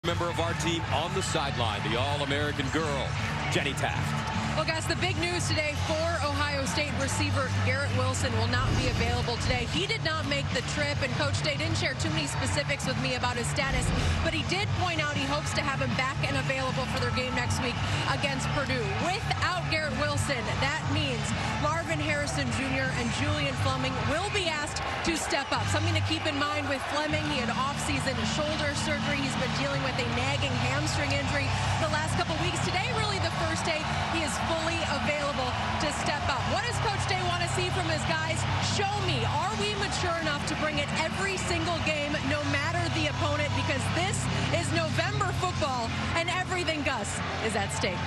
Member of our team on the sideline, the All-American girl, Jenny Taft. Well, guys, the big news today for Ohio State receiver Garrett Wilson will not be available today. He did not make the trip, and Coach Day didn't share too many specifics with me about his status, but he did point out he hopes to have him back and available for their game next week against Purdue. Without Garrett Wilson, that means Marvin Harrison Jr. and Julian Fleming will be asked to step up. Something to keep in mind with Fleming, he had off-season shoulder surgery. He's been dealing with a nagging hamstring injury the last couple weeks. Today, really the first day he is fully available to step up. What does Coach Day want to see from his guys? Show me, are we mature enough to bring it every single game, no matter the opponent? Because this is November football, and everything, Gus, is at stake.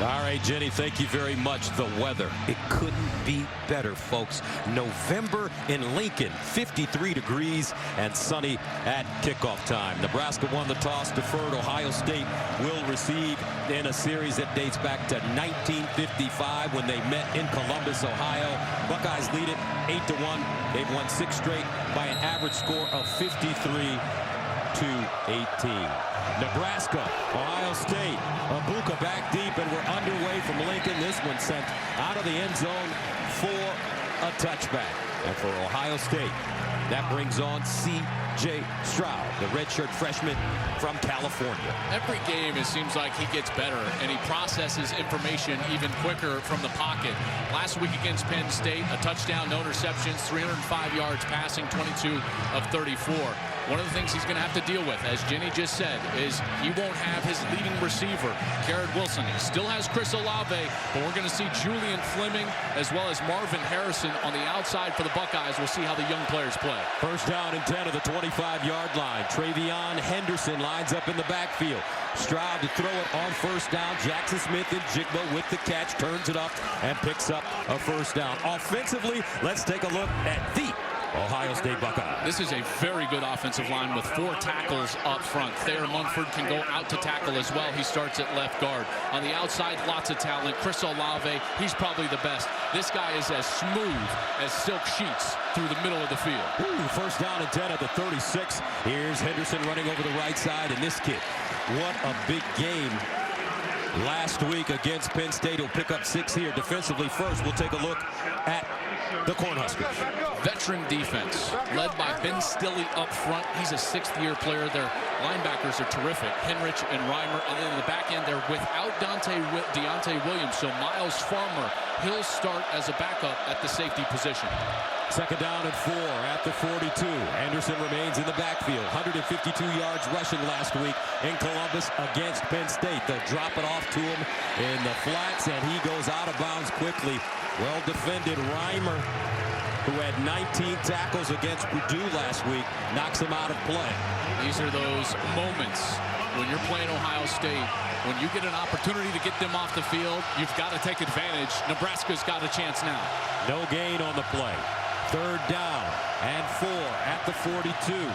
All right, Jenny, thank you very much. The weather, it couldn't be better, folks. November in Lincoln, 53 degrees and sunny at kickoff time. Nebraska won the toss, deferred. Ohio State will receive in a series that dates back to 1955 when they met in Columbus, Ohio. Buckeyes lead it 8-1. They've won 6 straight by an average score of 53-18. Nebraska, Ohio State, Abuka back deep, and we're underway from Lincoln. This one sent out of the end zone for a touchback. And for Ohio State, that brings on C.J. Stroud, the redshirt freshman from California. Every game, it seems like he gets better, and he processes information even quicker from the pocket. Last week against Penn State, a touchdown, no interceptions, 305 yards passing, 22 of 34. One of the things he's going to have to deal with, as Jenny just said, is he won't have his leading receiver, Garrett Wilson. He still has Chris Olave, but we're going to see Julian Fleming as well as Marvin Harrison on the outside for the Buckeyes. We'll see how the young players play. First down and 10 of the 25-yard line. TreVeyon Henderson lines up in the backfield. Stroud to throw it on first down. Jaxon Smith-Njigba with the catch, turns it up and picks up a first down. Offensively, let's take a look at the Ohio State Buckeyes. This is a very good offensive line with 4 tackles up front. Thayer Munford can go out to tackle as well. He starts at left guard. On the outside, lots of talent. Chris Olave, he's probably the best. This guy is as smooth as silk sheets through the middle of the field. Ooh, first down and 10 at the 36. Here's Henderson running over the right side, and this kid, what a big game last week against Penn State. He'll pick up 6 here. Defensively first, we'll take a look at the Cornhuskers. Veteran defense led by Ben Stilley up front. He's a 6th-year player. Their linebackers are terrific, Henrich and Reimer. And then in the back end, they're without Deontay Williams. So Miles Farmer, he'll start as a backup at the safety position. Second down and 4 at the 42. Anderson remains in the backfield. 152 yards rushing last week in Columbus against Penn State. They'll drop it off to him in the flats, and he goes out of bounds quickly. Well defended. Reimer, who had 19 tackles against Purdue last week, knocks him out of play. These are those moments when you're playing Ohio State. When you get an opportunity to get them off the field, you've got to take advantage. Nebraska's got a chance now. No gain on the play. Third down and 4 at the 42.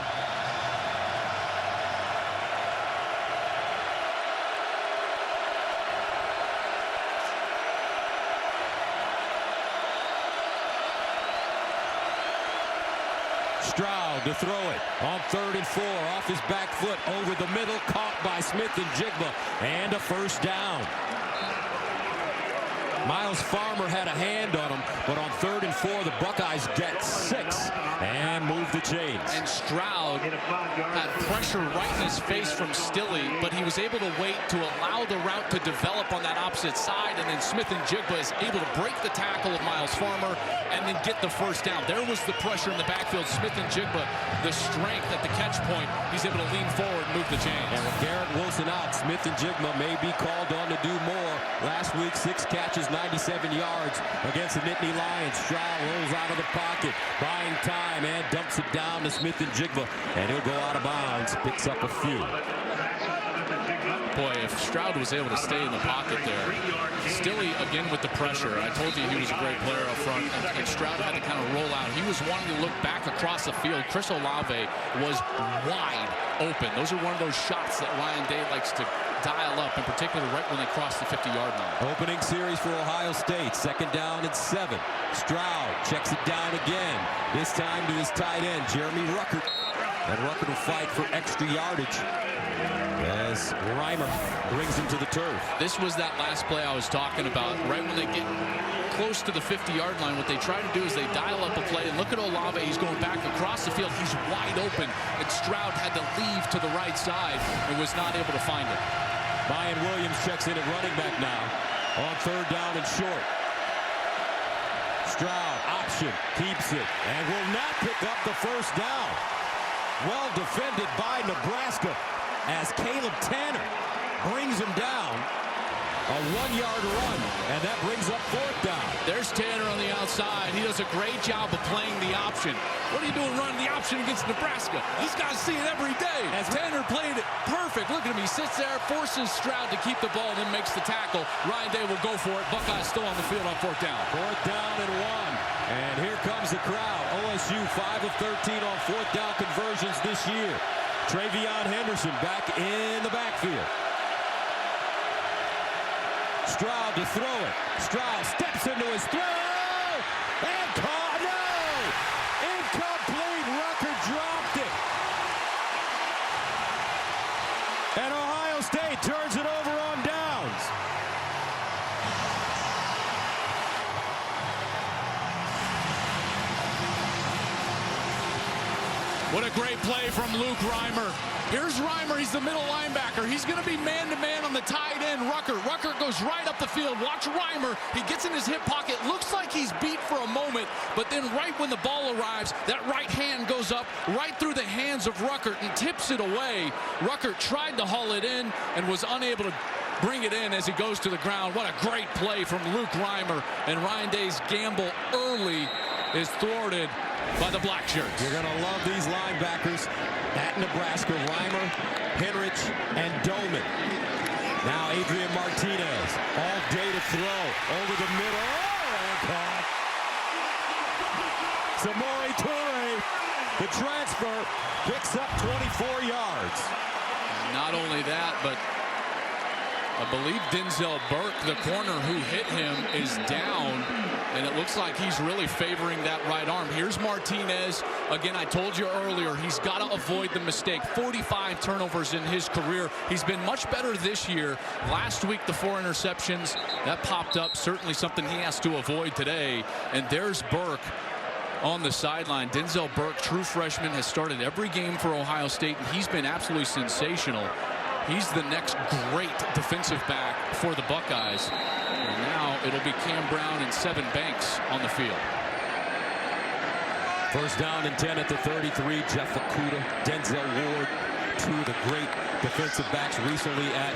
Stroud to throw it on 3rd and 4 off his back foot over the middle, caught by Smith-Njigba, and a first down. Miles Farmer had a hand on him, but on 3rd and 4, the Buckeyes get 6 and move the chains. And Stroud had pressure right in his face from Stilley, but he was able to wait to allow the route to develop on that opposite side, and then Smith-Njigba is able to break the tackle of Miles Farmer and then get the first down. There was the pressure in the backfield. Smith-Njigba, the strength at the catch point, he's able to lean forward and move the chains. And with Garrett Wilson out, Smith-Njigba may be called on to do more. Last week, 6 catches, 97 yards against the Nittany Lions. Stroud rolls out of the pocket, buying time, and dumps it down to Smith-Njigba, and he'll go out of bounds, picks up a few. Boy, if Stroud was able to stay in the pocket there. Stilley again with the pressure. I told you he was a great player up front, and Stroud had to kind of roll out. He was wanting to look back across the field. Chris Olave was wide open. Those are one of those shots that Ryan Day likes to dial up, in particular right when they cross the 50-yard line. Opening series for Ohio State. Second down and 7. Stroud checks it down again. This time to his tight end, Jeremy Ruckert. And Ruckert will fight for extra yardage as Reimer brings him to the turf. This was that last play I was talking about. Right when they get close to the 50-yard line, what they try to do is they dial up a play. And look at Olave. He's going back across the field. He's wide open. And Stroud had to leave to the right side and was not able to find it. Brian Williams checks in at running back now on 3rd down and short. Stroud, option, keeps it, and will not pick up the 1st down. Well defended by Nebraska as Caleb Tanner brings him down. A 1-yard run, and that brings up 4th down. There's Tanner on the outside. He does a great job of playing the option. What are you doing running the option against Nebraska? These guys see it every day. As Tanner played it perfect. Look at him. He sits there, forces Stroud to keep the ball, and then makes the tackle. Ryan Day will go for it. Buckeyes still on the field on 4th down. 4th down and 1. And here comes the crowd. OSU 5 of 13 on 4th down conversions this year. TreVeyon Henderson back in the backfield. Stroud to throw it. Stroud steps into his throw. And caught. No! Incomplete. Rucker dropped it. And Ohio State turns it over on downs. What a great play from Luke Reimer. Here's Reimer. He's the middle linebacker. He's going to be man-to-man on the tight end, Rucker. Rucker goes right up the field. Watch Reimer. He gets in his hip pocket. Looks like he's beat for a moment, but then right when the ball arrives, that right hand goes up right through the hands of Rucker and tips it away. Rucker tried to haul it in and was unable to bring it in as he goes to the ground. What a great play from Luke Reimer. And Ryan Day's gamble early is thwarted by the black shirts. You're going to love these linebackers at Nebraska. Reimer, Henrich, and Doman. Now Adrian Martinez, all day to throw. Over the middle. Oh, and caught. Samori Toure, the transfer, picks up 24 yards. Not only that, but I believe Denzel Burke, the corner who hit him, is down. And it looks like he's really favoring that right arm. Here's Martinez. Again, I told you earlier, he's got to avoid the mistake. 45 turnovers in his career. He's been much better this year. Last week, the 4 interceptions, that popped up. Certainly something he has to avoid today. And there's Burke on the sideline. Denzel Burke, true freshman, has started every game for Ohio State, and he's been absolutely sensational. He's the next great defensive back for the Buckeyes. And now it'll be Cam Brown and Sevyn Banks on the field. 1st down and 10 at the 33. Jeff Okudah, Denzel Ward, 2 of the great defensive backs recently at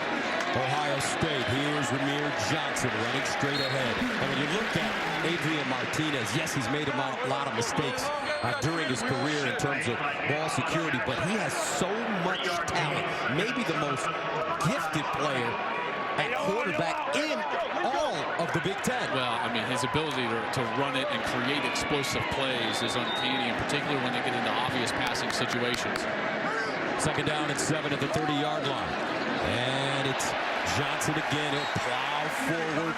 Ohio State. Here's Ramir Johnson running straight ahead. And when you look at Adrian Martinez, yes, he's made a lot of mistakes during his career in terms of ball security, but he has so much talent. Maybe the most gifted player at quarterback in all of the Big Ten. Well, I mean, his ability to run it and create explosive plays is uncanny, in particular when they get into obvious passing situations. 2nd down and 7 at the 30-yard line. And it's Johnson again. He'll plow forward,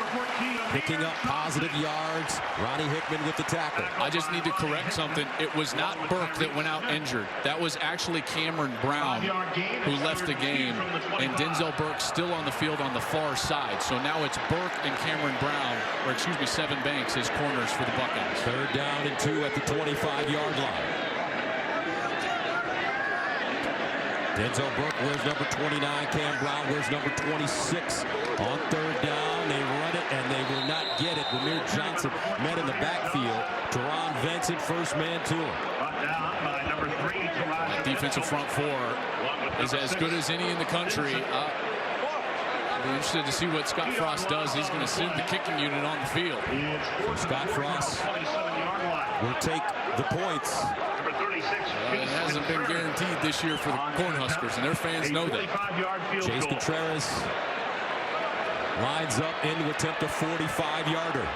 picking up positive yards. Ronnie Hickman with the tackle. I just need to correct something. It was not Burke that went out injured. That was actually Cameron Brown who left the game. And Denzel Burke still on the field on the far side. So now it's Burke and Cameron Brown, or excuse me, Sevyn Banks as corners for the Buckeyes. 3rd down and 2 at the 25-yard line. Denzel Burke wears number 29. Cam Brown wears number 26. On 3rd down, they run it, and they will not get it. Ramir Johnson met in the backfield. Teron Vincent, first man to him. That defensive front 4 is as good as any in the country. I'll be interested to see what Scott Frost does. He's going to send the kicking unit on the field. Scott Frost will take the points. It hasn't been guaranteed this year for the Cornhuskers, and their fans know that. Chase Contreras lines up in to attempt a 45-yarder.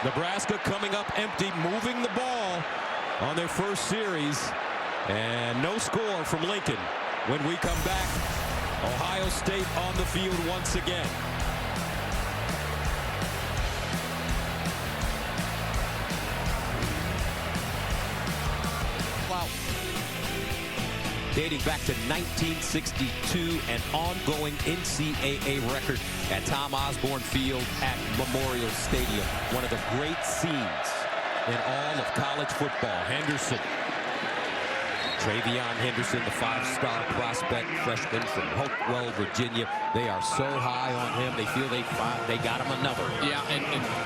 Nebraska coming up empty, moving the ball on their first series. And no score from Lincoln. When we come back, Ohio State on the field once again. Wow. Dating back to 1962, an ongoing NCAA record at Tom Osborne Field at Memorial Stadium. One of the great scenes in all of college football. Henderson. TreVeyon Henderson, the five-star prospect freshman from Hopewell, Virginia. They are so high on him. They feel they got him another. Yeah, and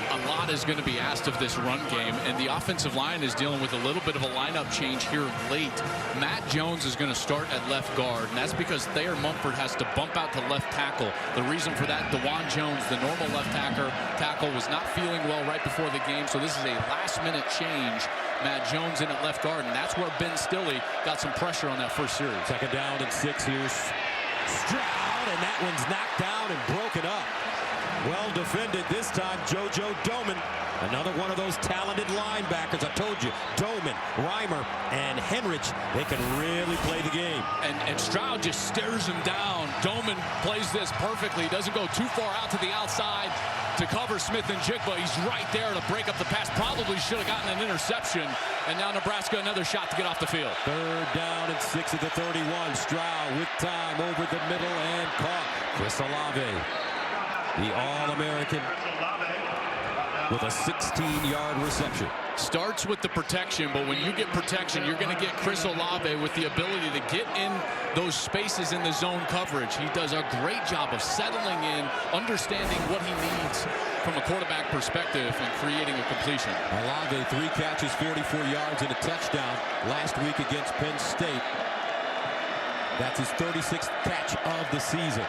a lot is going to be asked of this run game, and the offensive line is dealing with a little bit of a lineup change here late. Matt Jones is going to start at left guard, and that's because Thayer Mumford has to bump out to left tackle. The reason for that, DeJuan Jones, the normal left tackle, was not feeling well right before the game, so this is a last-minute change. Matt Jones in at left guard, and that's where Ben Stilley got some pressure on that first series. Second down and 6. Here's Stroud, and that one's knocked down and broken up. Well defended this time, JoJo Domann. Another one of those talented linebackers. I told you, Domann, Reimer, and Henrich, they can really play the game. And Stroud just stares him down. Domann plays this perfectly. Doesn't go too far out to the outside to cover Smith-Njigba. He's right there to break up the pass. Probably should have gotten an interception. And now Nebraska another shot to get off the field. Third down and 6 at the 31. Stroud with time over the middle and caught. Chris Olave, the All-American, with a 16-yard reception. Starts with the protection, but when you get protection, you're going to get Chris Olave with the ability to get in those spaces in the zone coverage. He does a great job of settling in, understanding what he needs from a quarterback perspective, and creating a completion. Olave, 3 catches, 44 yards, and a touchdown last week against Penn State. That's his 36th catch of the season.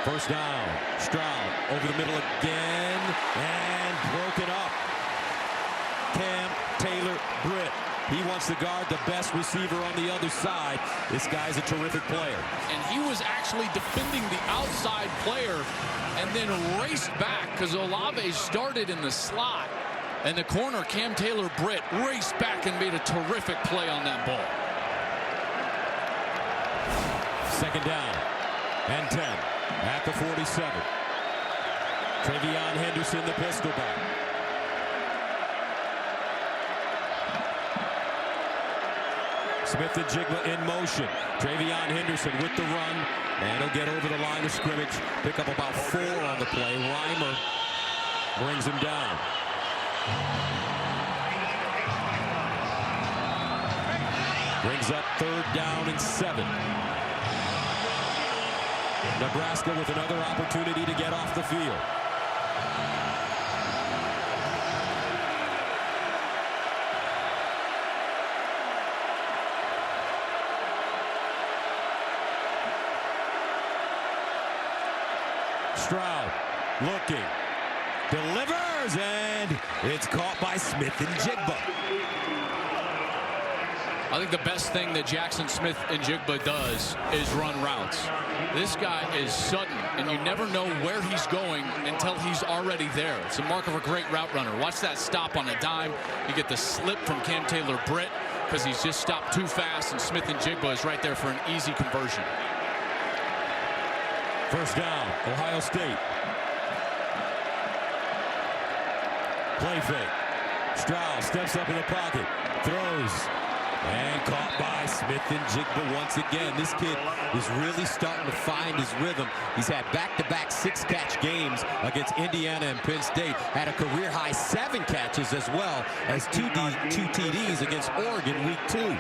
First down, Stroud over the middle again, and broken up. Cam Taylor-Britt. He wants to guard the best receiver on the other side. This guy's a terrific player. And he was actually defending the outside player and then raced back because Olave started in the slot. And the corner, Cam Taylor-Britt, raced back and made a terrific play on that ball. Second down and 10 at the 47. TreVeyon Henderson, the pistol back. Smith-Njigba in motion. TreVeyon Henderson with the run, and he'll get over the line of scrimmage. Pick up about 4 on the play. Reimer brings him down. Brings up third down and 7. Nebraska with another opportunity to get off the field. Stroud looking, delivers, and it's caught by Smith-Njigba. I think the best thing that Jaxon Smith-Njigba does is run routes. This guy is sudden, and you never know where he's going until he's already there. It's a mark of a great route runner. Watch that stop on a dime. You get the slip from Cam Taylor-Britt because he's just stopped too fast, and Smith-Njigba is right there for an easy conversion. First down, Ohio State. Play fake. Stroud steps up in the pocket, throws, and caught by Smith-Njigba once again. This kid is really starting to find his rhythm. He's had back-to-back 6-catch games against Indiana and Penn State. Had a career-high 7 catches as well as 2 TDs against Oregon week 2.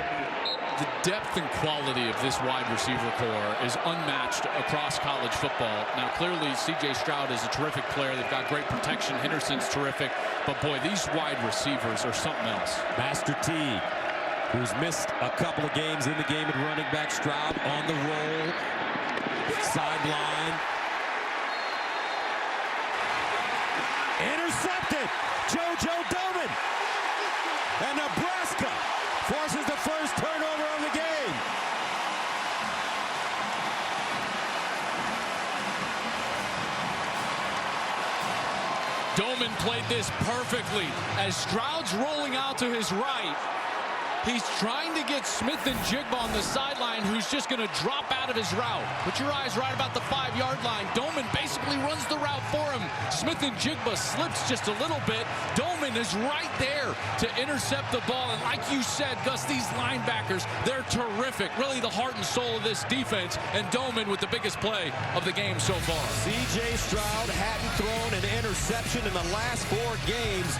The depth and quality of this wide receiver core is unmatched across college football. Now, clearly, C.J. Stroud is a terrific player. They've got great protection. Henderson's terrific. But, boy, these wide receivers are something else. Master Teague, who's missed a couple of games in the game at running back. Stroud on the roll. Sideline. Intercepted. JoJo Domann. And Nebraska forces the first turnover of the game. Domann played this perfectly as Stroud's rolling out to his right. He's trying to get Smith-Njigba on the sideline, who's just going to drop out of his route. Put your eyes right about the 5-yard line. Doman basically runs the route for him. Smith-Njigba slips just a little bit. Doman is right there to intercept the ball. And like you said, Gus, these linebackers, they're terrific. Really the heart and soul of this defense. And Doman with the biggest play of the game so far. C.J. Stroud hadn't thrown an interception in the last 4 games.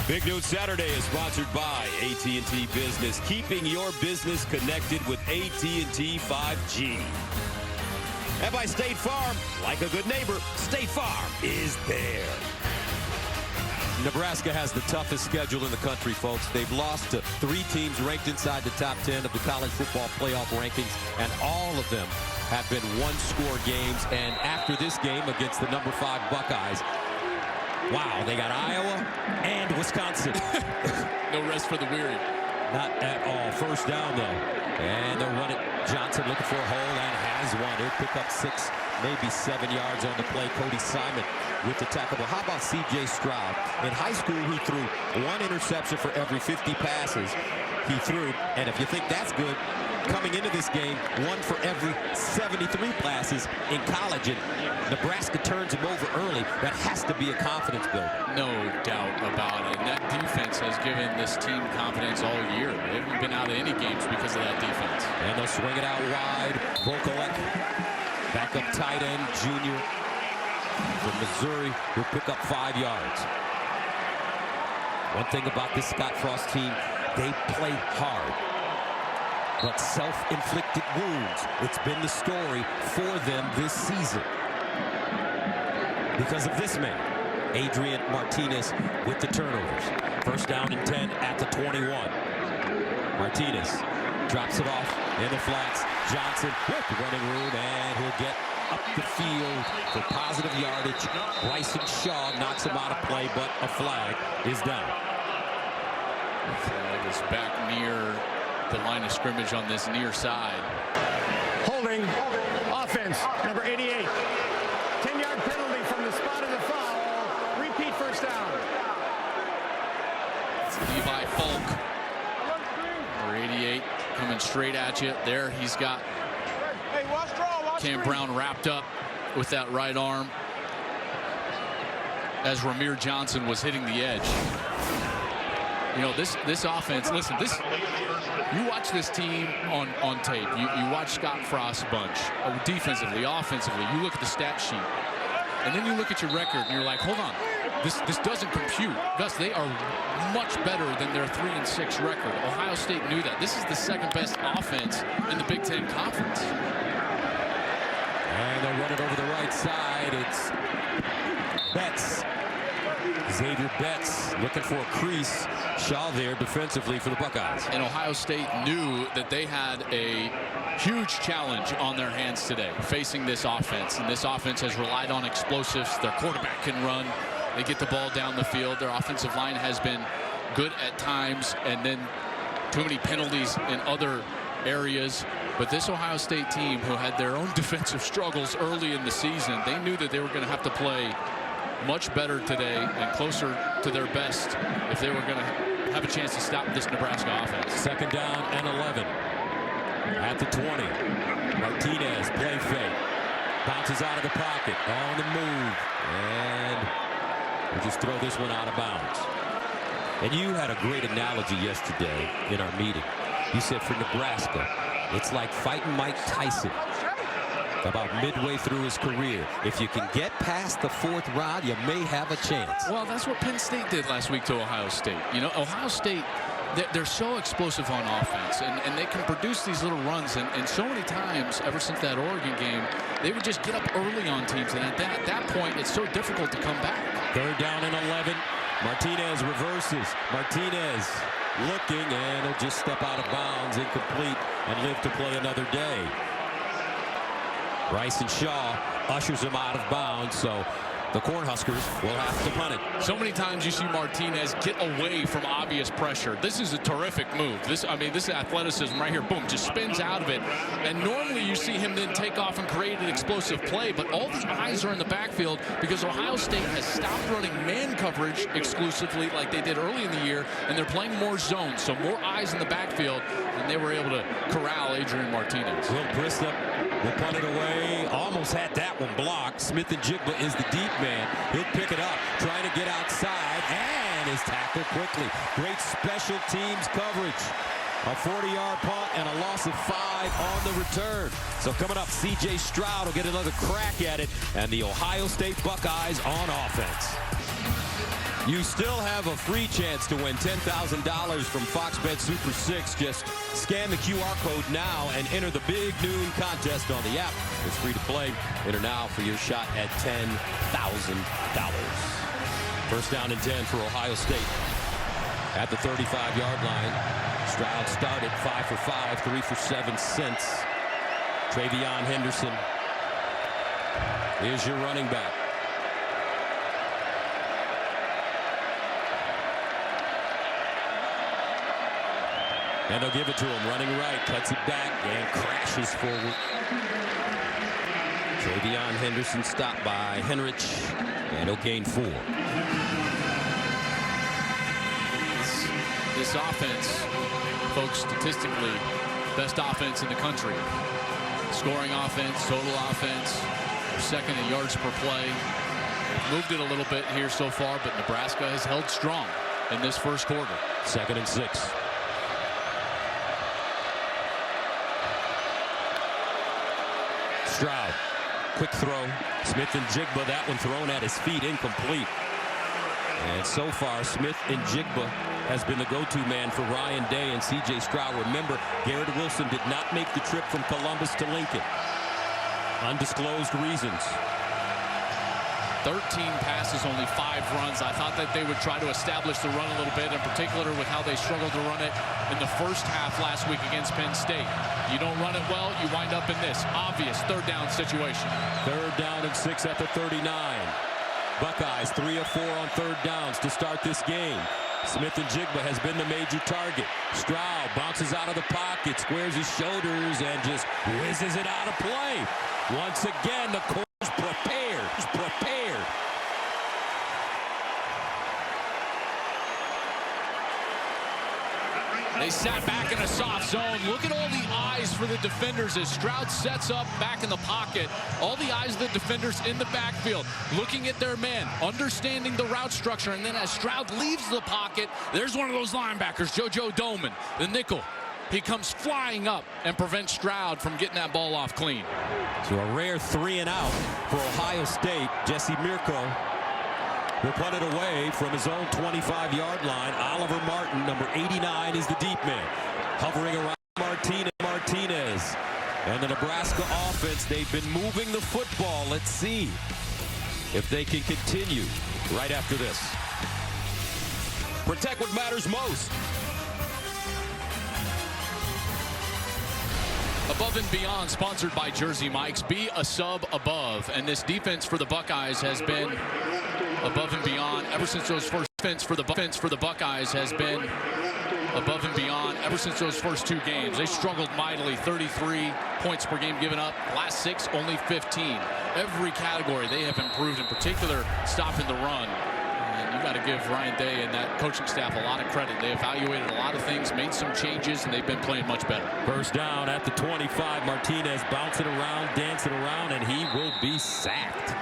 Big Noon Saturday is sponsored by AT&T Business, keeping your business connected with AT&T 5G. And by State Farm, like a good neighbor, State Farm is there. Nebraska has the toughest schedule in the country, folks. They've lost to 3 teams ranked inside the top 10 of the college football playoff rankings, and all of them have been one-score games. And after this game against the number 5 Buckeyes, wow, they got Iowa and Wisconsin. No rest for the weary. Not at all. First down, though. And they'll run it. Johnson looking for a hole and has one. He'll pick up 6, maybe 7 yards on the play. Cody Simon with the tackle. But how about C.J. Stroud? In high school, he threw 1 interception for every 50 passes he threw. And if you think that's good, coming into this game, 1 for every 73 passes in college. And Nebraska turns him over early. That has to be a confidence builder. No doubt about it. And that defense has given this team confidence all year. They haven't been out of any games because of that defense. And they'll swing it out wide. Vokalek, backup tight end, junior from Missouri, will pick up 5 yards. One thing about this Scott Frost team, they play hard, but self-inflicted wounds. It's been the story for them this season. Because of this man, Adrian Martinez with the turnovers. First down and 10 at the 21. Martinez drops it off in the flats. Johnson with the running room, and he'll get up the field for positive yardage. Bryson Shaw knocks him out of play, but a flag is down. Flag is back near the line of scrimmage on this near side. Holding offense, number 88. 10-yard penalty from the spot of the foul. Repeat first down. It's Levi Falk, number 88, coming straight at you. There he's got Cam Brown wrapped up with that right arm as Ramir Johnson was hitting the edge. You know, this offense, listen, you watch this team on tape. You watch Scott Frost's bunch, defensively, offensively. You look at the stat sheet, and then you look at your record, and you're like, hold on, this doesn't compute. Gus, they are much better than their 3-6 record. Ohio State knew that. This is the 2nd best offense in the Big Ten Conference. And they'll run it over the right side. It's Betts. Xavier Betts looking for a crease. Shaw there defensively for the Buckeyes. And Ohio State knew that they had a huge challenge on their hands today facing this offense. And this offense has relied on explosives. Their quarterback can run. They get the ball down the field. Their offensive line has been good at times, and then too many penalties in other areas. But this Ohio State team, who had their own defensive struggles early in the season, they knew that they were going to have to play much better today and closer to their best if they were going to have a chance to stop this Nebraska offense. 2nd down and 11 at the 20. Martinez, play fake, bounces out of the pocket, on the move, and we'll just throw this one out of bounds. And you had a great analogy yesterday in our meeting. You said for Nebraska, it's like fighting Mike Tyson about midway through his career. If you can get past the 4th round, you may have a chance. Well, that's what Penn State did last week to Ohio State. You know, Ohio State, they're so explosive on offense, and they can produce these little runs. And so many times, ever since that Oregon game, they would just get up early on teams. And at that point, it's so difficult to come back. 3rd down and 11. Martinez reverses. Martinez looking, and he'll just step out of bounds, incomplete, and live to play another day. Bryson Shaw ushers him out of bounds, so The Cornhuskers will have to punt it. So many times you see Martinez get away from obvious pressure. This is a terrific move. This athleticism right here, boom, just spins out of it. And normally you see him then take off and create an explosive play, but all the eyes are in the backfield because Ohio State has stopped running man coverage exclusively like they did early in the year, and they're playing more zones, so more eyes in the backfield, and they were able to corral Adrian Martinez. Will Bristow will punt it away. Almost had that one blocked. Smith-Njigba is the deep man. He'll pick it up, trying to get outside, and is tackled quickly. Great special teams coverage. A 40-yard punt and a loss of 5 on the return. So coming up, C.J. Stroud will get another crack at it, and the Ohio State Buckeyes on offense. You still have a free chance to win $10,000 from Fox Bet Super 6. Just scan the QR code now and enter the big noon contest on the app. It's free to play. Enter now for your shot at $10,000. First down and 10 for Ohio State. At the 35-yard line, Stroud started 5 for 5, 3 for 7 since. TreVeyon Henderson is your running back. And they'll give it to him, running right, cuts it back, and crashes forward. TreVeyon Henderson stopped by Henrich, and he'll gain 4. This offense, folks, statistically, best offense in the country. Scoring offense, total offense, second in yards per play. Moved it a little bit here so far, but Nebraska has held strong in this first quarter. 2nd and 6. Stroud, quick throw. Smith-Njigba, that one thrown at his feet, incomplete. And so far, Smith-Njigba has been the go-to man for Ryan Day and C.J. Stroud. Remember, Garrett Wilson did not make the trip from Columbus to Lincoln. Undisclosed reasons. 13 passes, only 5 runs. I thought that they would try to establish the run a little bit, in particular with how they struggled to run it in the first half last week against Penn State. You don't run it well, you wind up in this obvious 3rd down situation. 3rd down and 6 at the 39. Buckeyes 3 of 4 on 3rd downs to start this game. Smith-Njigba has been the major target. Stroud bounces out of the pocket, squares his shoulders, and just whizzes it out of play. Once again, the corner's prepared. They sat back in a soft zone. Look at all the eyes for the defenders as Stroud sets up back in the pocket. All the eyes of the defenders in the backfield, looking at their man, understanding the route structure. And then as Stroud leaves the pocket, there's one of those linebackers, JoJo Doman, the nickel. He comes flying up and prevents Stroud from getting that ball off clean. So a rare 3 and out for Ohio State. Jesse Mirko will punt it away from his own 25-yard line. Oliver Martin, number 89, is the deep man. Hovering around Martinez. And the Nebraska offense, they've been moving the football. Let's see if they can continue right after this. Protect what matters most. Above and Beyond, sponsored by Jersey Mike's. Be a sub above. And this defense for the Buckeyes has been above and beyond ever since those first defense for the Buckeyes has been above and beyond ever since those first 2 games. They struggled mightily. 33 points per game given up. Last 6, only 15. Every category they have improved, in particular stopping the run. And you got to give Ryan Day and that coaching staff a lot of credit. They evaluated a lot of things, made some changes, and they've been playing much better. First down at the 25. Martinez bouncing around, dancing around, and he will be sacked.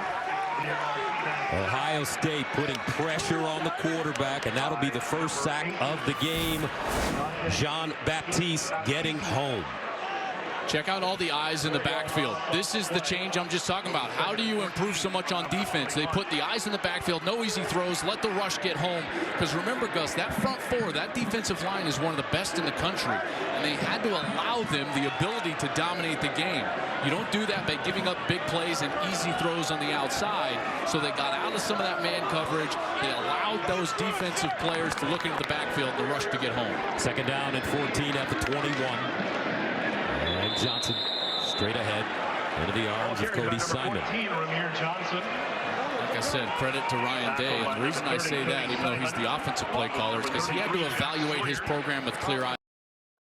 Ohio State putting pressure on the quarterback, and that'll be the first sack of the game. Jean-Baptiste getting home. Check out all the eyes in the backfield. This is the change I'm just talking about. How do you improve so much on defense? They put the eyes in the backfield, no easy throws, let the rush get home. Because remember, Gus, that front 4, that defensive line is one of the best in the country. And they had to allow them the ability to dominate the game. You don't do that by giving up big plays and easy throws on the outside. So they got out of some of that man coverage. They allowed those defensive players to look into the backfield to rush to get home. 2nd down and 14 at the 21. And Johnson straight ahead into the arms of Cody Simon. Look I said, credit to Ryan Day. And the reason I say that, even though he's the offensive play caller, is because he had to evaluate his program with clear eyes.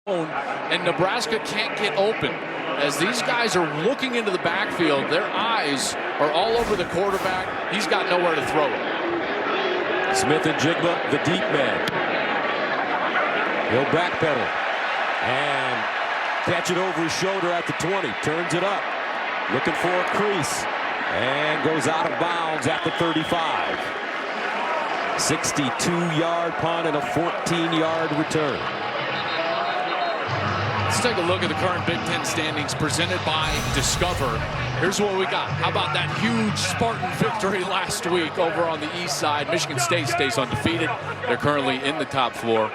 And Nebraska can't get open. As these guys are looking into the backfield, their eyes are all over the quarterback. He's got nowhere to throw it. Smith-Njigba, the deep man. He'll backpedal and catch it over his shoulder at the 20. Turns it up, looking for a crease, and goes out of bounds at the 35. 62-yard punt and a 14-yard return. Let's take a look at the current Big Ten standings presented by Discover. Here's what we got. How about that huge Spartan victory last week over on the east side? Michigan State stays undefeated. They're currently in the top floor.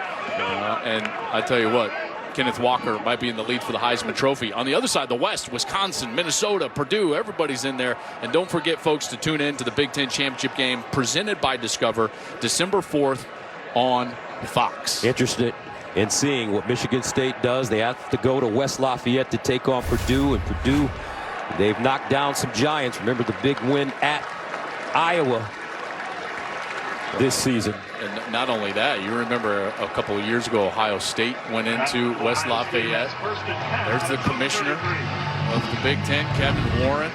And I tell you what, Kenneth Walker might be in the lead for the Heisman Trophy. On the other side, the West, Wisconsin, Minnesota, Purdue, everybody's in there. And don't forget, folks, to tune in to the Big Ten Championship game presented by Discover, December 4th on Fox. Interested in seeing what Michigan State does. They have to go to West Lafayette to take on Purdue, and Purdue, they've knocked down some giants. Remember the big win at Iowa this season. And not only that, you remember a couple of years ago, Ohio State went into West Lafayette. There's the commissioner of the Big Ten, Kevin Warren.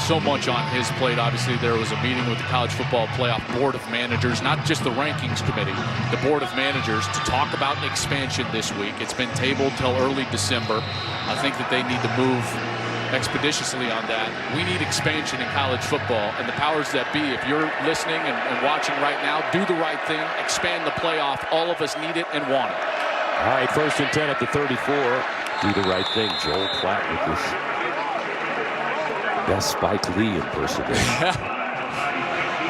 So much on his plate. Obviously, there was a meeting with the College Football Playoff Board of Managers, not just the rankings committee, the Board of Managers, to talk about an expansion this week. It's been tabled till early December. I think that they need to move expeditiously on that. We need expansion in college football, and the powers that be, if you're listening and watching right now, do the right thing, expand the playoff. All of us need it and want it. All right, 1st and 10 at the 34. Do the right thing. Joel Platt with this best Spike Lee impersonation.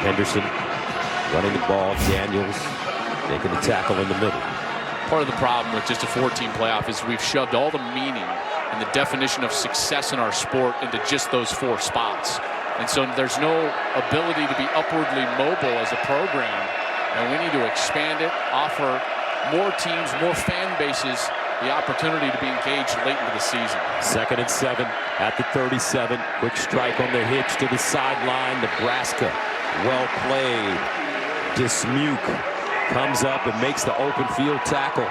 Henderson running the ball. Daniels making the tackle in the middle. Part of the problem with just a 14 playoff is we've shoved all the meaning and the definition of success in our sport into just those 4 spots. And so there's no ability to be upwardly mobile as a program. And we need to expand it, offer more teams, more fan bases the opportunity to be engaged late into the season. 2nd and 7 at the 37. Quick strike on the hitch to the sideline. Nebraska, well played. Dismuke comes up and makes the open field tackle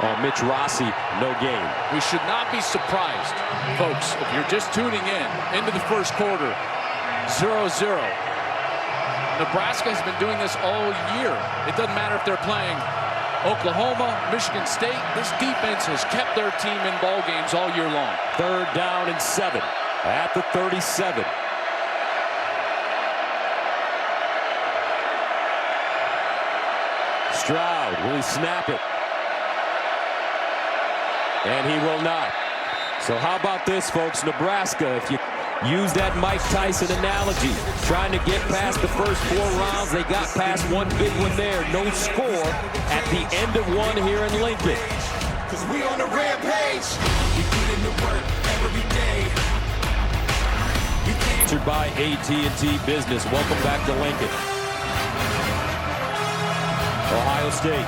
on Mitch Rossi. No gain. We should not be surprised, folks, if you're just tuning in into the first quarter, 0-0. Nebraska has been doing this all year. It doesn't matter if they're playing Oklahoma, Michigan State. This defense has kept their team in ball games all year long. 3rd down and 7 at the 37. Stroud, will he snap it? And he will not. So how about this, folks? Nebraska, if you use that Mike Tyson analogy, trying to get past the first 4 rounds, they got past one big one there. No score at the end of one here in Lincoln. Cause we on the rampage. We put in the work every day. Sponsored by AT&T Business. Welcome back to Lincoln. Ohio State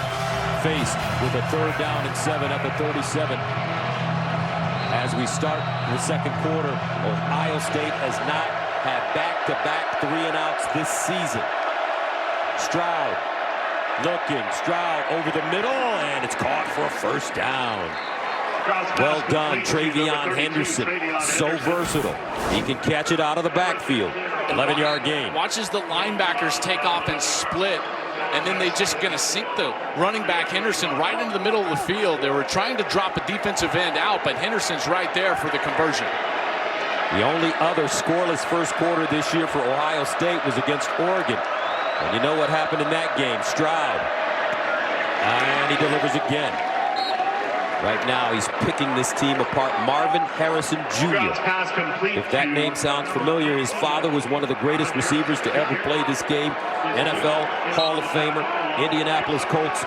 faced with a 3rd down and 7 at the 37. As we start the 2nd quarter, Ohio State has not had back-to-back 3-and-outs this season. Stroud looking, Stroud over the middle, and it's caught for a 1st down. Well done, TreVeyon Henderson. So versatile. He can catch it out of the backfield. 11-yard gain. Watches the linebackers take off and split. And then they're just going to sink the running back Henderson right into the middle of the field. They were trying to drop a defensive end out, but Henderson's right there for the conversion. The only other scoreless 1st quarter this year for Ohio State was against Oregon. And you know what happened in that game? Stroud. And he delivers again. Right now, he's picking this team apart. Marvin Harrison Jr. If that name sounds familiar, his father was one of the greatest receivers to ever play this game. NFL Hall of Famer, Indianapolis Colts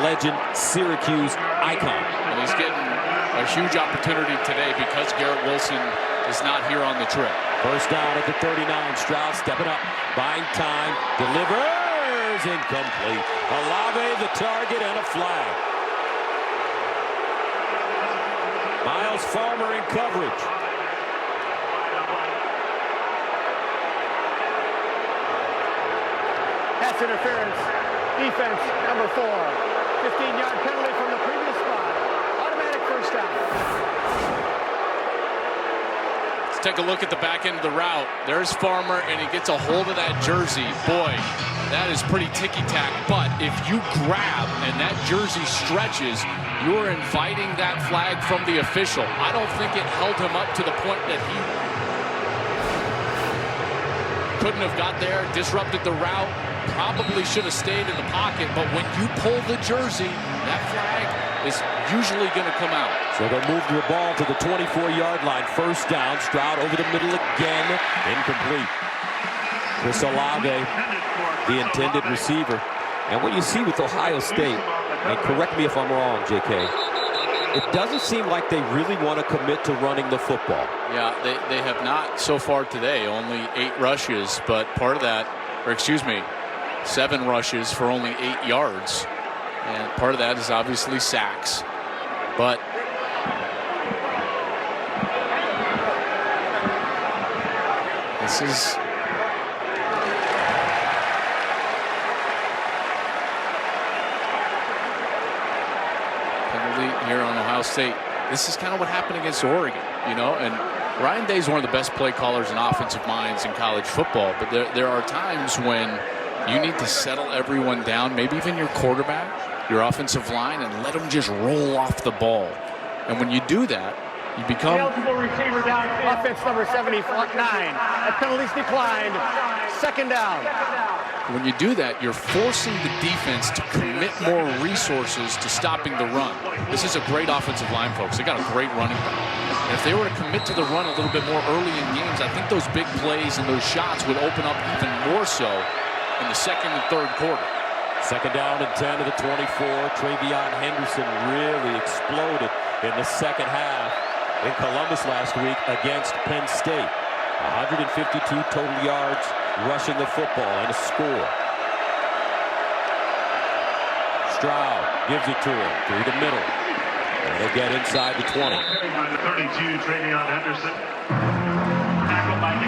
legend, Syracuse icon. And he's getting a huge opportunity today because Garrett Wilson is not here on the trip. 1st down at the 39. Stroud stepping up, buying time, delivers, incomplete. Olave the target and a flag. Miles Farmer in coverage. interference. Defense number 4. 15-yard penalty from the previous spot. Automatic first down. Let's take a look at the back end of the route. There's Farmer, and he gets a hold of that jersey. Boy, that is pretty ticky-tack. But if you grab and that jersey stretches, you're inviting that flag from the official. I don't think it held him up to the point that he couldn't have got there, disrupted the route, probably should have stayed in the pocket. But when you pull the jersey, that flag is usually going to come out. So they'll move the ball to the 24-yard line. First down. Stroud over the middle again. Incomplete. Chris Olave, the intended receiver. And what you see with Ohio State, and correct me if I'm wrong, JK, it doesn't seem like they really want to commit to running the football. Yeah, they have not so far today. Only 8 rushes, but part of that, or excuse me, 7 rushes for only 8 yards. And part of that is obviously sacks. But this is penalty here on Ohio State. This is kind of what happened against Oregon, you know, and Ryan Day is one of the best play callers and offensive minds in college football, but there are times when you need to settle everyone down, maybe even your quarterback, your offensive line, and let them just roll off the ball. And when you do that, you become... Eligible receiver downfield. Offense number 79. That penalty's declined. Second down. When you do that, you're forcing the defense to commit more resources to stopping the run. This is a great offensive line, folks. They got a great running back. And if they were to commit to the run a little bit more early in games, I think those big plays and those shots would open up even more so in the second and third quarter. Second down and 10 to the 24. TreVeyon Henderson really exploded in the second half in Columbus last week against Penn State. 152 total yards rushing the football and a score. Stroud gives it to him through the middle. And they'll get inside the 20. Number 32, TreVeyon Henderson.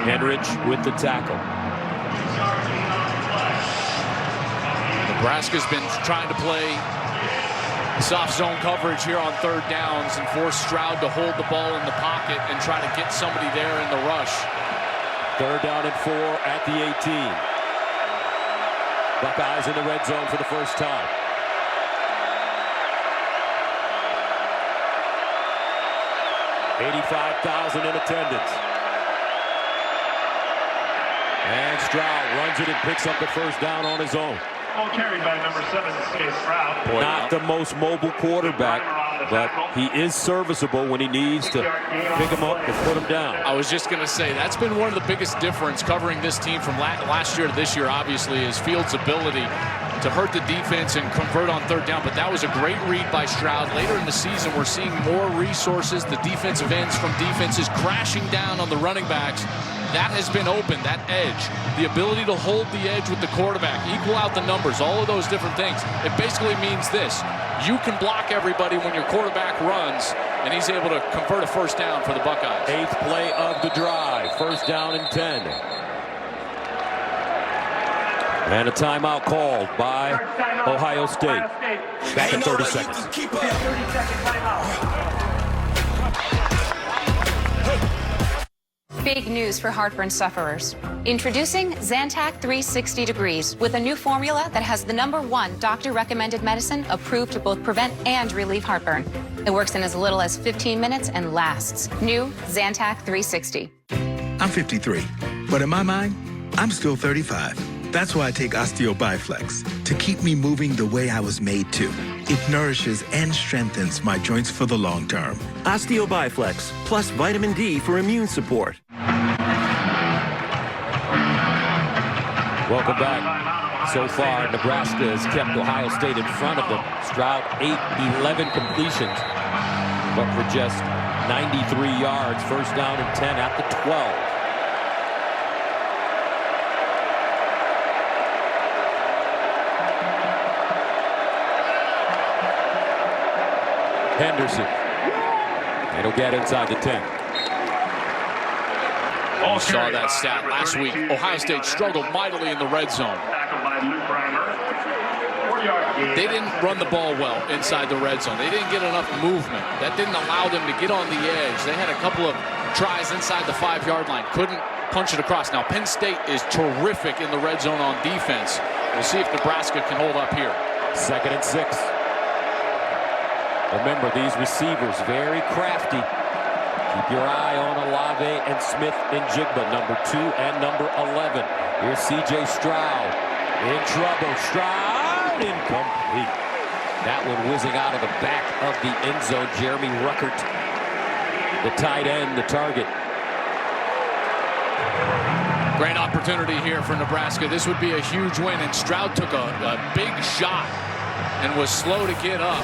Henrich with the tackle. Nebraska's been trying to play soft zone coverage here on third downs and force Stroud to hold the ball in the pocket and try to get somebody there in the rush. Third down and 4 at the 18. Buckeyes in the red zone for the first time. $85,000 in attendance. And Stroud runs it and picks up the first down on his own. Ball carried by number 7, Stroud. Not the most mobile quarterback, but he is serviceable when he needs to pick him up and put him down. I was just going to say, that's been one of the biggest difference covering this team from last year to this year, obviously, is Fields' ability to hurt the defense and convert on third down. But that was a great read by Stroud. Later in the season, we're seeing more resources, the defensive ends from defenses crashing down on the running backs. That has been open, that edge, the ability to hold the edge with the quarterback, equal out the numbers, all of those different things. It basically means this: you can block everybody when your quarterback runs, and he's able to convert a first down for the Buckeyes. 8th play of the drive, first down and 10. And a timeout called by Ohio State. Back in 30 seconds. Big news for heartburn sufferers. Introducing Zantac 360 Degrees with a new formula that has the #1 doctor-recommended medicine approved to both prevent and relieve heartburn. It works in as little as 15 minutes and lasts. New Zantac 360. I'm 53, but in my mind, I'm still 35. That's why I take OsteoBiflex, to keep me moving the way I was made to. It nourishes and strengthens my joints for the long term. OsteoBiflex, plus vitamin D for immune support. Welcome back. So far, Nebraska has kept Ohio State in front of them. Stroud 11 completions, but for just 93 yards. First down and 10 at the 12. Henderson. It'll get inside the 10. We saw that stat last week. Ohio State struggled mightily in the red zone. Tackled by Luke Ryan They didn't run the ball well inside the red zone. They didn't get enough movement. That didn't allow them to get on the edge. They had a couple of tries inside the 5-yard line. Couldn't punch it across. Now, Penn State is terrific in the red zone on defense. We'll see if Nebraska can hold up here. 2nd and 6. Remember, these receivers, very crafty. Keep your eye on Olave and Smith-Njigba, number 2 and number 11. Here's C.J. Stroud in trouble. Stroud incomplete. That one whizzing out of the back of the end zone. Jeremy Ruckert, the tight end, the target. Great opportunity here for Nebraska. This would be a huge win, and Stroud took a big shot and was slow to get up.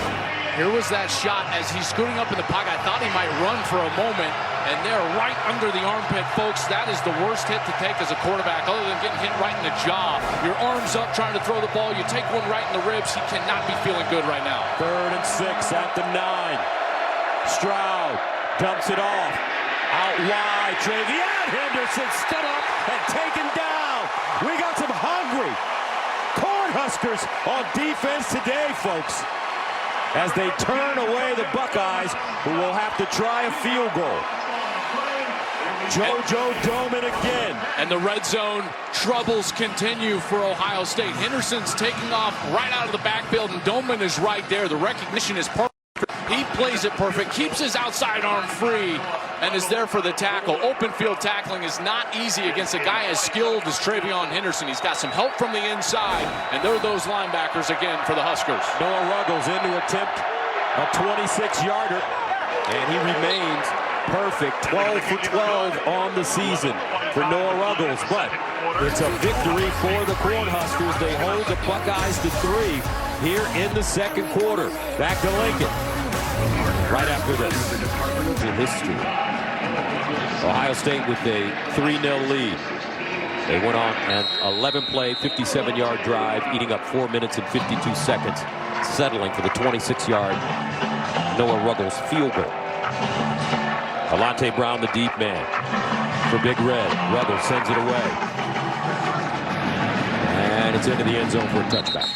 Here was that shot as he's scooting up in the pocket. I thought he might run for a moment, and they're right under the armpit, folks. That is the worst hit to take as a quarterback, other than getting hit right in the jaw. Your arm's up trying to throw the ball. You take one right in the ribs. He cannot be feeling good right now. 3rd and 6 at the 9. Stroud dumps it off. Out wide, TreVeyon. Henderson stood up and taken down. We got some hungry Cornhuskers on defense today, folks, as they turn away the Buckeyes, who will have to try a field goal. JoJo Doman again. And the red zone troubles continue for Ohio State. Henderson's taking off right out of the backfield, and Doman is right there. The recognition is perfect. He plays it perfect, keeps his outside arm free, and is there for the tackle. Open field tackling is not easy against a guy as skilled as TreVeyon Henderson. He's got some help from the inside, and there are those linebackers again for the Huskers. Noah Ruggles in to attempt a 26-yarder, and he remains perfect. 12 for 12 on the season for Noah Ruggles, but it's a victory for the Cornhuskers. They hold the Buckeyes to 3 here in the 2nd quarter. Back to Lincoln right after this. In history, Ohio State with a 3-0 lead. They went on an 11-play, 57-yard drive, eating up 4 minutes and 52 seconds, settling for the 26-yard Noah Ruggles field goal. Alante Brown, the deep man for Big Red. Ruggles sends it away, and it's into the end zone for a touchback.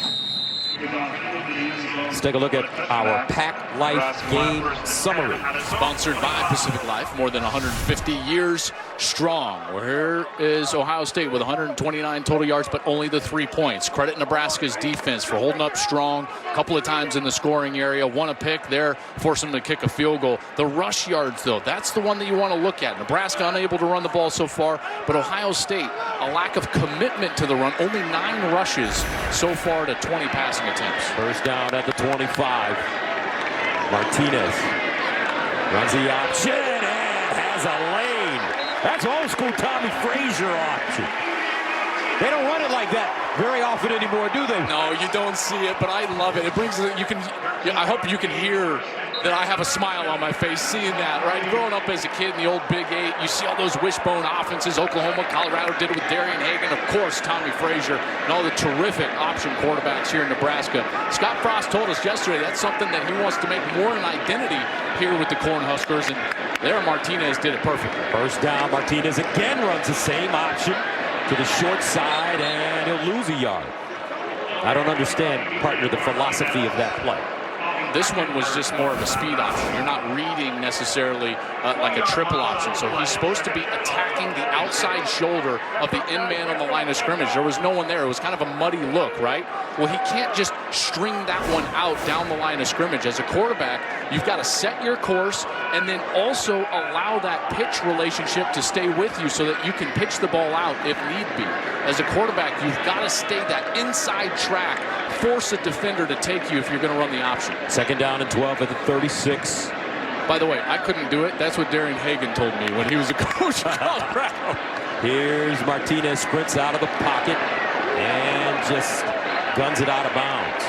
Let's take a look at our Pac Life game summary. Sponsored by Pacific Life, more than 150 years strong. Here is Ohio State with 129 total yards, but only the 3 points. Credit Nebraska's defense for holding up strong. A couple of times in the scoring area. Won a pick there, forced them to kick a field goal. The rush yards, though, that's the one that you want to look at. Nebraska unable to run the ball so far, but Ohio State, a lack of commitment to the run. Only 9 rushes so far to 20 passing attempts. First down at the 25. Martinez runs the option and has a lane. That's old school Tommy Frazier option. They don't run it like that very often anymore, do they? No, you don't see it, but I love it. It brings it. I hope you can hear that I have a smile on my face seeing that, right? Growing up as a kid in the old Big 8, you see all those wishbone offenses. Oklahoma, Colorado did it with Darian Hagan, of course, Tommy Frazier, and all the terrific option quarterbacks here in Nebraska. Scott Frost told us yesterday that's something that he wants to make more an identity here with the Cornhuskers, and there Martinez did it perfectly. First down, Martinez again runs the same option to the short side, and he'll lose a yard. I don't understand, partner, the philosophy of that play. This one was just more of a speed option. You're not reading necessarily like a triple option. So he's supposed to be attacking the outside shoulder of the end man on the line of scrimmage. There was no one there. It was kind of a muddy look, right? Well, he can't just string that one out down the line of scrimmage. As a quarterback, you've got to set your course and then also allow that pitch relationship to stay with you so that you can pitch the ball out if need be. As a quarterback, you've got to stay that inside track, force a defender to take you if you're going to run the option. Second down and 12 at the 36. By the way, I couldn't do it. That's what Darian Hagan told me when he was a coach in Colorado. Here's Martinez, sprints out of the pocket and just guns it out of bounds.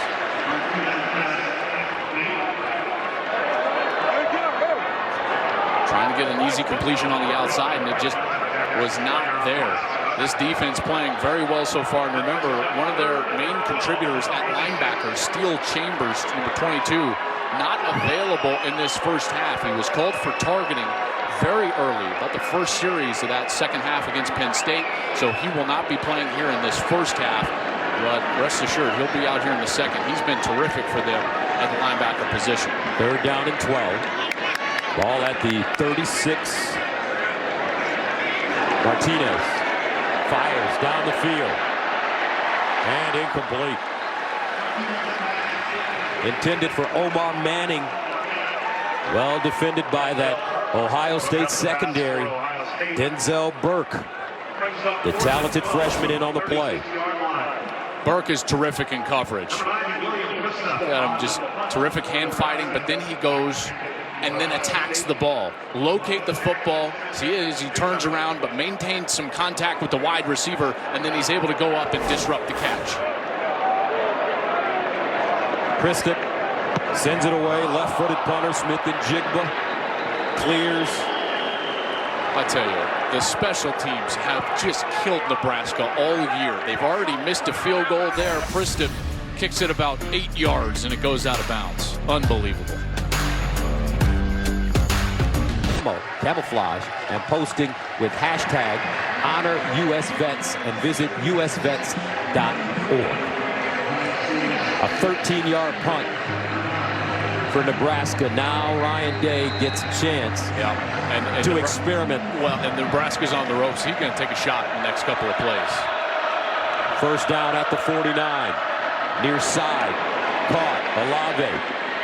Trying to get an easy completion on the outside, and it just was not there. This defense playing very well so far. And remember, one of their main contributors at linebacker, Steele Chambers, number 22, not available in this first half. He was called for targeting very early, about the first series of that second half against Penn State. So he will not be playing here in this first half. but rest assured he'll be out here in the second. He's been terrific for them at the linebacker position. 3rd down and 12. Ball at the 36. Martinez fires down the field. And incomplete. Intended for Omar Manning. Well defended by that Ohio State secondary. Denzel Burke, the talented freshman, in on the play. Burke is terrific in coverage. Just terrific hand fighting, but then he goes and then attacks the ball. Locate the football. See, as he turns around, but maintains some contact with the wide receiver, and then he's able to go up and disrupt the catch. Christop sends it away. Left-footed punter Smith-Njigba clears. I tell you, the special teams have just killed Nebraska all year. They've already missed a field goal there. Christop kicks it about 8 yards, and it goes out of bounds. Unbelievable. Camouflage and posting with hashtag Honor US Vets and visit usvets.org. A 13-yard punt for Nebraska. Now Ryan Day gets a chance to experiment. Well, and Nebraska's on the ropes. He's going to take a shot in the next couple of plays. 1st down at the 49. Near side. Caught. Olave.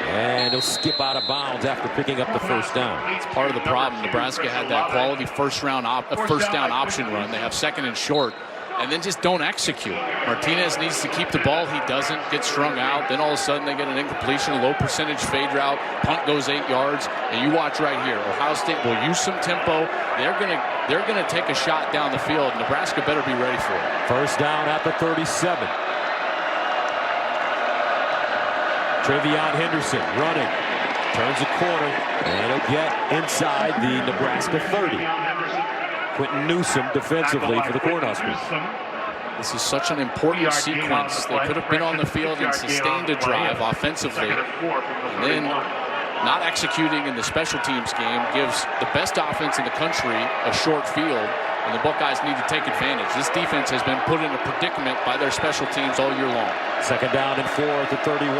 And he'll skip out of bounds after picking up the 1st down. It's part of the problem. Nebraska had that quality first down option run. They have 2nd and short, and then just don't execute. Martinez needs to keep the ball. He doesn't. Get strung out. Then all of a sudden they get an incompletion, a low percentage fade route. Punt goes 8 yards. And you watch right here. Ohio State will use some tempo. They're gonna take a shot down the field. Nebraska better be ready for it. 1st down at the 37. TreVeyon Henderson running, turns a corner, and he'll get inside the Nebraska 30. Quentin Newsom defensively for the Cornhuskers. This is such an important sequence. They could have been on the field and sustained a drive offensively, and then not executing in the special teams game gives the best offense in the country a short field, and the Buckeyes need to take advantage. This defense has been put in a predicament by their special teams all year long. 2nd down and 4 at the 31.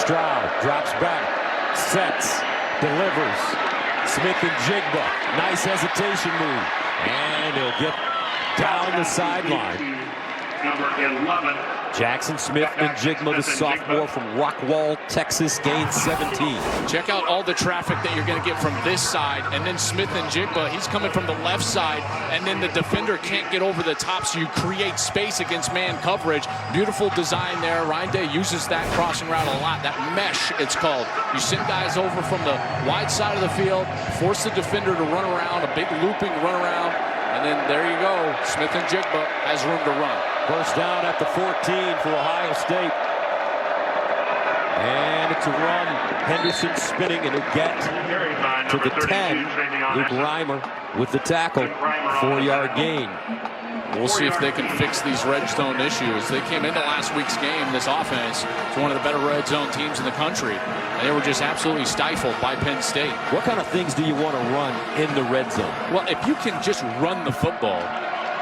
Stroud drops back, sets, delivers. Smith-Njigba, nice hesitation move, and he'll get down the sideline. Number 11. Jaxon Smith-Njigba, the sophomore from Rockwall, Texas, gains 17. Check out all the traffic that you're going to get from this side, and then Smith-Njigba, he's coming from the left side, and then the defender can't get over the top, so you create space against man coverage. Beautiful design there. Ryan Day uses that crossing route a lot. That mesh, it's called. You send guys over from the wide side of the field, force the defender to run around, a big looping run around, and then there you go. Smith-Njigba has room to run. 1st down at the 14 for Ohio State. And it's a run. Henderson spinning, and he'll get to the 10. Luke Reimer with the tackle. 4-yard gain. We'll see if they can fix these red zone issues. They came into last week's game, this offense, to one of the better red zone teams in the country. And they were just absolutely stifled by Penn State. What kind of things do you want to run in the red zone? Well, if you can just run the football,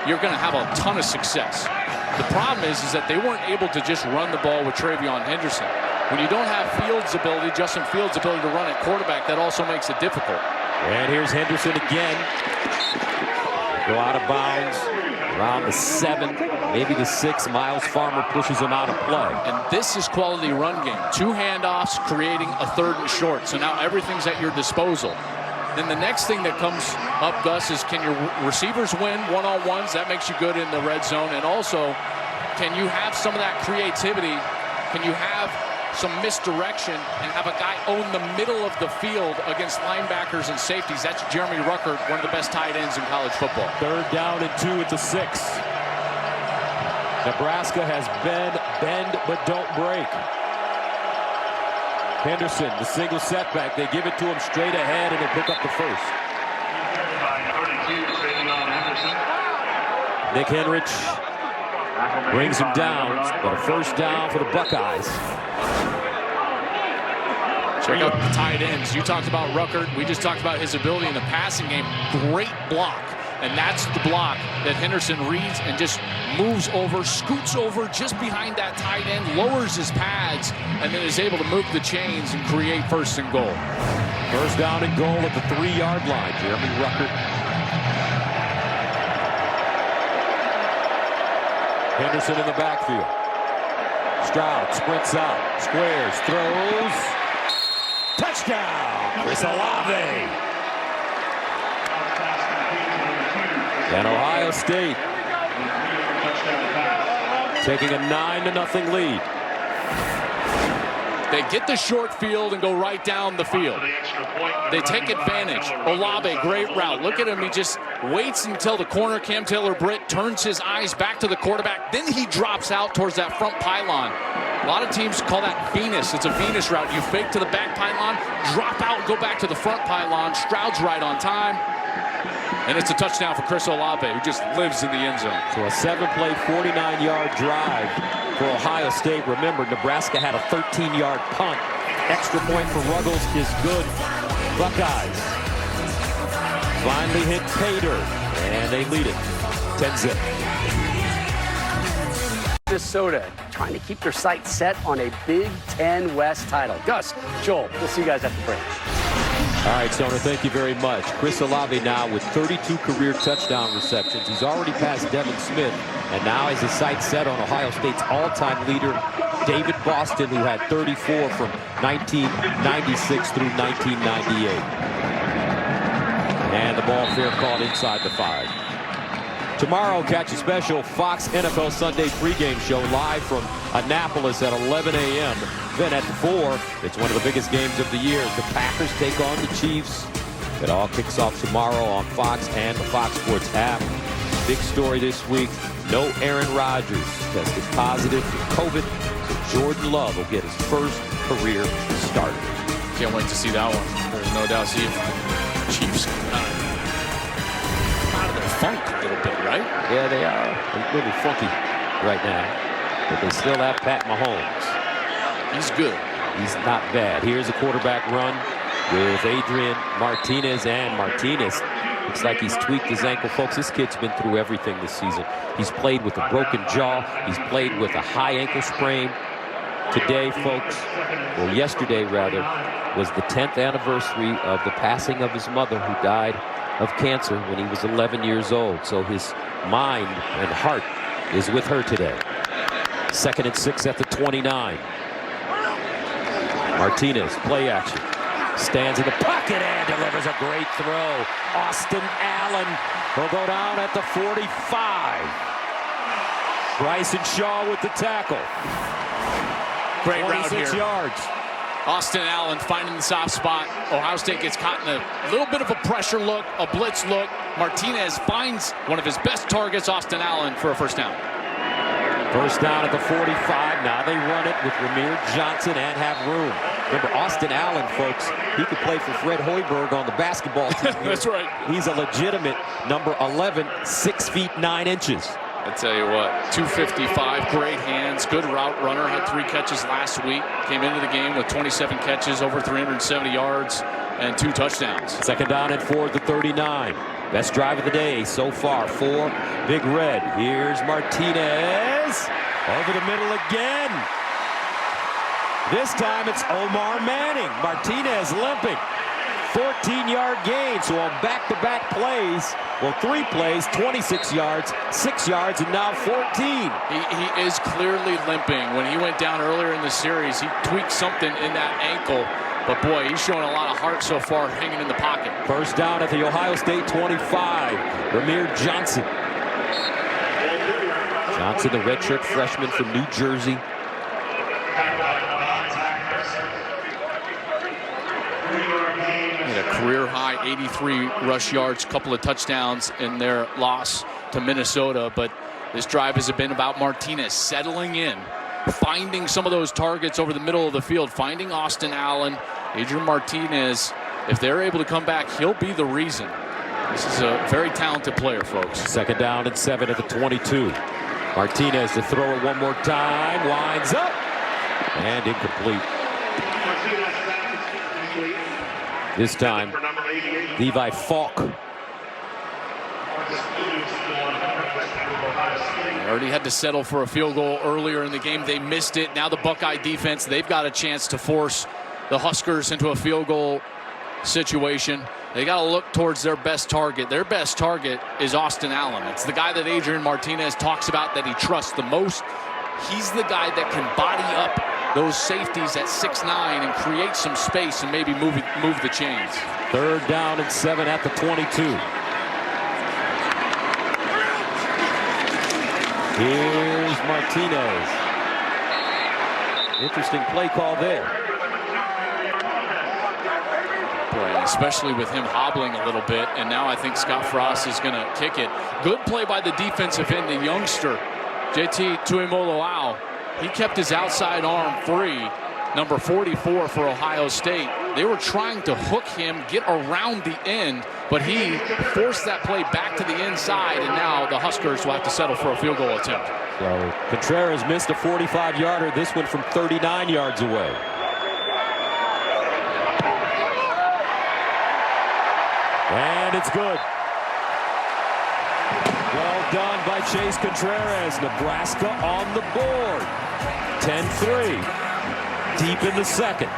you're going to have a ton of success. The problem is that they weren't able to just run the ball with TreVeyon Henderson. When you don't have Justin Fields' ability to run at quarterback, that also makes it difficult. And here's Henderson again. Go out of bounds around the 7, maybe the 6. Miles Farmer pushes him out of play. And this is quality run game. 2 handoffs creating a 3rd and short. So now everything's at your disposal. Then the next thing that comes up, Gus, is can your receivers win one-on-ones? That makes you good in the red zone. And also, can you have some of that creativity? Can you have some misdirection and have a guy own the middle of the field against linebackers and safeties? That's Jeremy Ruckert, one of the best tight ends in college football. 3rd down and 2 at the 6. Nebraska has bend but don't break. Henderson, the single setback. They give it to him straight ahead, and he'll pick up the 1st. By 32, TreVeyon Henderson. Nick Henrich Brings him down, but a first down for the Buckeyes. Check out the tight ends. You talked about Ruckert. We just talked about his ability in the passing game. Great block. And that's the block that Henderson reads and just moves over, scoots over just behind that tight end, lowers his pads, and then is able to move the chains and create first and goal. First down and goal at the 3-yard line. Jeremy Ruckert. Henderson in the backfield. Stroud sprints out, squares, throws. Touchdown! It's Olave. And Ohio State taking a 9-0 lead. They get the short field and go right down the field. They take advantage. Olave, great route. Look at him. He just waits until the corner, Cam Taylor-Britt, turns his eyes back to the quarterback. Then he drops out towards that front pylon. A lot of teams call that Venus. It's a Venus route. You fake to the back pylon, drop out, go back to the front pylon. Stroud's right on time. And it's a touchdown for Chris Olave, who just lives in the end zone. So a 7-play, 49-yard drive for Ohio State. Remember, Nebraska had a 13-yard punt. Extra point for Ruggles is good. Buckeyes finally hit pay dirt, and they lead it 10-zip. Minnesota trying to keep their sights set on a Big Ten West title. Gus, Joel, we'll see you guys at the break. All right, Stoner, thank you very much. Chris Olave now with 32 career touchdown receptions. He's already passed Devin Smith, and now has his sights set on Ohio State's all-time leader, David Boston, who had 34 from 1996 through 1998. And the ball fair caught inside the 5. Tomorrow, catch a special Fox NFL Sunday pregame show live from Annapolis at 11 a.m. Then at 4, it's one of the biggest games of the year. The Packers take on the Chiefs. It all kicks off tomorrow on Fox and the Fox Sports app. Big story this week, no Aaron Rodgers tested positive for COVID, so Jordan Love will get his first career start. Can't wait to see that one. There's no doubt. See if the Chiefs out of their funk a little bit, right? Yeah, they are a little funky right now, but they still have Pat Mahomes. He's good. He's not bad. Here's a quarterback run with Adrian Martinez, and Martinez looks like he's tweaked his ankle. Folks, this kid's been through everything this season. He's played with a broken jaw. He's played with a high ankle sprain. Today, folks, or yesterday rather, was the 10th anniversary of the passing of his mother, who died of cancer when he was 11 years old. So his mind and heart is with her today. 2nd and 6 at the 29. Martinez, play action. Stands in the pocket and delivers a great throw. Austin Allen will go down at the 45. Bryson Shaw with the tackle. Great route here. 26 yards. Austin Allen finding the soft spot. Ohio State gets caught in a little bit of a pressure look, a blitz look. Martinez finds one of his best targets, Austin Allen, for a first down. First down at the 45. Now they run it with Ramir Johnson and have room. Remember, Austin Allen, folks, he could play for Fred Hoiberg on the basketball team. That's right. He's a legitimate number 11, 6 feet 9 inches. I tell you what, 255, great hands, good route runner, had 3 catches last week. Came into the game with 27 catches, over 370 yards, and 2 touchdowns. 2nd down and 4 at the 39. Best drive of the day so far for Big Red. Here's Martinez. Over the middle again. This time it's Omar Manning. Martinez limping. 14-yard gain. So on back-to-back plays, well, 3 plays, 26 yards, 6 yards, and now 14. He is clearly limping. When he went down earlier in the series, he tweaked something in that ankle. But boy, he's showing a lot of heart so far, hanging in the pocket. First down at the Ohio State 25. Ramir Johnson. Johnson, the redshirt freshman from New Jersey. He had a career-high 83 rush yards, couple of touchdowns in their loss to Minnesota. But this drive has been about Martinez settling in, finding some of those targets over the middle of the field, finding Austin Allen, Adrian Martinez. If they're able to come back, he'll be the reason. This is a very talented player, folks. 2nd down and 7 at the 22. Martinez to throw it one more time. Winds up. And incomplete. This time, Levi Falk. They already had to settle for a field goal earlier in the game. They missed it. Now the Buckeye defense, they've got a chance to force the Huskers into a field goal situation. They got to look towards their best target. Their best target is Austin Allen. It's the guy that Adrian Martinez talks about that he trusts the most. He's the guy that can body up those safeties at 6'9" and create some space and maybe move the chains. 3rd down and 7 at the 22. Here's Martinez. Interesting play call there. Boy, especially with him hobbling a little bit, and now I think Scott Frost is going to kick it. Good play by the defensive end, the youngster, JT Tuimoloau. He kept his outside arm free, number 44 for Ohio State. They were trying to hook him, get around the end, but he forced that play back to the inside, and now the Huskers will have to settle for a field goal attempt. So Contreras missed a 45-yarder, this one from 39 yards away. And it's good. Well done by Chase Contreras. Nebraska on the board. 10-3. Deep in the second.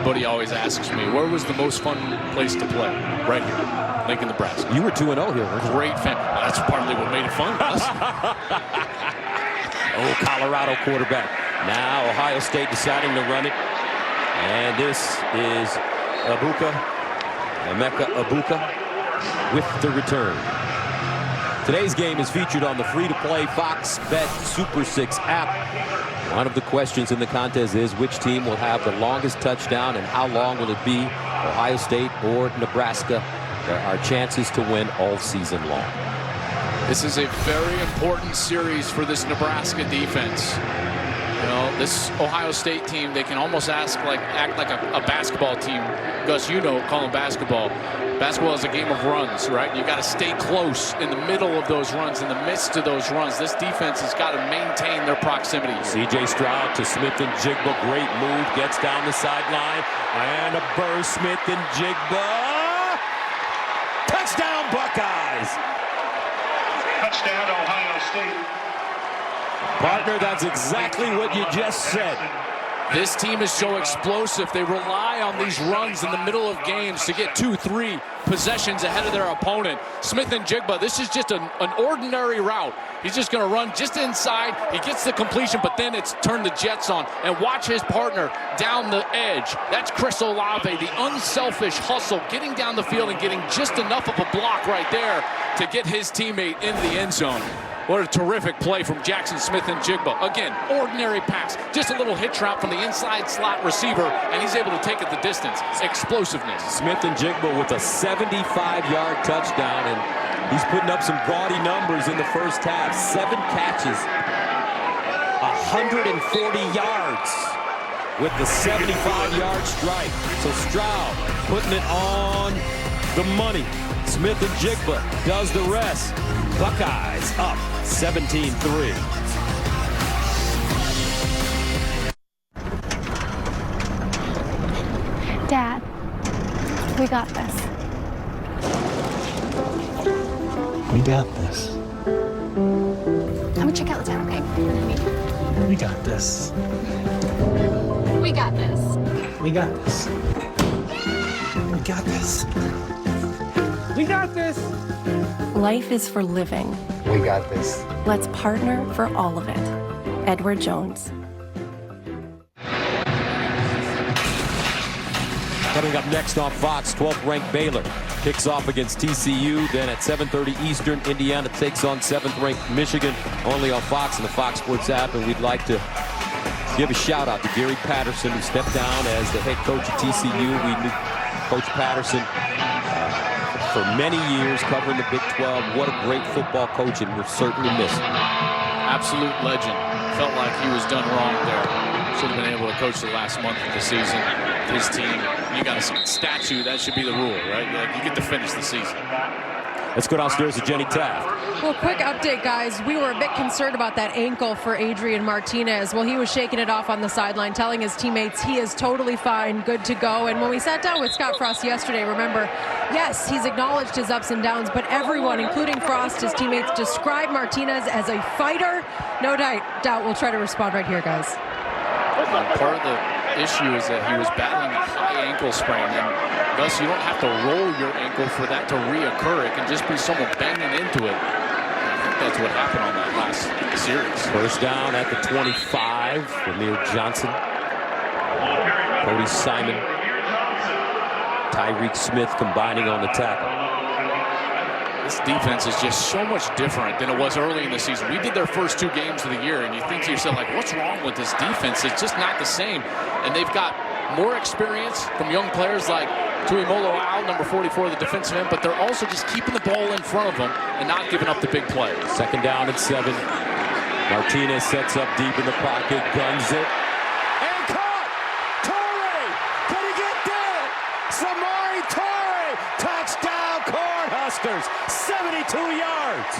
Buddy always asks me, where was the most fun place to play? Right here, Lincoln, Nebraska. You were 2-0 here, weren't you? Great fan. Well, that's partly what made it fun. Oh, Colorado quarterback. Now Ohio State deciding to run it. And this is Emeka Egbuka with the return. Today's game is featured on the free-to-play Fox Bet Super 6 app. One of the questions in the contest is which team will have the longest touchdown and how long will it be, Ohio State or Nebraska? There are chances to win all season long. This is a very important series for this Nebraska defense. You know, this Ohio State team, they can almost act like a basketball team. Gus, you know, calling basketball. Basketball is a game of runs, right? You got to stay close in the middle of those runs, in the midst of those runs. This defense has got to maintain their proximity. CJ Stroud to Smith-Njigba. Great move. Gets down the sideline. And a burst. Smith-Njigba. Touchdown, Buckeyes. Touchdown, Ohio State. Partner, that's exactly what you just said. This team is so explosive. They rely on these runs in the middle of games to get 2-3 possessions ahead of their opponent. Smith-Njigba, this is just an ordinary route. He's just going to run just inside. He gets the completion, but then it's turn the jets on. And watch his partner down the edge. That's Chris Olave, the unselfish hustle, getting down the field and getting just enough of a block right there to get his teammate into the end zone. What a terrific play from Jaxon Smith-Njigba. Again, ordinary pass. Just a little hitch route from the inside slot receiver, and he's able to take it the distance. Explosiveness. Smith-Njigba with a 75-yard touchdown, and he's putting up some gaudy numbers in the first half. 7 catches, 140 yards with the 75-yard strike. So Stroud putting it on the money. Smith-Njigba does the rest. Buckeyes up 17-3. Dad, we got this. We got this. I'm gonna check out the town, okay? We got this. We got this. We got this. We got this. We got this. Life is for living. We got this. Let's partner for all of it. Edward Jones. Coming up next on Fox, 12th ranked Baylor kicks off against TCU. Then at 7:30 Eastern, Indiana takes on 7th ranked Michigan. Only on Fox and the Fox Sports app. And we'd like to give a shout out to Gary Patterson, who stepped down as the head coach at TCU. We knew Coach Patterson for many years covering the Big 12. What a great football coach, and we'll certainly miss him. Absolute legend. Felt like he was done wrong there. Should have been able to coach the last month of the season. His team, you got a statue, that should be the rule, right? You get to finish the season. Let's go downstairs to Jenny Taft. Well, quick update, guys. We were a bit concerned about that ankle for Adrian Martinez. Well, he was shaking it off on the sideline, telling his teammates he is totally fine, good to go. And when we sat down with Scott Frost yesterday, remember, yes, he's acknowledged his ups and downs, but everyone, including Frost, his teammates, describe Martinez as a fighter. No doubt we'll try to respond right here, guys. Part of the issue is that he was battling a high ankle sprain, and thus you don't have to roll your ankle for that to reoccur. It can just be someone banging into it. I think that's what happened on that last series. First down at the 25. Amir Johnson, Cody Simon, Tyreek Smith combining on the tackle. This defense is just so much different than it was early in the season. We did their first 2 games of the year, and you think to yourself, like, what's wrong with this defense? It's just not the same. And they've got more experience from young players like Tuimoloau, number 44, the defensive end, but they're also just keeping the ball in front of them and not giving up the big plays. Second down at 7. Martinez sets up deep in the pocket, guns it. And caught! Torrey! Can he get there? Samori Torrey! Touchdown, Cornhuskers! 72 yards!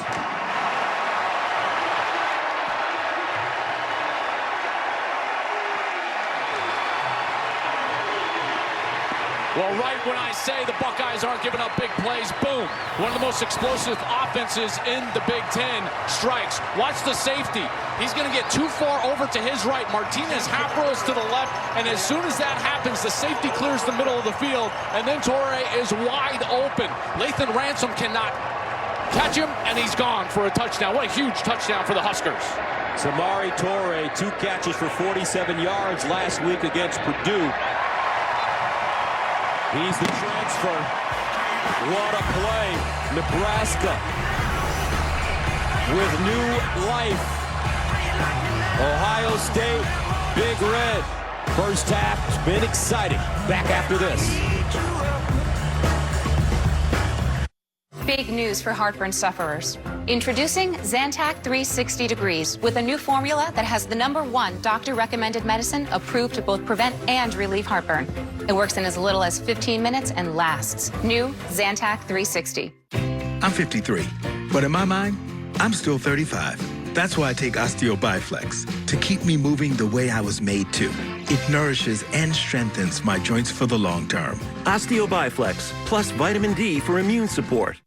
Well, right when I say the Buckeyes aren't giving up big plays, boom. One of the most explosive offenses in the Big Ten strikes. Watch the safety. He's going to get too far over to his right. Martinez half rolls to the left, and as soon as that happens, the safety clears the middle of the field, and then Torrey is wide open. Lathan Ransom cannot catch him, and he's gone for a touchdown. What a huge touchdown for the Huskers. Samori Torrey, 2 catches for 47 yards last week against Purdue. He's the transfer. What a play. Nebraska with new life. Ohio State, Big Red. First half's been exciting. Back after this. Big news for heartburn sufferers. Introducing Zantac 360 Degrees with a new formula that has the #1 doctor-recommended medicine approved to both prevent and relieve heartburn. It works in as little as 15 minutes and lasts. New Zantac 360. I'm 53, but in my mind, I'm still 35. That's why I take OsteoBiflex, to keep me moving the way I was made to. It nourishes and strengthens my joints for the long term. OsteoBiflex, plus vitamin D for immune support.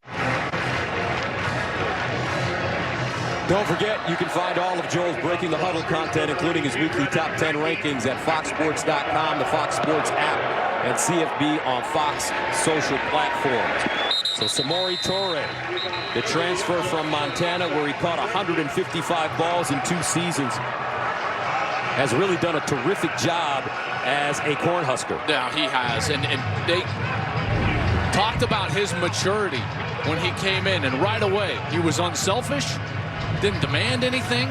Don't forget, you can find all of Joel's Breaking the Huddle content, including his weekly top 10 rankings at foxsports.com, the Fox Sports app, and CFB on Fox social platforms. So Samori Torrey, the transfer from Montana, where he caught 155 balls in 2 seasons, has really done a terrific job as a Cornhusker. Yeah, he has. And they talked about his maturity when he came in, and right away, he was unselfish, didn't demand anything.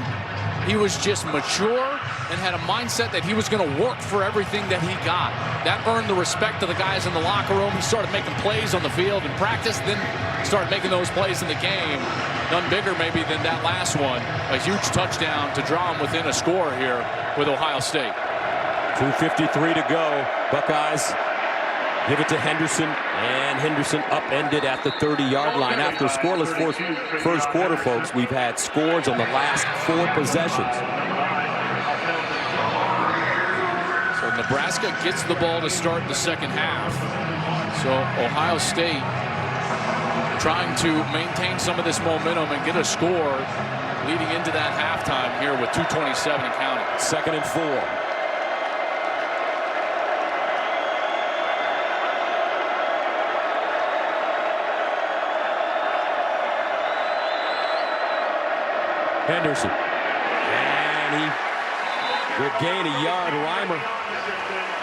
He was just mature and had a mindset that he was going to work for everything that he got. That earned the respect of the guys in the locker room. He started making plays on the field in practice, then started making those plays in the game. None bigger maybe than that last one. A huge touchdown to draw him within a score here with Ohio State. 2:53 to go. Buckeyes give it to Henderson, and Henderson upended at the 30-yard line. After a scoreless first quarter, folks, we've had scores on the last 4 possessions. So Nebraska gets the ball to start the second half. So Ohio State trying to maintain some of this momentum and get a score leading into that halftime here with 2:27 and counting. 2nd and 4. Henderson, and he will gain a yard. Reimer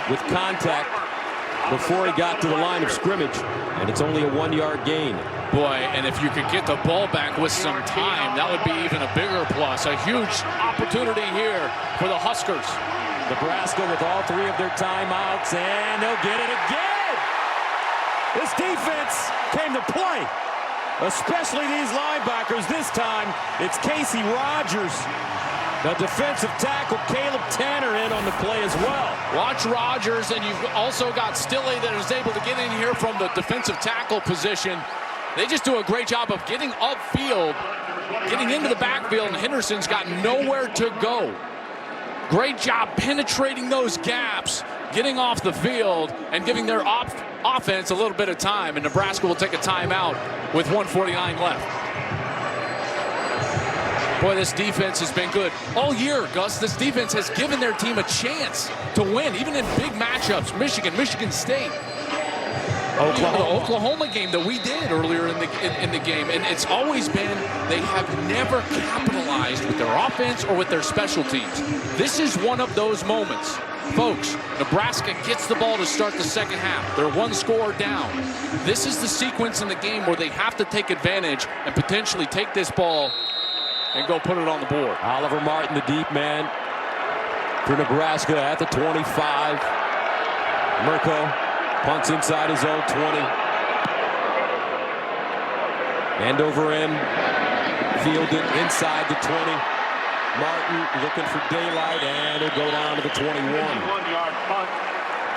with contact before he got to the line of scrimmage, and it's only a 1-yard gain. Boy, and if you could get the ball back with some time, that would be even a bigger plus. A huge opportunity here for the Huskers. Nebraska with all 3 of their timeouts, and they'll get it again. This defense came to play. Especially these linebackers. This time, it's Casey Rogers. The defensive tackle, Caleb Tanner, in on the play as well. Watch Rogers, and you've also got Stille that is able to get in here from the defensive tackle position. They just do a great job of getting upfield, getting into the backfield, and Henderson's got nowhere to go. Great job penetrating those gaps, getting off the field, and giving their offense a little bit of time. And Nebraska will take a timeout with 1:49 left. Boy, this defense has been good all year, Gus. This defense has given their team a chance to win, even in big matchups. Michigan State. The Oklahoma game that we did earlier in the game. And it's always been they have never capitalized with their offense or with their special teams. This is one of those moments. Folks, Nebraska gets the ball to start the second half. They're one score down. This is the sequence in the game where they have to take advantage and potentially take this ball and go put it on the board. Oliver Martin, the deep man for Nebraska at the 25. Mirko punts inside his own 20. End over end. Fielded inside the 20. Martin looking for daylight, and it'll go down to the 21.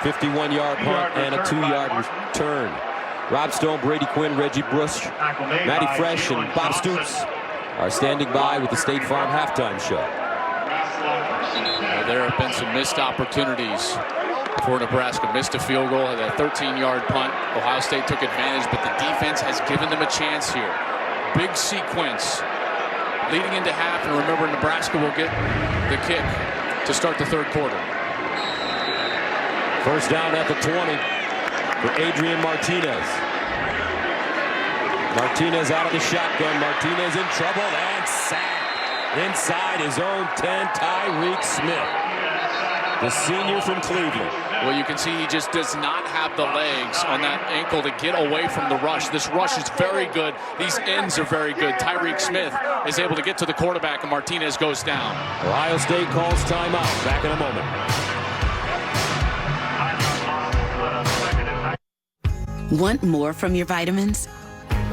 51-yard punt and a 2-yard return. Rob Stone, Brady Quinn, Reggie Bush, Matty Fresh, and Bob Stoops are standing by with the State Farm halftime show. There have been some missed opportunities for Nebraska. Missed a field goal at a 13-yard punt. Ohio State took advantage, but the defense has given them a chance here. Big sequence leading into half, and remember, Nebraska will get the kick to start the third quarter. First down at the 20 for Adrian Martinez. Martinez out of the shotgun. Martinez in trouble and sacked inside his own 10. Tyreek Smith, the senior from Cleveland. Well, you can see he just does not have the legs on that ankle to get away from the rush. This rush is very good. These ends are very good. Tyreek Smith is able to get to the quarterback, and Martinez goes down. Ohio State calls timeout. Back in a moment. Want more from your vitamins?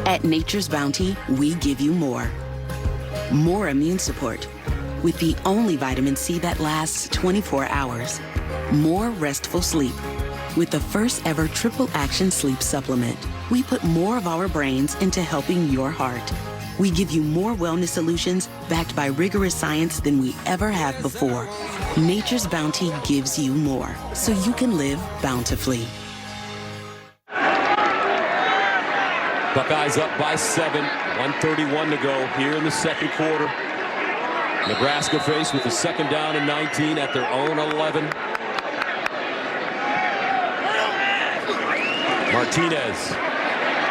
At Nature's Bounty, we give you more. More immune support with the only vitamin C that lasts 24 hours. More restful sleep with the first ever triple action sleep supplement. We put more of our brains into helping your heart. We give you more wellness solutions backed by rigorous science than we ever have before. Nature's Bounty gives you more so you can live bountifully. Buckeyes up by 7, 1:31 to go here in the second quarter. Nebraska faced with a second down and 19 at their own 11. Martinez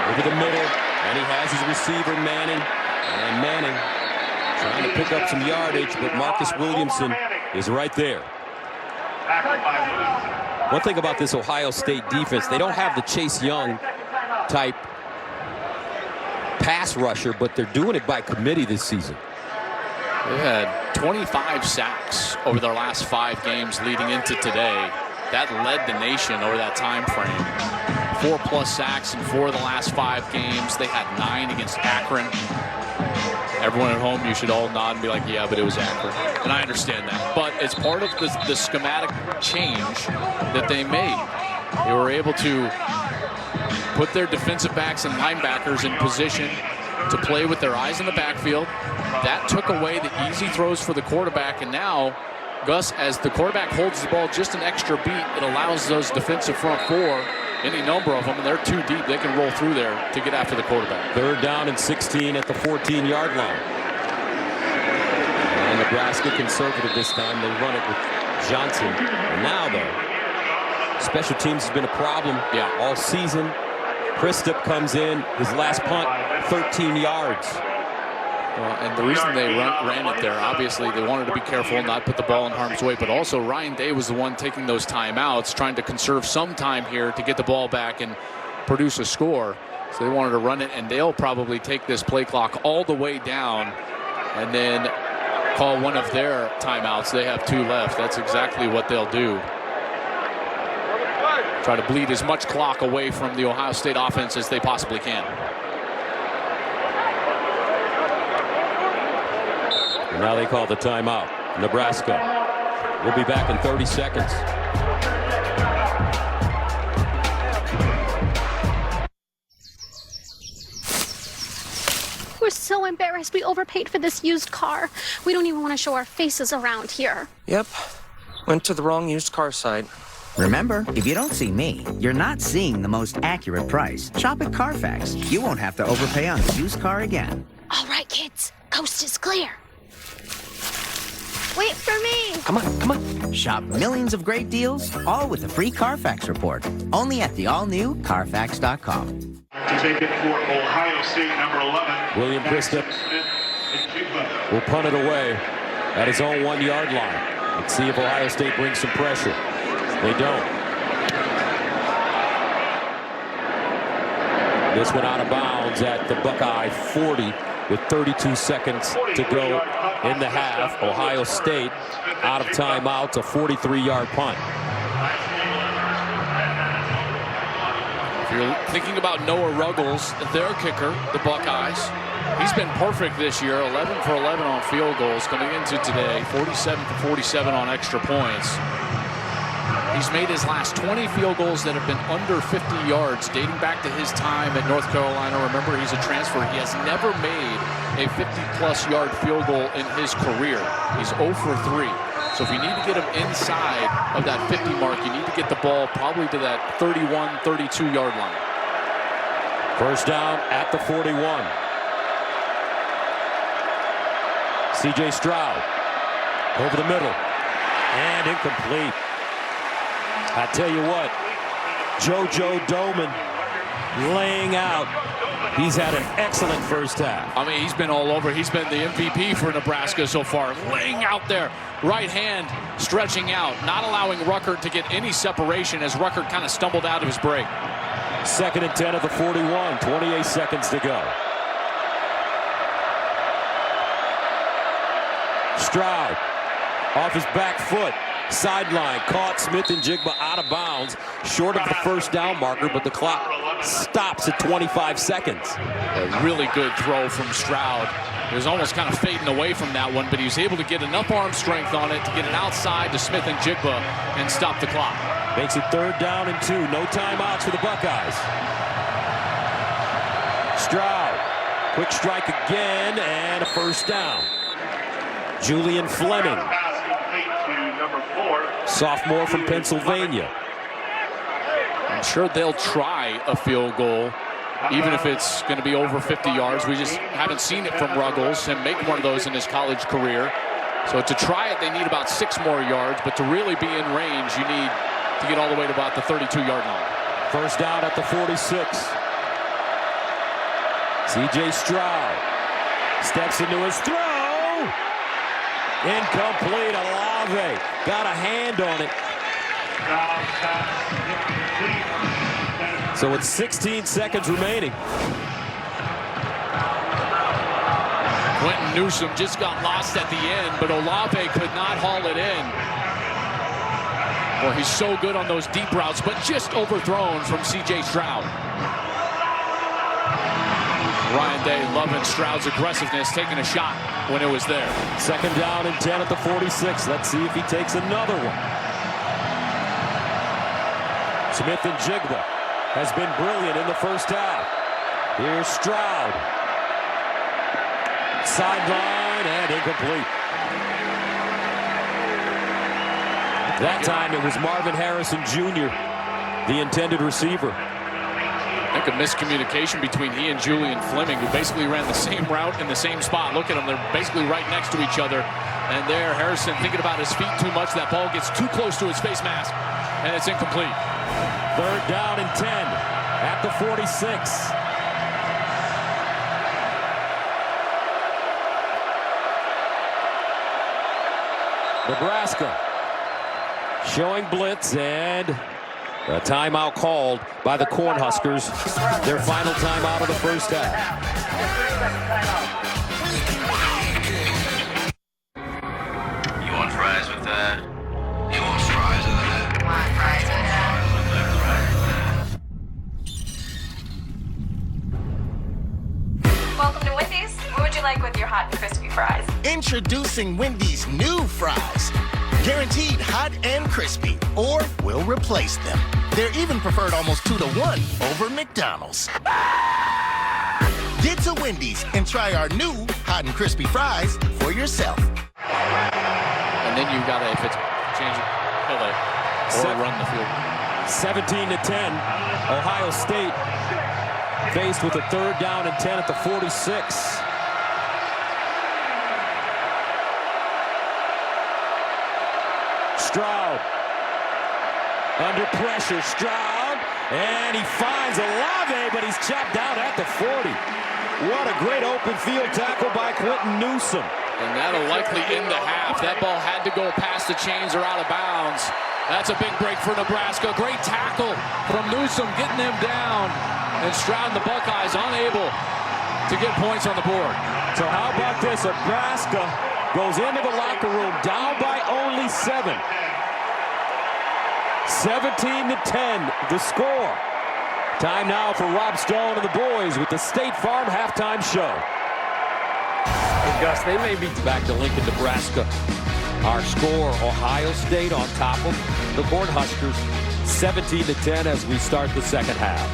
over the middle, and he has his receiver Manning. And Manning trying to pick up some yardage, but Marcus Williamson is right there. One thing about this Ohio State defense, they don't have the Chase Young type pass rusher, but they're doing it by committee this season. They had 25 sacks over their last 5 games leading into today. That led the nation over that time frame. 4+ sacks in 4 of the last 5 games. They had 9 against Akron. Everyone at home, you should all nod and be like, yeah, but it was Akron. And I understand that. But it's part of the schematic change that they made. They were able to put their defensive backs and linebackers in position to play with their eyes in the backfield. That took away the easy throws for the quarterback, and now, Gus, as the quarterback holds the ball just an extra beat, it allows those defensive front 4, any number of them, and they're too deep, they can roll through there to get after the quarterback. Third down and 16 at the 14-yard line. And Nebraska conservative this time. They run it with Johnson. And now, though, special teams has been a problem all season. Christop comes in, his last punt, 13 yards. And the reason they ran it there, obviously they wanted to be careful and not put the ball in harm's way, but also Ryan Day was the one taking those timeouts, trying to conserve some time here to get the ball back and produce a score. So they wanted to run it, and they'll probably take this play clock all the way down and then call one of their timeouts. They have 2 left. That's exactly what they'll do. Try to bleed as much clock away from the Ohio State offense as they possibly can. And now they call the timeout. Nebraska will be back in 30 seconds. so embarrassed we overpaid for this used car. We don't even want to show our faces around here. Yep. Went to the wrong used car site. Remember, if you don't see me, you're not seeing the most accurate price. Shop at Carfax. You won't have to overpay on a used car again. All right, kids. Coast is clear. Wait for me. Come on, come on. Shop millions of great deals, all with a free Carfax report. Only at the all-new Carfax.com. To take it for Ohio State, number 11. William Christop will punt it away at his own 1-yard line. Let's see if Ohio State brings some pressure. They don't. This one out of bounds at the Buckeye 40 with 32 seconds to go in the half. Ohio State out of timeout, a 43-yard punt. If you're thinking about Noah Ruggles, their kicker, the Buckeyes, he's been perfect this year, 11 for 11 on field goals coming into today, 47 for 47 on extra points. He's made his last 20 field goals that have been under 50 yards, dating back to his time at North Carolina. Remember, he's a transfer. He has never made a 50-plus yard field goal in his career. He's 0 for 3. So if you need to get him inside of that 50 mark, you need to get the ball probably to that 31, 32-yard line. First down at the 41. C.J. Stroud over the middle and incomplete. I tell you what, JoJo Doman laying out. He's had an excellent first half. I mean, he's been all over. He's been the MVP for Nebraska so far. Laying out there, right hand stretching out, not allowing Ruckert to get any separation as Ruckert kind of stumbled out of his break. 2nd and 10 at the 41, 28 seconds to go. Stroud off his back foot. Sideline caught. Smith-Njigba out of bounds, short of the first down marker, but the clock stops at 25 seconds. A really good throw from Stroud. He was almost kind of fading away from that one, but he was able to get enough arm strength on it to get it outside to Smith-Njigba and stop the clock. Makes it 3rd down and 2. No timeouts for the Buckeyes. Stroud, quick strike again, and a first down. Julian Fleming, sophomore from Pennsylvania. I'm sure they'll try a field goal, even if it's going to be over 50 yards. We just haven't seen it from Ruggles and make one of those in his college career. So to try it, they need about 6 more yards, but to really be in range, you need to get all the way to about the 32-yard line. First down at the 46. C.J. Stroud steps into his throw. Incomplete. Olave got a hand on it. So it's 16 seconds remaining. Quentin Newsom just got lost at the end, but Olave could not haul it in. Well, he's so good on those deep routes, but just overthrown from C.J. Stroud. Ryan Day loving Stroud's aggressiveness, taking a shot when it was there. 2nd down and 10 at the 46. Let's see if he takes another one. Smith-Njigba has been brilliant in the first half. Here's Stroud. Sideline and incomplete. That time it was Marvin Harrison Jr., the intended receiver. I think a miscommunication between he and Julian Fleming, who basically ran the same route in the same spot. Look at them, they're basically right next to each other. And there, Harrison thinking about his feet too much. That ball gets too close to his face mask, and it's incomplete. 3rd down and 10 at the 46. Nebraska showing blitz, and a timeout called by the Cornhuskers. Their final timeout of the first half. You want fries with that? You want fries with that? Want fries with that? Welcome to Wendy's. What would you like with your hot and crispy fries? Introducing Wendy's new fries. Guaranteed hot and crispy, or we'll replace them. They're even preferred almost 2-to-1 over McDonald's. Get to Wendy's and try our new hot and crispy fries for yourself. And then you got to, if it's change it, kill it, or run the field. 17-10. Ohio State faced with a 3rd down and 10 at the 46. Stroud under pressure. Stroud, and he finds Olave, but he's chopped down at the 40. What a great open field tackle by Quentin Newsom. And that'll likely end the half. That ball had to go past the chains or out of bounds. That's a big break for Nebraska. Great tackle from Newsom, getting him down. And Stroud and the Buckeyes unable to get points on the board. So how about this? Nebraska goes into the locker room down by only 7. 17-10, the score. Time now for Rob Stone and the boys with the State Farm halftime show. Hey Gus, they may be back to Lincoln, Nebraska. Our score, Ohio State on top of the Cornhuskers, 17-10 as we start the second half.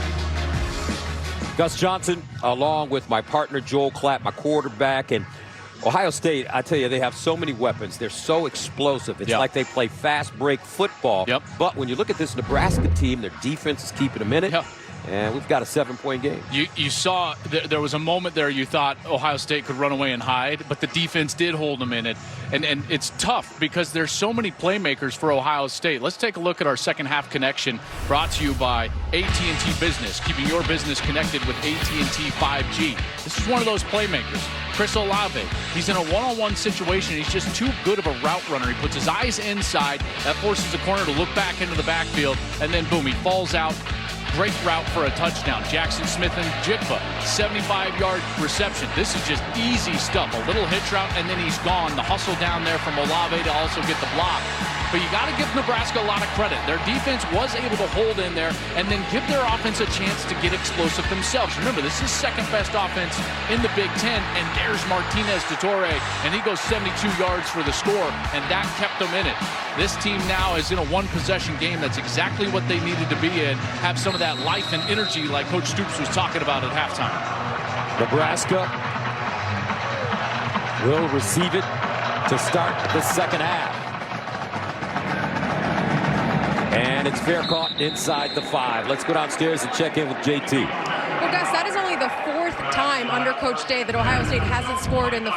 Gus Johnson, along with my partner Joel Klatt, my quarterback, and Ohio State, I tell you, they have so many weapons. They're so explosive. It's like they play fast break football. But when you look at this Nebraska team, their defense is keeping them in it. And we've got a 7-point game. You saw there was a moment there you thought Ohio State could run away and hide, but the defense did hold them in it. And it's tough because there's so many playmakers for Ohio State. Let's take a look at our second half connection brought to you by AT&T Business, keeping your business connected with AT&T 5G. This is one of those playmakers. Chris Olave, he's in a one-on-one situation. He's just too good of a route runner. He puts his eyes inside. That forces the corner to look back into the backfield, and then boom, he falls out. Great route for a touchdown. Jaxon, Smith-Njigba, 75-yard reception. This is just easy stuff. A little hitch route, and then he's gone. The hustle down there from Olave to also get the block. But you got to give Nebraska a lot of credit. Their defense was able to hold in there and then give their offense a chance to get explosive themselves. Remember, this is second-best offense in the Big Ten, and there's Martinez de Torre, and he goes 72 yards for the score, and that kept them in it. This team now is in a one-possession game. That's exactly what they needed to be in. Have some of that life and energy like Coach Stoops was talking about at halftime. Nebraska will receive it to start the second half. And it's fair caught inside the 5. Let's go downstairs and check in with JT. Well, Gus, that is only the 4th time under Coach Day that Ohio State hasn't scored in the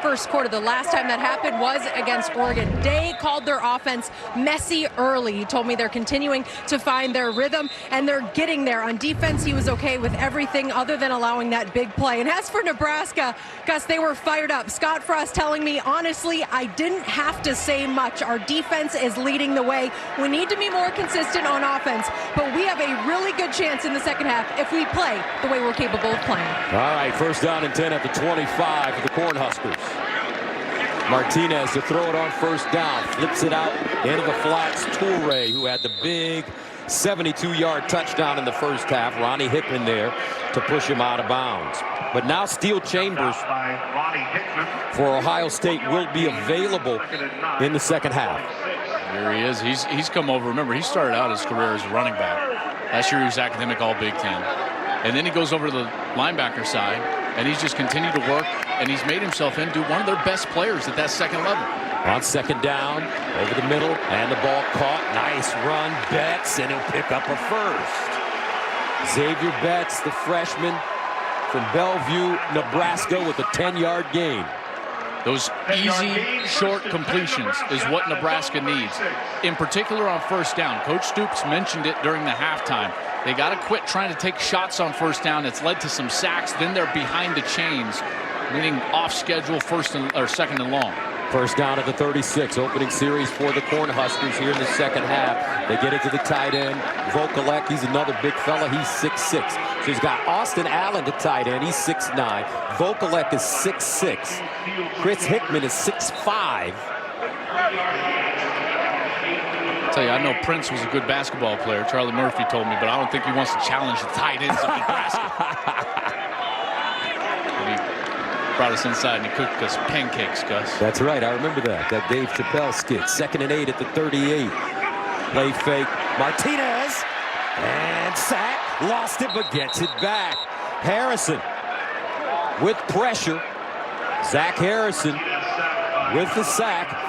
first quarter. The last time that happened was against Oregon. Day called their offense messy early. He told me they're continuing to find their rhythm, and they're getting there. On defense, he was okay with everything other than allowing that big play. And as for Nebraska, Gus, they were fired up. Scott Frost telling me, honestly, I didn't have to say much. Our defense is leading the way. We need to be more consistent on offense, but we have a really good chance in the second half if we play the way we're capable of playing. All right, 1st down and 10 at the 25 for the Cornhuskers. Martinez to throw it on 1st down, flips it out into the flats. Toure, who had the big 72-yard touchdown in the first half. Ronnie Hickman there to push him out of bounds. But now Steel Chambers for Ohio State will be available in the second half. Here he is. He's come over. Remember, he started out his career as a running back. Last year he was academic all Big Ten. And then he goes over to the linebacker side, and he's just continued to work, and he's made himself into one of their best players at that second level. On 2nd down, over the middle, and the ball caught. Nice run, Betts, and he'll pick up a 1st. Xavier Betts, the freshman from Bellevue, Nebraska, with a 10-yard gain. Those easy, short completions is what Nebraska needs. In particular on 1st down. Coach Stoops mentioned it during the halftime. They got to quit trying to take shots on 1st down. It's led to some sacks. Then they're behind the chains, meaning off schedule 2nd and long. 1st down at the 36. Opening series for the Cornhuskers here in the second half. They get it to the tight end. Vokalek, he's another big fella. He's 6'6". So he's got Austin Allen, the tight end. He's 6'9". Vokalek is 6'6". Chris Hickman is 6'5". I tell you, I know Prince was a good basketball player. Charlie Murphy told me, but I don't think he wants to challenge the tight ends of Nebraska. He brought us inside and he cooked us pancakes, Gus. That's right. I remember that Dave Chappelle skit. 2nd and 8 at the 38. Play fake. Martinez and sack. Lost it, but gets it back. Harrison with pressure. Zach Harrison with the sack.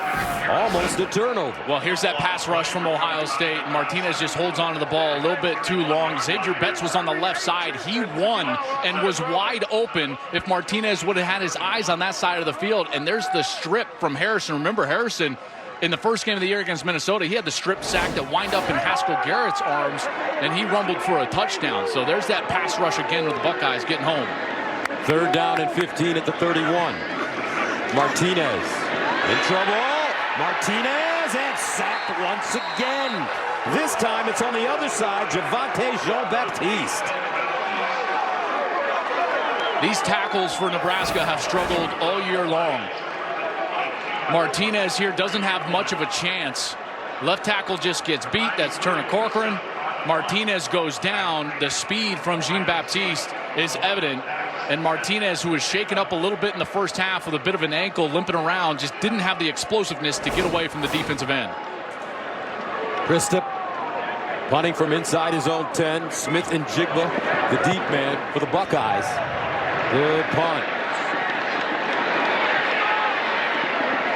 Almost a turnover. Well, here's that pass rush from Ohio State. Martinez just holds on to the ball a little bit too long. Xavier Betts was on the left side. He won and was wide open if Martinez would have had his eyes on that side of the field. And there's the strip from Harrison. Remember, Harrison, in the first game of the year against Minnesota, he had the strip sack that wind up in Haskell Garrett's arms, and he rumbled for a touchdown. So there's that pass rush again with the Buckeyes getting home. 3rd down and 15 at the 31. Martinez in trouble. Martinez and sacked once again. This time it's on the other side, Javonte Jean-Baptiste. These tackles for Nebraska have struggled all year long. Martinez here doesn't have much of a chance. Left tackle just gets beat. That's Turner Corcoran. Martinez goes down. The speed from Jean-Baptiste is evident. And Martinez, who was shaken up a little bit in the first half with a bit of an ankle limping around, just didn't have the explosiveness to get away from the defensive end. Christop punting from inside his own 10. Smith-Njigba, the deep man for the Buckeyes. Good punt.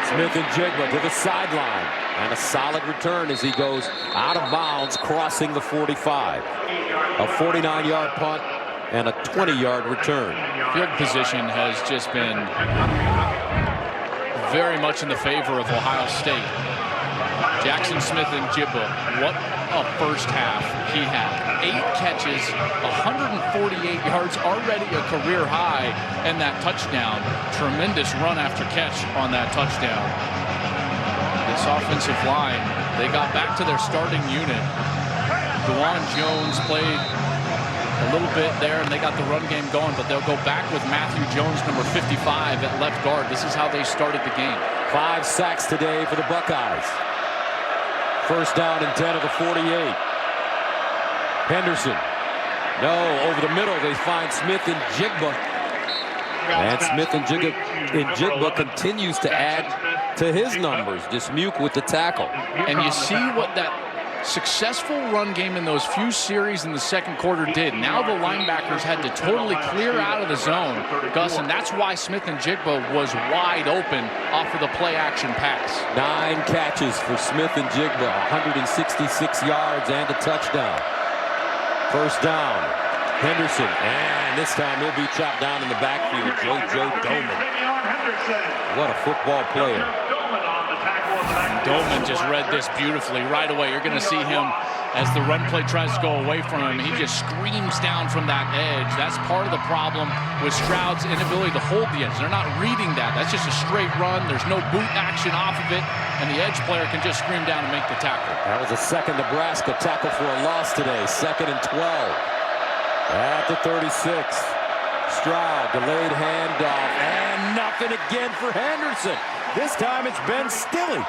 Smith-Njigba to the sideline. And a solid return as he goes out of bounds, crossing the 45. A 49-yard punt and a 20-yard return. Field position has just been very much in the favor of Ohio State. Jaxon Smith-Njigba, what a first half he had. 8 catches, 148 yards, already a career high, and that touchdown. Tremendous run after catch on that touchdown. This offensive line, they got back to their starting unit. DeJuan Jones played a little bit there, and they got the run game going, but they'll go back with Matthew Jones, number 55, at left guard. This is how they started the game. 5 sacks today for the Buckeyes. 1st down and 10 of the 48. Henderson. No, over the middle they find Smith-Njigba. And Smith-Njigba continues to add to his numbers. Dismuke with the tackle. And you see what that successful run game in those few series in the second quarter did. Now the linebackers had to totally clear out of the zone, Gus, and that's why Smith-Njigba was wide open off of the play-action pass. 9 catches for Smith-Njigba, 166 yards and a touchdown. 1st down, Henderson, and this time he'll be chopped down in the backfield. Joe Doman. What a football player. Doman just read this beautifully. Right away, you're going to see him as the run play tries to go away from him. He just screams down from that edge. That's part of the problem with Stroud's inability to hold the edge. They're not reading that. That's just a straight run. There's no boot action off of it, and the edge player can just scream down and make the tackle. That was a second Nebraska tackle for a loss today. 2nd and 12. At the 36. Stroud, delayed handoff, and nothing again for Henderson. This time it's Ben Stille.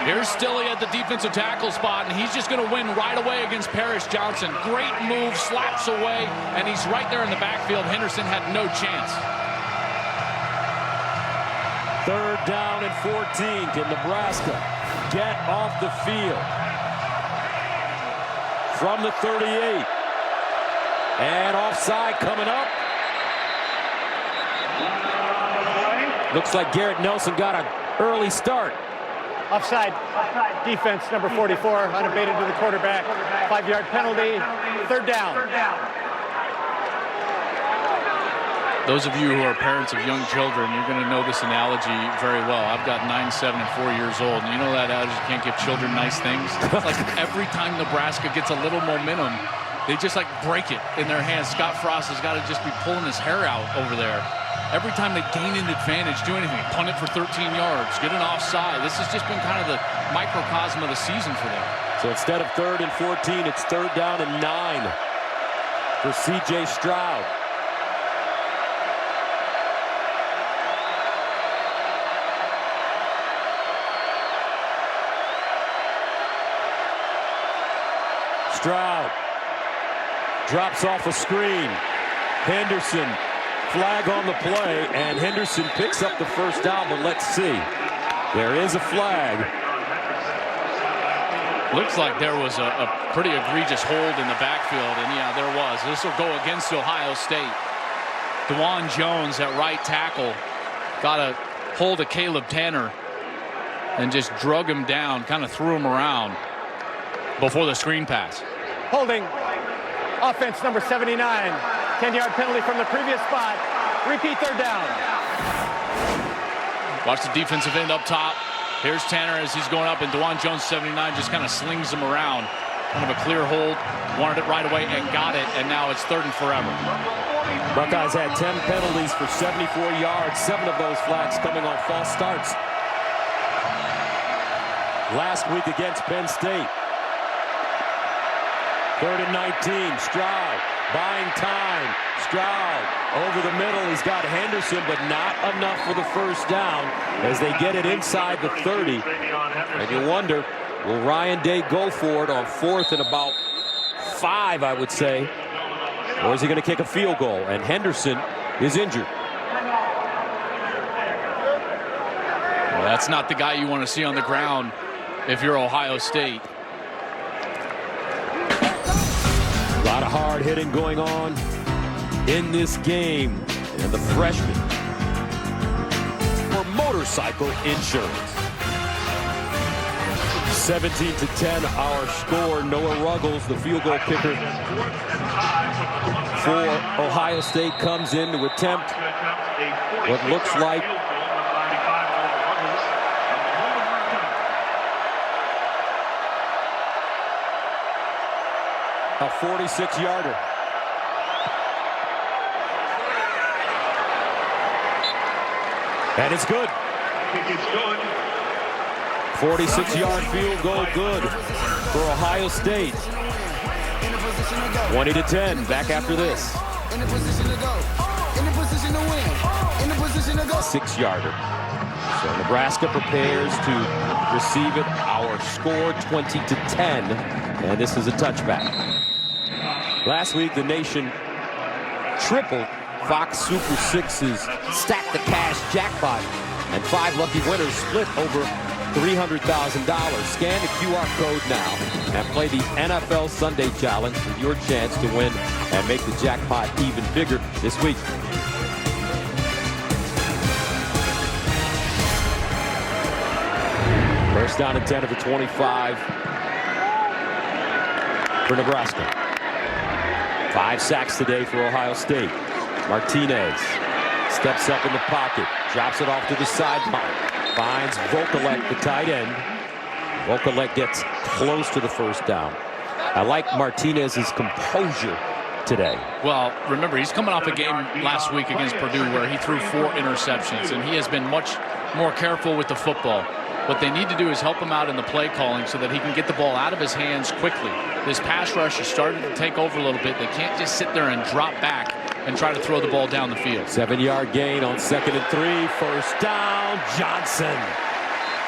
Here's Stille at the defensive tackle spot, and he's just going to win right away against Paris Johnson. Great move, slaps away, and he's right there in the backfield. Henderson had no chance. 3rd down and 14. Can Nebraska get off the field? From the 38. And offside coming up. Looks like Garrett Nelson got an early start. Offside. Defense, number 44, unabated to the quarterback. 5-yard penalty. 3rd down. Those of you who are parents of young children, you're going to know this analogy very well. I've got 9, 7, and 4 years old, and you know that adage, you can't give children nice things? It's like every time Nebraska gets a little momentum, they just like break it in their hands. Scott Frost has got to just be pulling his hair out over there. Every time they gain an advantage, do anything, punt it for 13 yards, get an offside. This has just been kind of the microcosm of the season for them. So instead of 3rd and 14, it's 3rd down and 9 for C.J. Stroud. Stroud drops off a screen. Henderson, flag on the play, and Henderson picks up the 1st down, but let's see. There is a flag. Looks like there was a pretty egregious hold in the backfield, and yeah, there was. This will go against Ohio State. DeJuan Jones at right tackle got a hold of Caleb Tanner and just drug him down, kind of threw him around before the screen pass. Holding. Offense number 79. 10-yard penalty from the previous spot. Repeat third down. Watch the defensive end up top. Here's Tanner as he's going up, and DeJuan Jones, 79, just kind of slings him around. Kind of a clear hold. Wanted it right away and got it, and now it's 3rd and forever. Buckeyes had 10 penalties for 74 yards. 7 of those flags coming on false starts. Last week against Penn State. 3rd and 19. Stroud buying time. Stroud over the middle. He's got Henderson, but not enough for the first down as they get it inside the 30. And you wonder, will Ryan Day go for it on 4th and about 5, I would say? Or is he going to kick a field goal? And Henderson is injured. Well, that's not the guy you want to see on the ground if you're Ohio State. A lot of hard hitting going on in this game. And the freshman for motorcycle insurance. 17-10 our score. Noah Ruggles, the field goal kicker for Ohio State, comes in to attempt what looks like a 46-yarder. And it's good. 46-yard field goal good for Ohio State. 20-10. Back after this. 6-yarder. So Nebraska prepares to receive it. Our score 20-10. And this is a touchback. Last week, the nation tripled Fox Super 6's Stack the Cash jackpot, and 5 lucky winners split over $300,000. Scan the QR code now and play the NFL Sunday Challenge for your chance to win and make the jackpot even bigger this week. First down and 10 of the 25 for Nebraska. 5 sacks today for Ohio State. Martinez steps up in the pocket, drops it off to the sideline, finds Vokalek, the tight end. Vokalek gets close to the first down. I like Martinez's composure today. Well, remember, he's coming off a game last week against Purdue where he threw 4 interceptions, and he has been much more careful with the football. What they need to do is help him out in the play calling so that he can get the ball out of his hands quickly. This pass rush has started to take over a little bit. They can't just sit there and drop back and try to throw the ball down the field. 7-yard gain on 2nd and 3. First down, Johnson.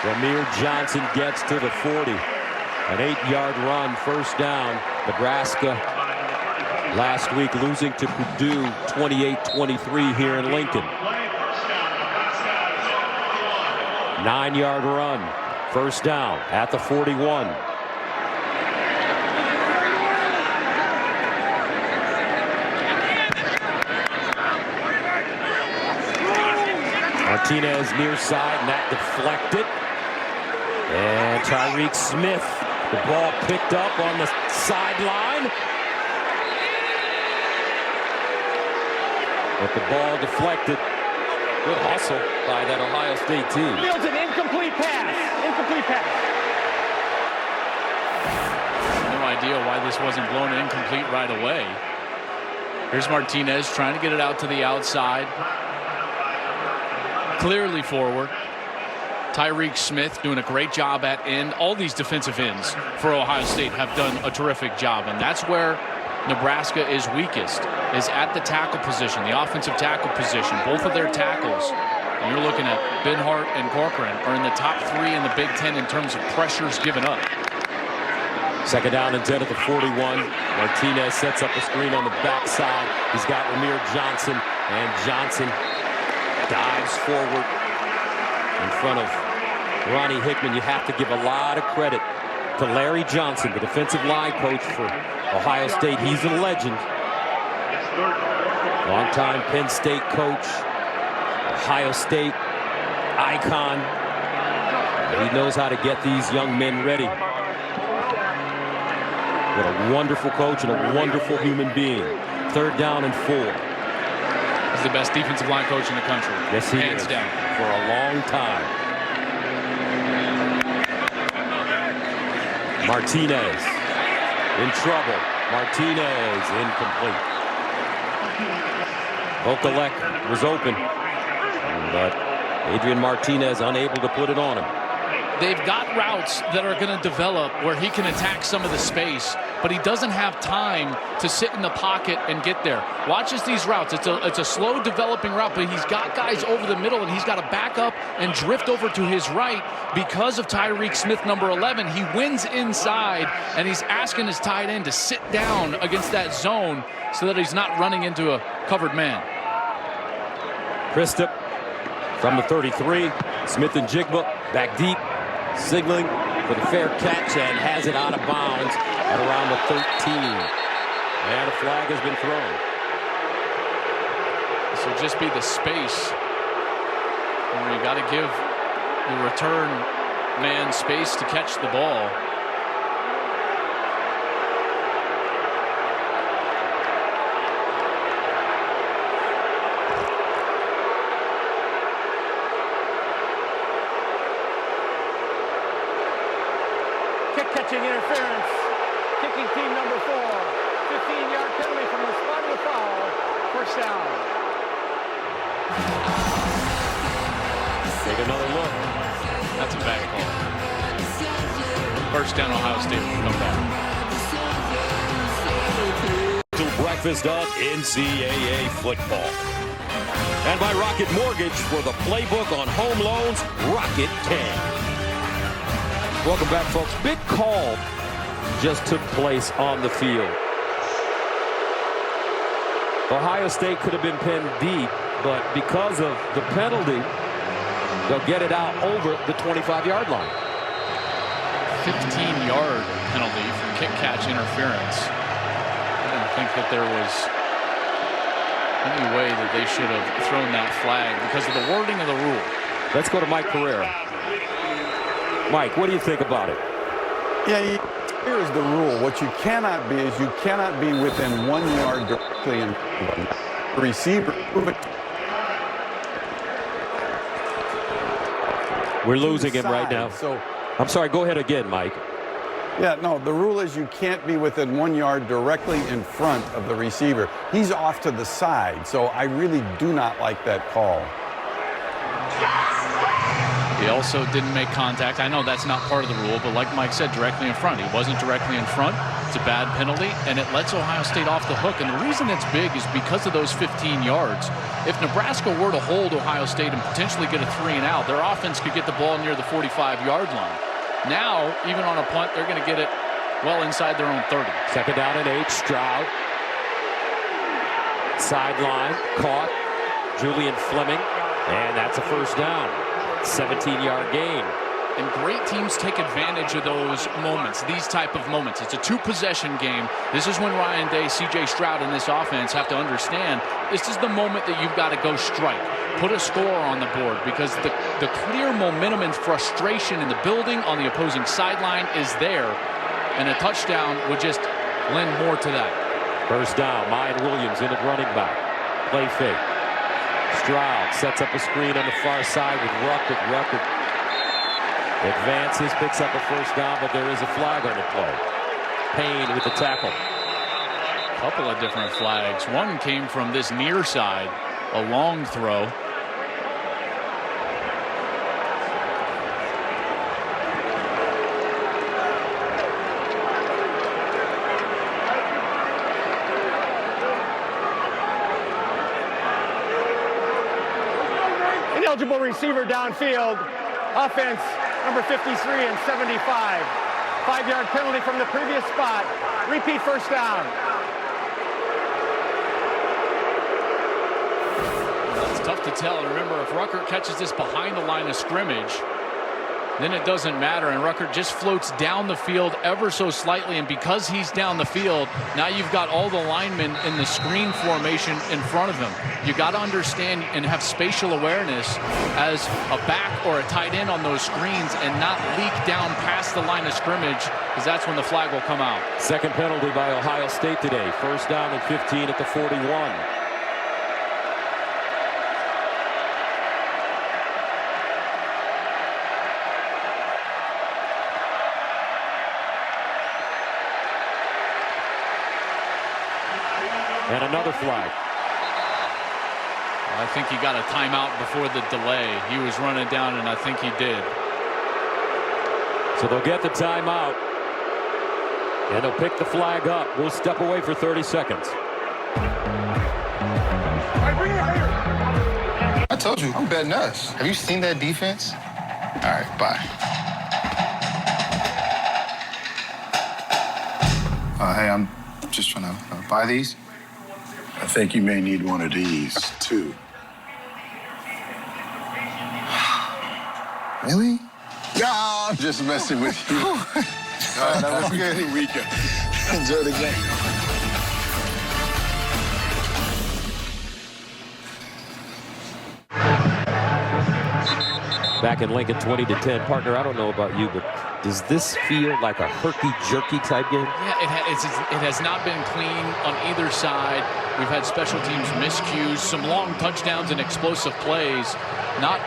Ramir Johnson gets to the 40. An 8-yard run, first down. Nebraska last week losing to Purdue 28-23 here in Lincoln. 9-yard run, first down at the 41. Martinez near side, and that deflected. And Tyreek Smith, the ball picked up on the sideline. But the ball deflected. Good hustle by that Ohio State team. Fields an incomplete pass. Incomplete pass. No idea why this wasn't blown incomplete right away. Here's Martinez trying to get it out to the outside. Clearly forward. Tyreek Smith doing a great job at end. All these defensive ends for Ohio State have done a terrific job, and that's where Nebraska is weakest, is at the tackle position, the offensive tackle position. Both of their tackles, and you're looking at Benhart and Corcoran, are in the top 3 in the Big Ten in terms of pressures given up. 2nd down and 10 at the 41. Martinez sets up a screen on the backside. He's got Ramir Johnson, and Johnson dives forward in front of Ronnie Hickman. You have to give a lot of credit to to Larry Johnson, the defensive line coach for Ohio State. He's a legend. Longtime Penn State coach, Ohio State icon. He knows how to get these young men ready. What a wonderful coach and a wonderful human being. 3rd down and 4. He's the best defensive line coach in the country. Yes, he hands is. down. For a long time. Martinez in trouble. Martinez incomplete. Vokalek was open, but Adrian Martinez unable to put it on him. They've got routes that are going to develop where he can attack some of the space, but he doesn't have time to sit in the pocket and get there. Watches these routes. It's a slow developing route, but he's got guys over the middle, and he's got to back up and drift over to his right because of Tyreek Smith, number 11. He wins inside, and he's asking his tight end to sit down against that zone so that he's not running into a covered man. Christop from the 33. Smith-Njigba back deep, signaling for the fair catch, and has it out of bounds at around the 13. And a flag has been thrown. This will just be the space where you got to give the return man space to catch the ball. Catching interference. Kicking team number 4. 15-yard penalty from the spot of the foul. First down. Take another look. That's a bad call. First down, Ohio State will come back. To breakfast of NCAA football. And by Rocket Mortgage for the playbook on home loans, Rocket can. Welcome back, folks. Big call just took place on the field. Ohio State could have been pinned deep, but because of the penalty, they'll get it out over the 25-yard line. 15-yard penalty for kick-catch interference. I didn't think that there was any way that they should have thrown that flag because of the wording of the rule. Let's go to Mike Carrera. Mike, what do you think about it? Yeah, here is the rule. What you cannot be is you cannot be within 1 yard directly in the receiver. We're losing him right now. So I'm sorry, go ahead again, Mike. Yeah, no, the rule is you can't be within 1 yard directly in front of the receiver. He's off to the side, so I really do not like that call. He also didn't make contact. I know that's not part of the rule, but like Mike said, directly in front. He wasn't directly in front. It's a bad penalty, and it lets Ohio State off the hook. And the reason it's big is because of those 15 yards. If Nebraska were to hold Ohio State and potentially get a 3 and out, their offense could get the ball near the 45-yard line. Now, even on a punt, they're going to get it well inside their own 30. Second down and 8, Stroud. Sideline, caught. Julian Fleming, and that's a first down. 17-yard gain. And great teams take advantage of those moments, these type of moments. It's a 2-possession game. This is when Ryan Day, C.J. Stroud, and this offense have to understand this is the moment that you've got to go strike. Put a score on the board because the clear momentum and frustration in the building on the opposing sideline is there. And a touchdown would just lend more to that. First down, Mayan Williams in at running back. Play fake. Stroud sets up a screen on the far side with Ruckert. Ruckert advances, picks up a first down, but there is a flag on the play. Payne with the tackle. A couple of different flags. One came from this near side, a long throw. Ineligible receiver downfield. Offense, number 53 and 75. 5-yard penalty from the previous spot. Repeat first down. Well, it's tough to tell. And remember, if Ruckert catches this behind the line of scrimmage, then it doesn't matter. And Rucker just floats down the field ever so slightly. And because he's down the field, now you've got all the linemen in the screen formation in front of him. You got to understand and have spatial awareness as a back or a tight end on those screens and not leak down past the line of scrimmage, because that's when the flag will come out. Second penalty by Ohio State today. First down and 15 at the 41. And another flag. I think he got a timeout before the delay. He was running down, and I think he did. So they'll get the timeout. And they'll pick the flag up. We'll step away for 30 seconds. I told you, I'm betting us. Have you seen that defense? All right, bye. Hey, I'm just trying to buy these. I think you may need one of these, too. Really? No, I'm just messing with you. That was good. Weekend. Enjoy the game. Back in Lincoln, 20-10. Partner, I don't know about you, but does this feel like a herky-jerky type game? Yeah, it has not been clean on either side. We've had special teams miscues, some long touchdowns and explosive plays. Not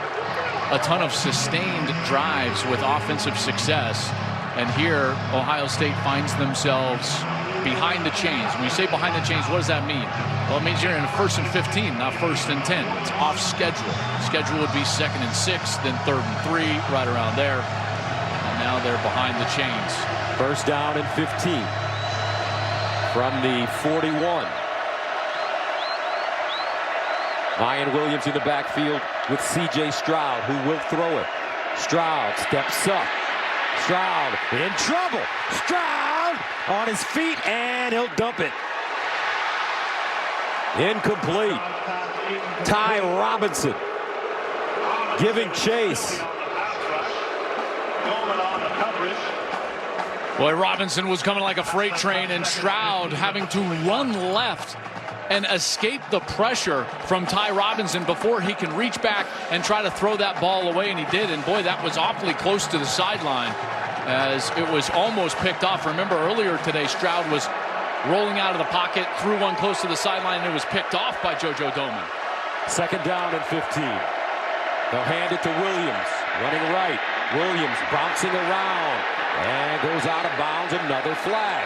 a ton of sustained drives with offensive success. And here, Ohio State finds themselves behind the chains. When you say behind the chains, what does that mean? Well, it means you're in 1st and 15, not 1st and 10. It's off schedule. Schedule would be 2nd and 6, then 3rd and 3, right around there. And now they're behind the chains. First down and 15 from the 41. Ryan Williams in the backfield with C.J. Stroud, who will throw it. Stroud steps up. Stroud in trouble. Stroud on his feet, and he'll dump it. Incomplete. Ty Robinson giving chase. Boy, Robinson was coming like a freight train, and Stroud having to run left and escape the pressure from Ty Robinson before he can reach back and try to throw that ball away, and he did. And boy, that was awfully close to the sideline as it was almost picked off. Remember earlier today, Stroud was rolling out of the pocket, threw one close to the sideline, and it was picked off by JoJo Domann. Second down and 15. They'll hand it to Williams, running right. Williams bouncing around and goes out of bounds. Another flag.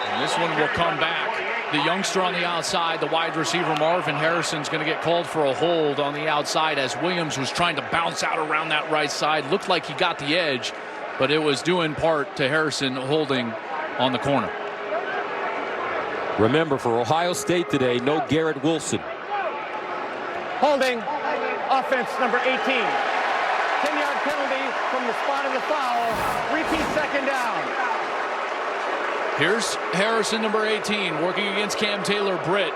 And this one will come back. The youngster on the outside, the wide receiver Marvin Harrison's going to get called for a hold on the outside as Williams was trying to bounce out around that right side. Looked like he got the edge, but it was due in part to Harrison holding on the corner. Remember, for Ohio State today, no Garrett Wilson. Holding, offense number 18. 10-yard penalty from the spot of the foul. Repeat second down. Here's Harrison, number 18, working against Cam Taylor-Britt.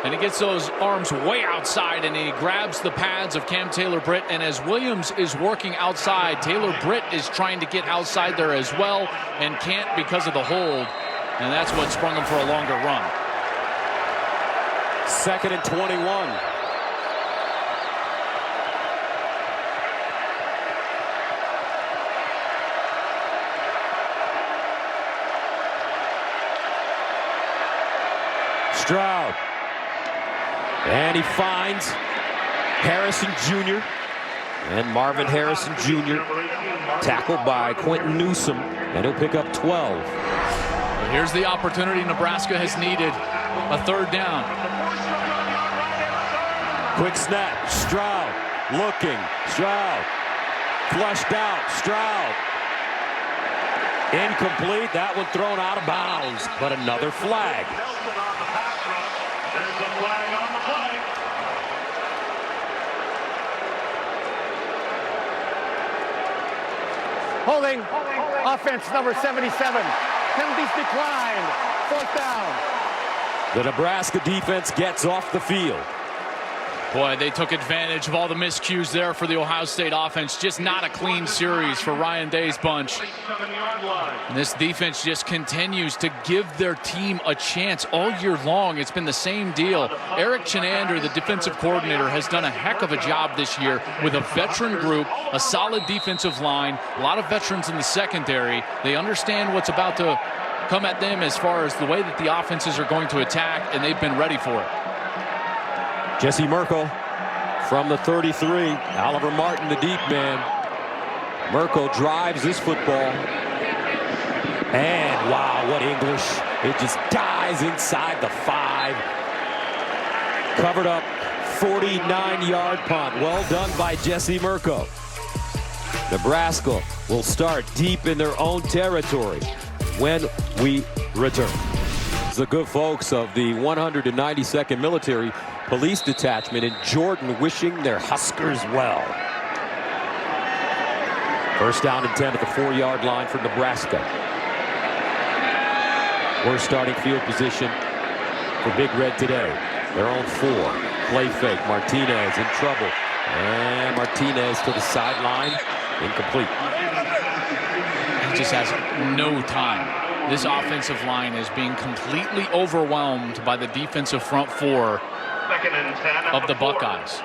And he gets those arms way outside, and he grabs the pads of Cam Taylor-Britt. And as Williams is working outside, Taylor-Britt is trying to get outside there as well and can't because of the hold. And that's what sprung him for a longer run. 2nd and 21. Stroud. And he finds Harrison Jr. and Marvin Harrison Jr. tackled by Quentin Newsome, and he'll pick up 12. Here's the opportunity Nebraska has needed. A third down. Quick snap. Stroud looking. Stroud flushed out. Stroud incomplete. That one thrown out of bounds, but another flag. There's a flag on the play. Holding, offense number 77. Penalties declined. 4th down. The Nebraska defense gets off the field. Boy, they took advantage of all the miscues there for the Ohio State offense. Just not a clean series for Ryan Day's bunch. And this defense just continues to give their team a chance all year long. It's been the same deal. Eric Chinander, the defensive coordinator, has done a heck of a job this year with a veteran group, a solid defensive line, a lot of veterans in the secondary. They understand what's about to come at them as far as the way that the offenses are going to attack, and they've been ready for it. Jesse Merkel from the 33. Oliver Martin, the deep man. Merkel drives this football. And wow, what English. It just dies inside the 5. Covered up, 49-yard punt. Well done by Jesse Merkel. Nebraska will start deep in their own territory when we return. The good folks of the 192nd Military Police Detachment in Jordan wishing their Huskers well. First down and 10 at the 4-yard line for Nebraska. Worst starting field position for Big Red today. Their own 4. Play fake. Martinez in trouble. And Martinez to the sideline. Incomplete. He just has no time. This offensive line is being completely overwhelmed by the defensive front 4 of the Buckeyes.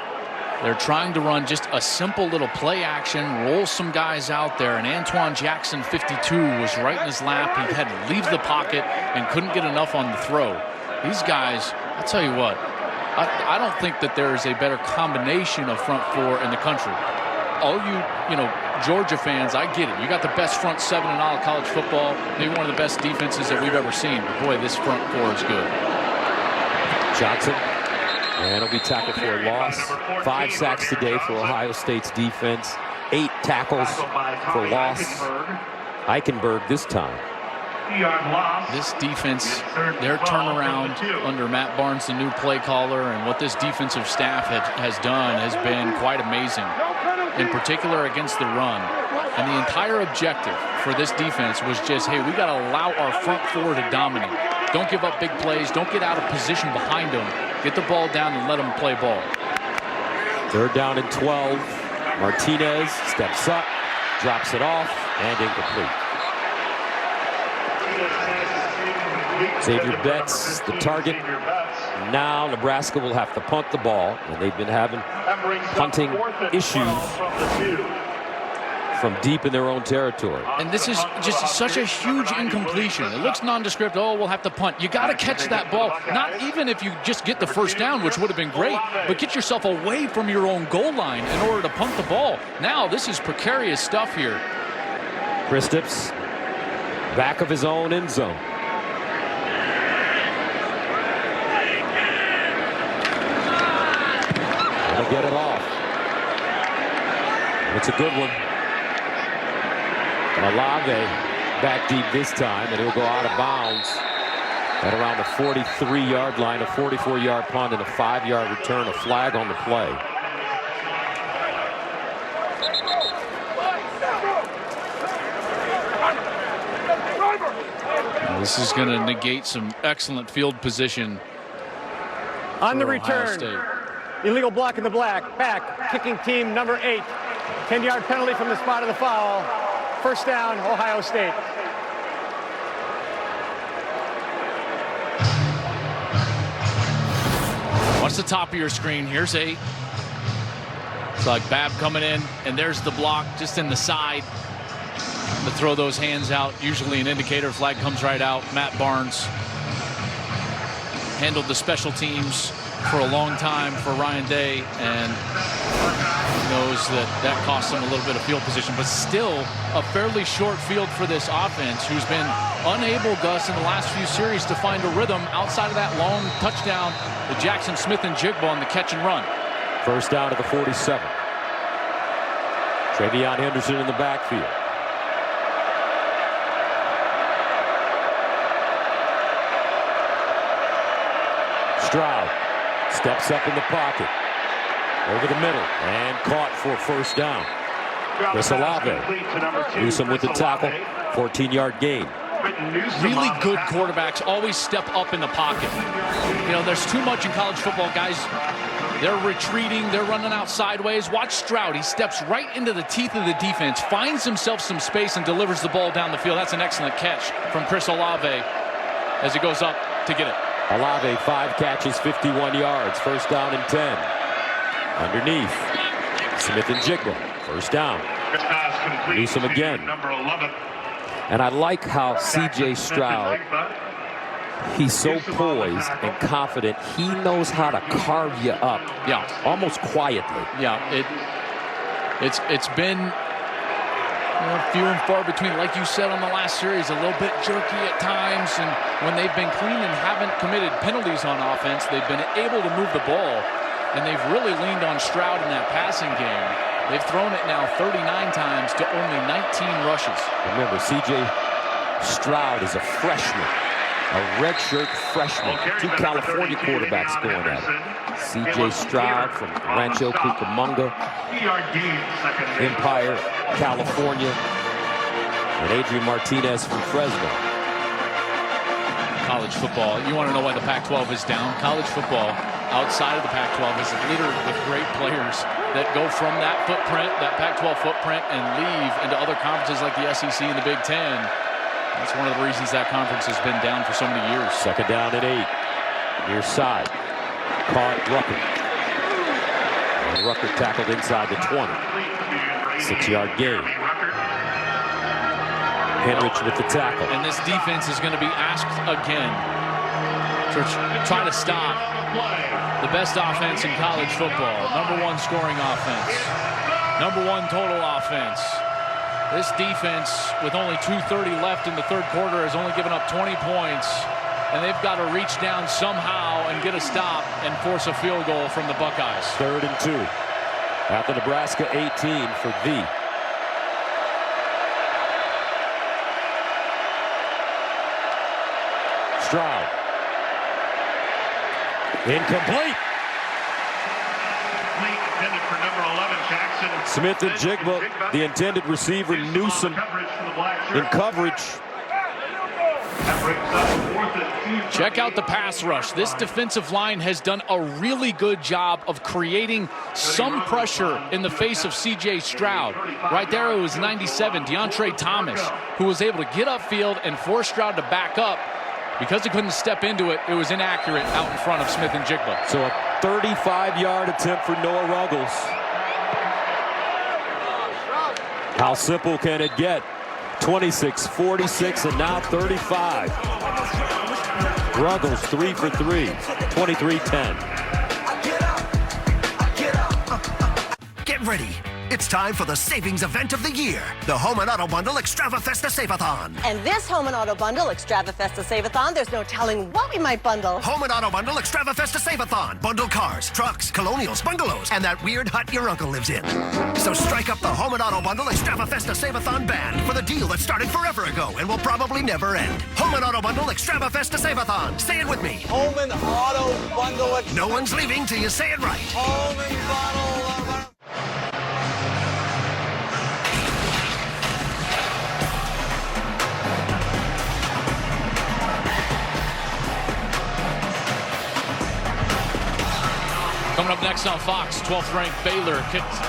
They're trying to run just a simple little play action, roll some guys out there, and Antoine Jaxon, 52, was right in his lap. He had to leave the pocket and couldn't get enough on the throw. These guys, I'll tell you what, I don't think that there is a better combination of front 4 in the country. All you know, Georgia fans, I get it. You got the best front 7 in all of college football, maybe one of the best defenses that we've ever seen. But boy, this front 4 is good. Johnson. And he'll be tackled for a loss. 5 sacks today for Ohio State's defense. 8 tackles for loss. Eichenberg this time. This defense, their turnaround under Matt Barnes, the new play caller, and what this defensive staff has done has been quite amazing, in particular against the run. And the entire objective for this defense was just, hey, we got to allow our front 4 to dominate. Don't give up big plays. Don't get out of position behind them. Get the ball down and let them play ball. 3rd down and 12. Martinez steps up, drops it off, and incomplete. Xavier Betts, the target. Now Nebraska will have to punt the ball, and they've been having punting issues from deep in their own territory. And this is just such a huge incompletion. It looks nondescript. Oh, we'll have to punt. You got to catch that ball. Not even if you just get the first down, which would have been great, but get yourself away from your own goal line in order to punt the ball. Now this is precarious stuff here. Kristaps, back of his own end zone. Gonna get it off. It's a good one. Olave back deep this time, and he'll go out of bounds at around the 43-yard line. A 44-yard punt and a 5-yard return. A flag on the play. This is going to negate some excellent field position. On the return, illegal block in the back, kicking team number 8. 10-yard penalty from the spot of the foul. First down, Ohio State. Watch the top of your screen. Here's 8. It's like Babb coming in, and there's the block just in the side. To throw those hands out, usually an indicator. Flag comes right out. Matt Barnes handled the special teams for a long time for Ryan Day, and knows that cost him a little bit of field position, but still a fairly short field for this offense, who's been unable, Gus, in the last few series to find a rhythm outside of that long touchdown to Jaxon Smith-Njigba on the catch and run. First down to the 47. TreVeyon Henderson in the backfield. Stroud steps up in the pocket. Over the middle and caught for first down. Chris Olave. Newsome with the tackle. 14-yard gain. Really good quarterbacks always step up in the pocket. You know, there's too much in college football, guys. They're retreating. They're running out sideways. Watch Stroud. He steps right into the teeth of the defense, finds himself some space, and delivers the ball down the field. That's an excellent catch from Chris Olave as he goes up to get it. Olave, 5 catches, 51 yards. First down and 10. Underneath. Smith-Njigba. First down. Newsome again. And I like how C.J. Stroud, he's so poised and confident. He knows how to carve you up. Yeah. Almost quietly. Yeah. It's been few and far between, like you said on the last series, a little bit jerky at times, and when they've been clean and haven't committed penalties on offense, they've been able to move the ball, and they've really leaned on Stroud in that passing game. They've thrown it now 39 times to only 19 rushes. Remember, C.J. Stroud is a freshman, a redshirt freshman. 2 California quarterbacks going at it. C.J. Stroud from Rancho Cucamonga, Empire, California, and Adrian Martinez from Fresno. College football, you want to know why the Pac-12 is down? College football outside of the Pac-12 is littered with great players that go from that footprint, that Pac-12 footprint, and leave into other conferences like the SEC and the Big Ten. That's one of the reasons that conference has been down for so many years. Second down and 8. Near side. Caught Rucker. And Rucker tackled inside the 20. 6-yard gain. Henrich with the tackle. And this defense is going to be asked again to try to stop the best offense in college football. #1 scoring offense. #1 total offense. This defense, with only 2:30 left in the third quarter, has only given up 20 points. And they've got to reach down somehow and get a stop and force a field goal from the Buckeyes. 3rd and 2. At the Nebraska 18 for V. Stroud. Incomplete. Smith-Njigba, the intended receiver, Newsome in coverage. Check out the pass rush. This defensive line has done a really good job of creating some pressure in the face of C.J. Stroud. Right there, it was 97, DeAndre Thomas, who was able to get upfield and force Stroud to back up. Because he couldn't step into it, it was inaccurate out in front of Smith-Njigba. So a 35-yard attempt for Noah Ruggles. How simple can it get? 26, 46, and now 35. Ruggles 3 for 3, 23-10. Get ready. It's time for the savings event of the year, the Home and Auto Bundle Extravafesta Save-a-thon. And this Home and Auto Bundle Extravafesta Save-a-thon, there's no telling what we might bundle. Home and Auto Bundle Extravafesta Save-a-thon. Bundle cars, trucks, colonials, bungalows, and that weird hut your uncle lives in. So strike up the Home and Auto Bundle Extravafesta Save-a-thon band for the deal that started forever ago and will probably never end. Home and Auto Bundle Extravafesta Save-a-thon. Say it with me. Home and Auto Bundle. No one's leaving till you say it right. Home and Auto. Coming up next on Fox, 12th ranked Baylor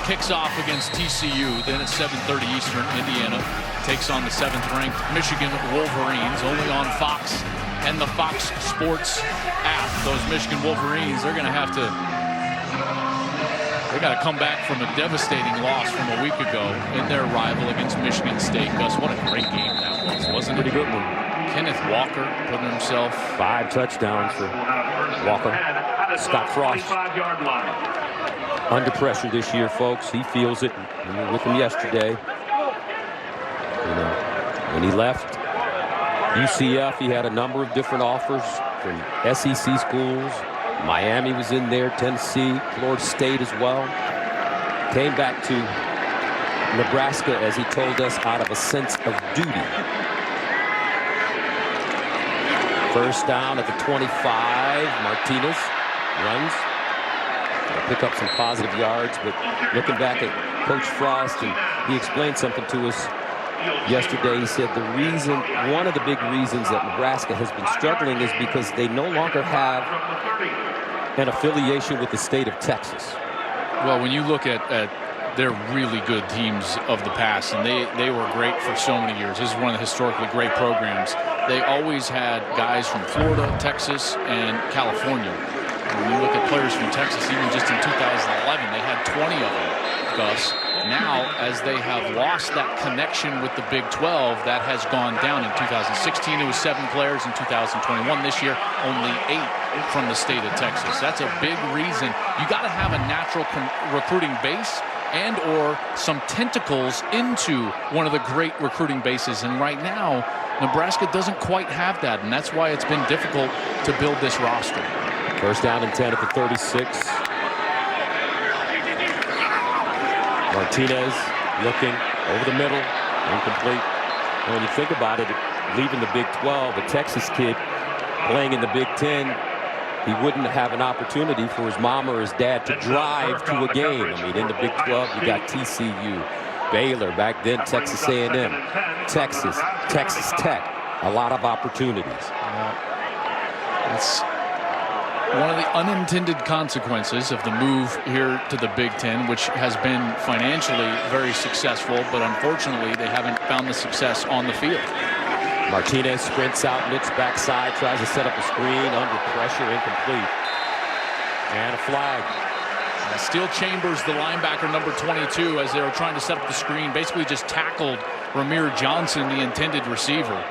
kicks off against TCU. Then at 7:30 Eastern, Indiana takes on the 7th ranked Michigan Wolverines. Only on Fox and the Fox Sports app. Those Michigan Wolverines, they're going to have to, they got to come back from a devastating loss from a week ago in their rival against Michigan State. Gus, what a great game that was, wasn't it? Pretty good one. Kenneth Walker putting himself 5 touchdowns for Walker. Scott Frost under pressure this year, folks. He feels it. We were with him yesterday. You know, when he left UCF, he had a number of different offers from SEC schools. Miami was in there, Tennessee, Florida State as well. Came back to Nebraska, as he told us, out of a sense of duty. First down at the 25. Martinez runs. They'll pick up some positive yards, but looking back at Coach Frost, and he explained something to us yesterday. He said one of the big reasons that Nebraska has been struggling is because they no longer have an affiliation with the state of Texas. Well, when you look at they're really good teams of the past, and they were great for so many years. This is one of the historically great programs. They always had guys from Florida, Texas, and California. And when you look at players from Texas, even just in 2011, they had 20 of them, Gus. Now, as they have lost that connection with the Big 12, that has gone down. In 2016, it was 7 players. In 2021, this year, only 8 from the state of Texas. That's a big reason. You got to have a natural recruiting base and or some tentacles into one of the great recruiting bases. And right now, Nebraska doesn't quite have that, and that's why it's been difficult to build this roster. First down and 10 at the 36. Martinez looking over the middle, incomplete. And when you think about it, leaving the Big 12, a Texas kid playing in the Big 10, he wouldn't have an opportunity for his mom or his dad to drive to a game. I mean, in the Big 12, you got TCU, Baylor, back then Texas A&M, Texas, Texas Tech. A lot of opportunities. That's one of the unintended consequences of the move here to the Big Ten, which has been financially very successful, but unfortunately they haven't found the success on the field. Martinez sprints out, looks backside, tries to set up a screen, under pressure, incomplete. And a flag. Steele Chambers, the linebacker, number 22, as they were trying to set up the screen, basically just tackled Ramir Johnson, the intended receiver.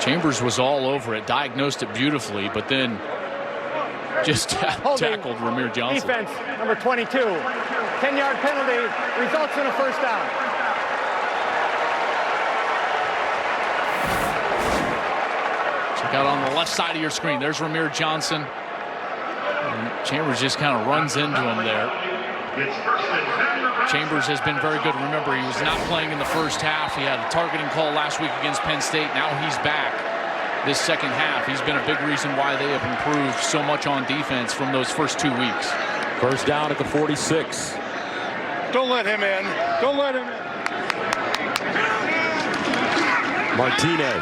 Chambers was all over it, diagnosed it beautifully, but then just tackled Ramir Johnson. Defense, number 22. 10-yard penalty, results in a first down. Check out on the left side of your screen. There's Ramir Johnson. And Chambers just kind of runs into him there. Chambers has been very good. Remember, he was not playing in the first half. He had a targeting call last week against Penn State. Now he's back this second half. He's been a big reason why they have improved so much on defense from those first 2 weeks. First down at the 46. Don't let him in. Don't let him in. Martinez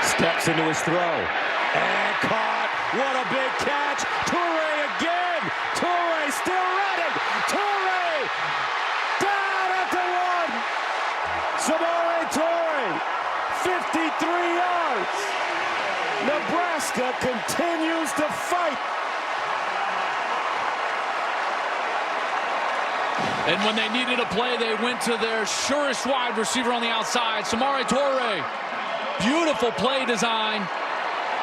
steps into his throw. And caught. What a big catch. Toure again. Toure still running. Toure down at the 1. Samori Toure, 53 yards. Nebraska continues to fight. And when they needed a play, they went to their surest wide receiver on the outside, Samori Toure. Beautiful play design.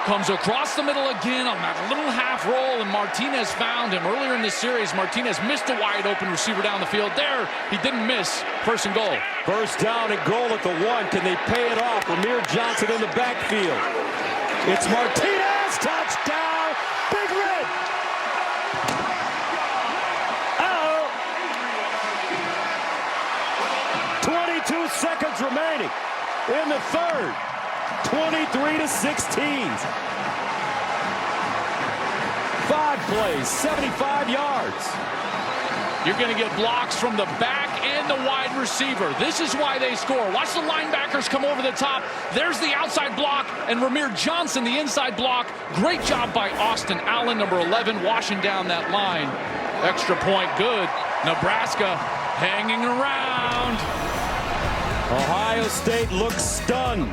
Comes across the middle again on that little half roll, and Martinez found him. Earlier in this series, Martinez missed a wide open receiver down the field. There, he didn't miss. First and goal. First down and goal at the 1. Can they pay it off? Ramir Johnson in the backfield. It's Martinez. Touchdown. Big Red. 22 seconds remaining in the third. 23-16. 5 plays, 75 yards. You're going to get blocks from the back and the wide receiver. This is why they score. Watch the linebackers come over the top. There's the outside block, and Ramir Johnson, the inside block. Great job by Austin Allen, number 11, washing down that line. Extra point, good. Nebraska hanging around. Ohio State looks stunned.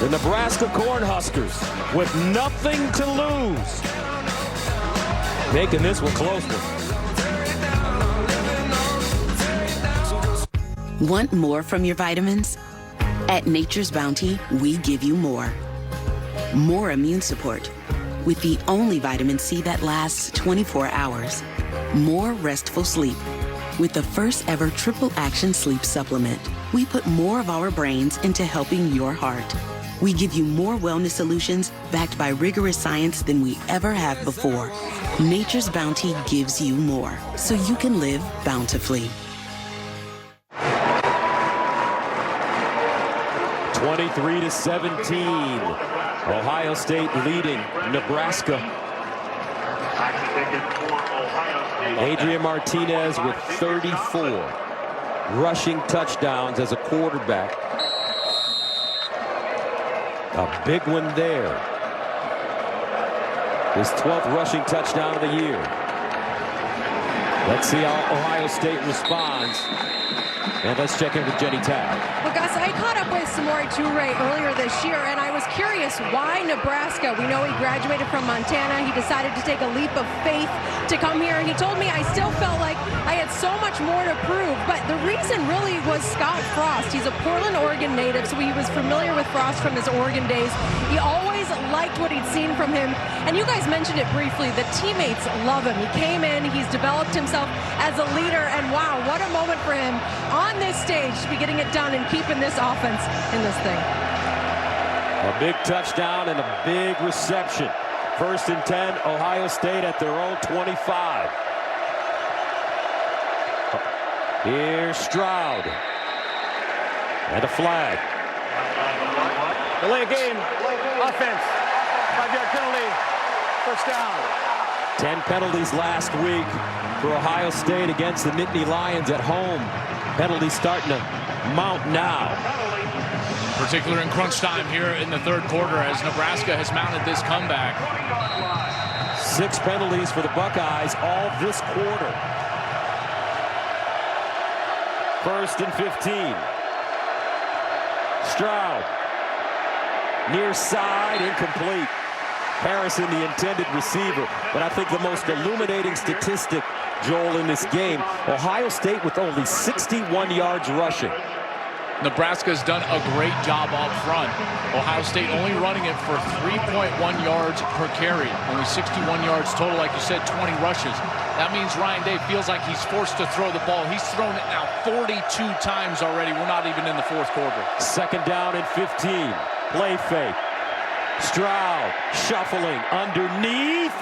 The Nebraska Cornhuskers with nothing to lose. Making this one close one. Want more from your vitamins? At Nature's Bounty, we give you more. More immune support with the only vitamin C that lasts 24 hours. More restful sleep with the first ever triple action sleep supplement. We put more of our brains into helping your heart. We give you more wellness solutions backed by rigorous science than we ever have before. Nature's Bounty gives you more, so you can live bountifully. 23-17. Ohio State leading Nebraska. Adrian Martinez with 34 rushing touchdowns as a quarterback. A big one there. His 12th rushing touchdown of the year. Let's see how Ohio State responds. And let's check in with Jenny Tab. Well, Gus, I caught up with Samori Toure earlier this year, and I was curious why Nebraska. We know he graduated from Montana. He decided to take a leap of faith to come here. He told me I still felt like I had so much more to prove, but the reason really was Scott Frost. He's a Portland, Oregon native, so he was familiar with Frost from his Oregon days. He always liked what he'd seen from him, and you guys mentioned it briefly. The teammates love him. He came in, he's developed himself as a leader, and wow, what a moment for him on this stage to be getting it done and keeping this offense in this thing. A big touchdown and a big reception. 1st and 10, Ohio State at their own 25. Here's Stroud. And a flag. Delay of game. Offense. 5-yard penalty. 1st down. 10 penalties last week for Ohio State against the Nittany Lions at home. Penalties starting to mount now. Particularly in crunch time here in the 3rd quarter as Nebraska has mounted this comeback. 6 penalties for the Buckeyes all this quarter. 1st and 15. Stroud. Near side, incomplete. Harrison, the intended receiver. But I think the most illuminating statistic, Joel, in this game, Ohio State with only 61 yards rushing. Nebraska's done a great job up front. Ohio State only running it for 3.1 yards per carry. Only 61 yards total, like you said, 20 rushes. That means Ryan Day feels like he's forced to throw the ball. He's thrown it now 42 times already. We're not even in the 4th quarter. 2nd down and 15. Play fake. Stroud shuffling underneath.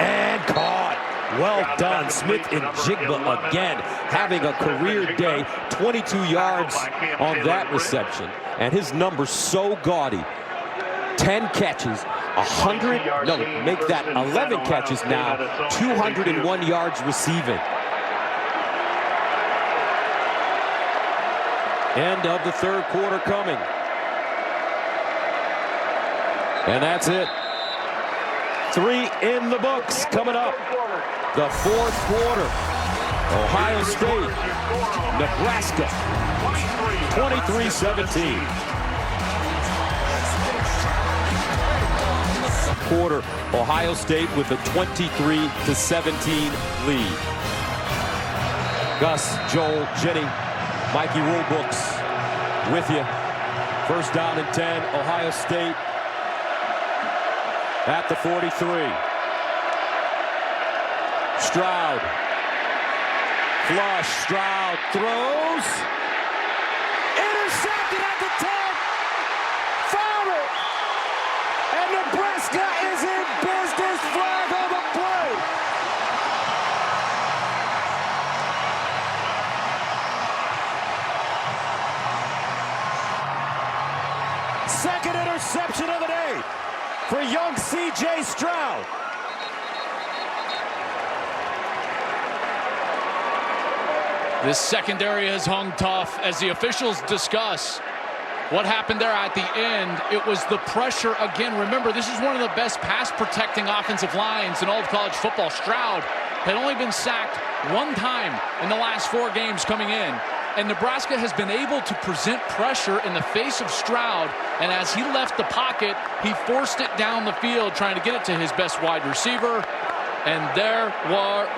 And caught. Well done. Smith-Njigba again having a career day. 22 yards on that reception. And his number's so gaudy. 10 catches, 11 catches now, 201 yards receiving. End of the 3rd quarter coming. And that's it. 3 in the books coming up. The 4th quarter. Ohio State, Nebraska, 23-17. Quarter, Ohio State with a 23-17 lead. Gus, Joel, Jenny, Mikey Rulebooks with you. 1st down and 10, Ohio State at the 43. Stroud. Flush. Stroud throws. Intercepted at the 10. Found it. And Nebraska is in business. Flag on the play. Second interception of the day for young C.J. Stroud. This secondary has hung tough as the officials discuss what happened there at the end. It was the pressure again. Remember, this is one of the best pass-protecting offensive lines in all of college football. Stroud had only been sacked 1 time in the last 4 games coming in. And Nebraska has been able to present pressure in the face of Stroud. And as he left the pocket, he forced it down the field, trying to get it to his best wide receiver. And there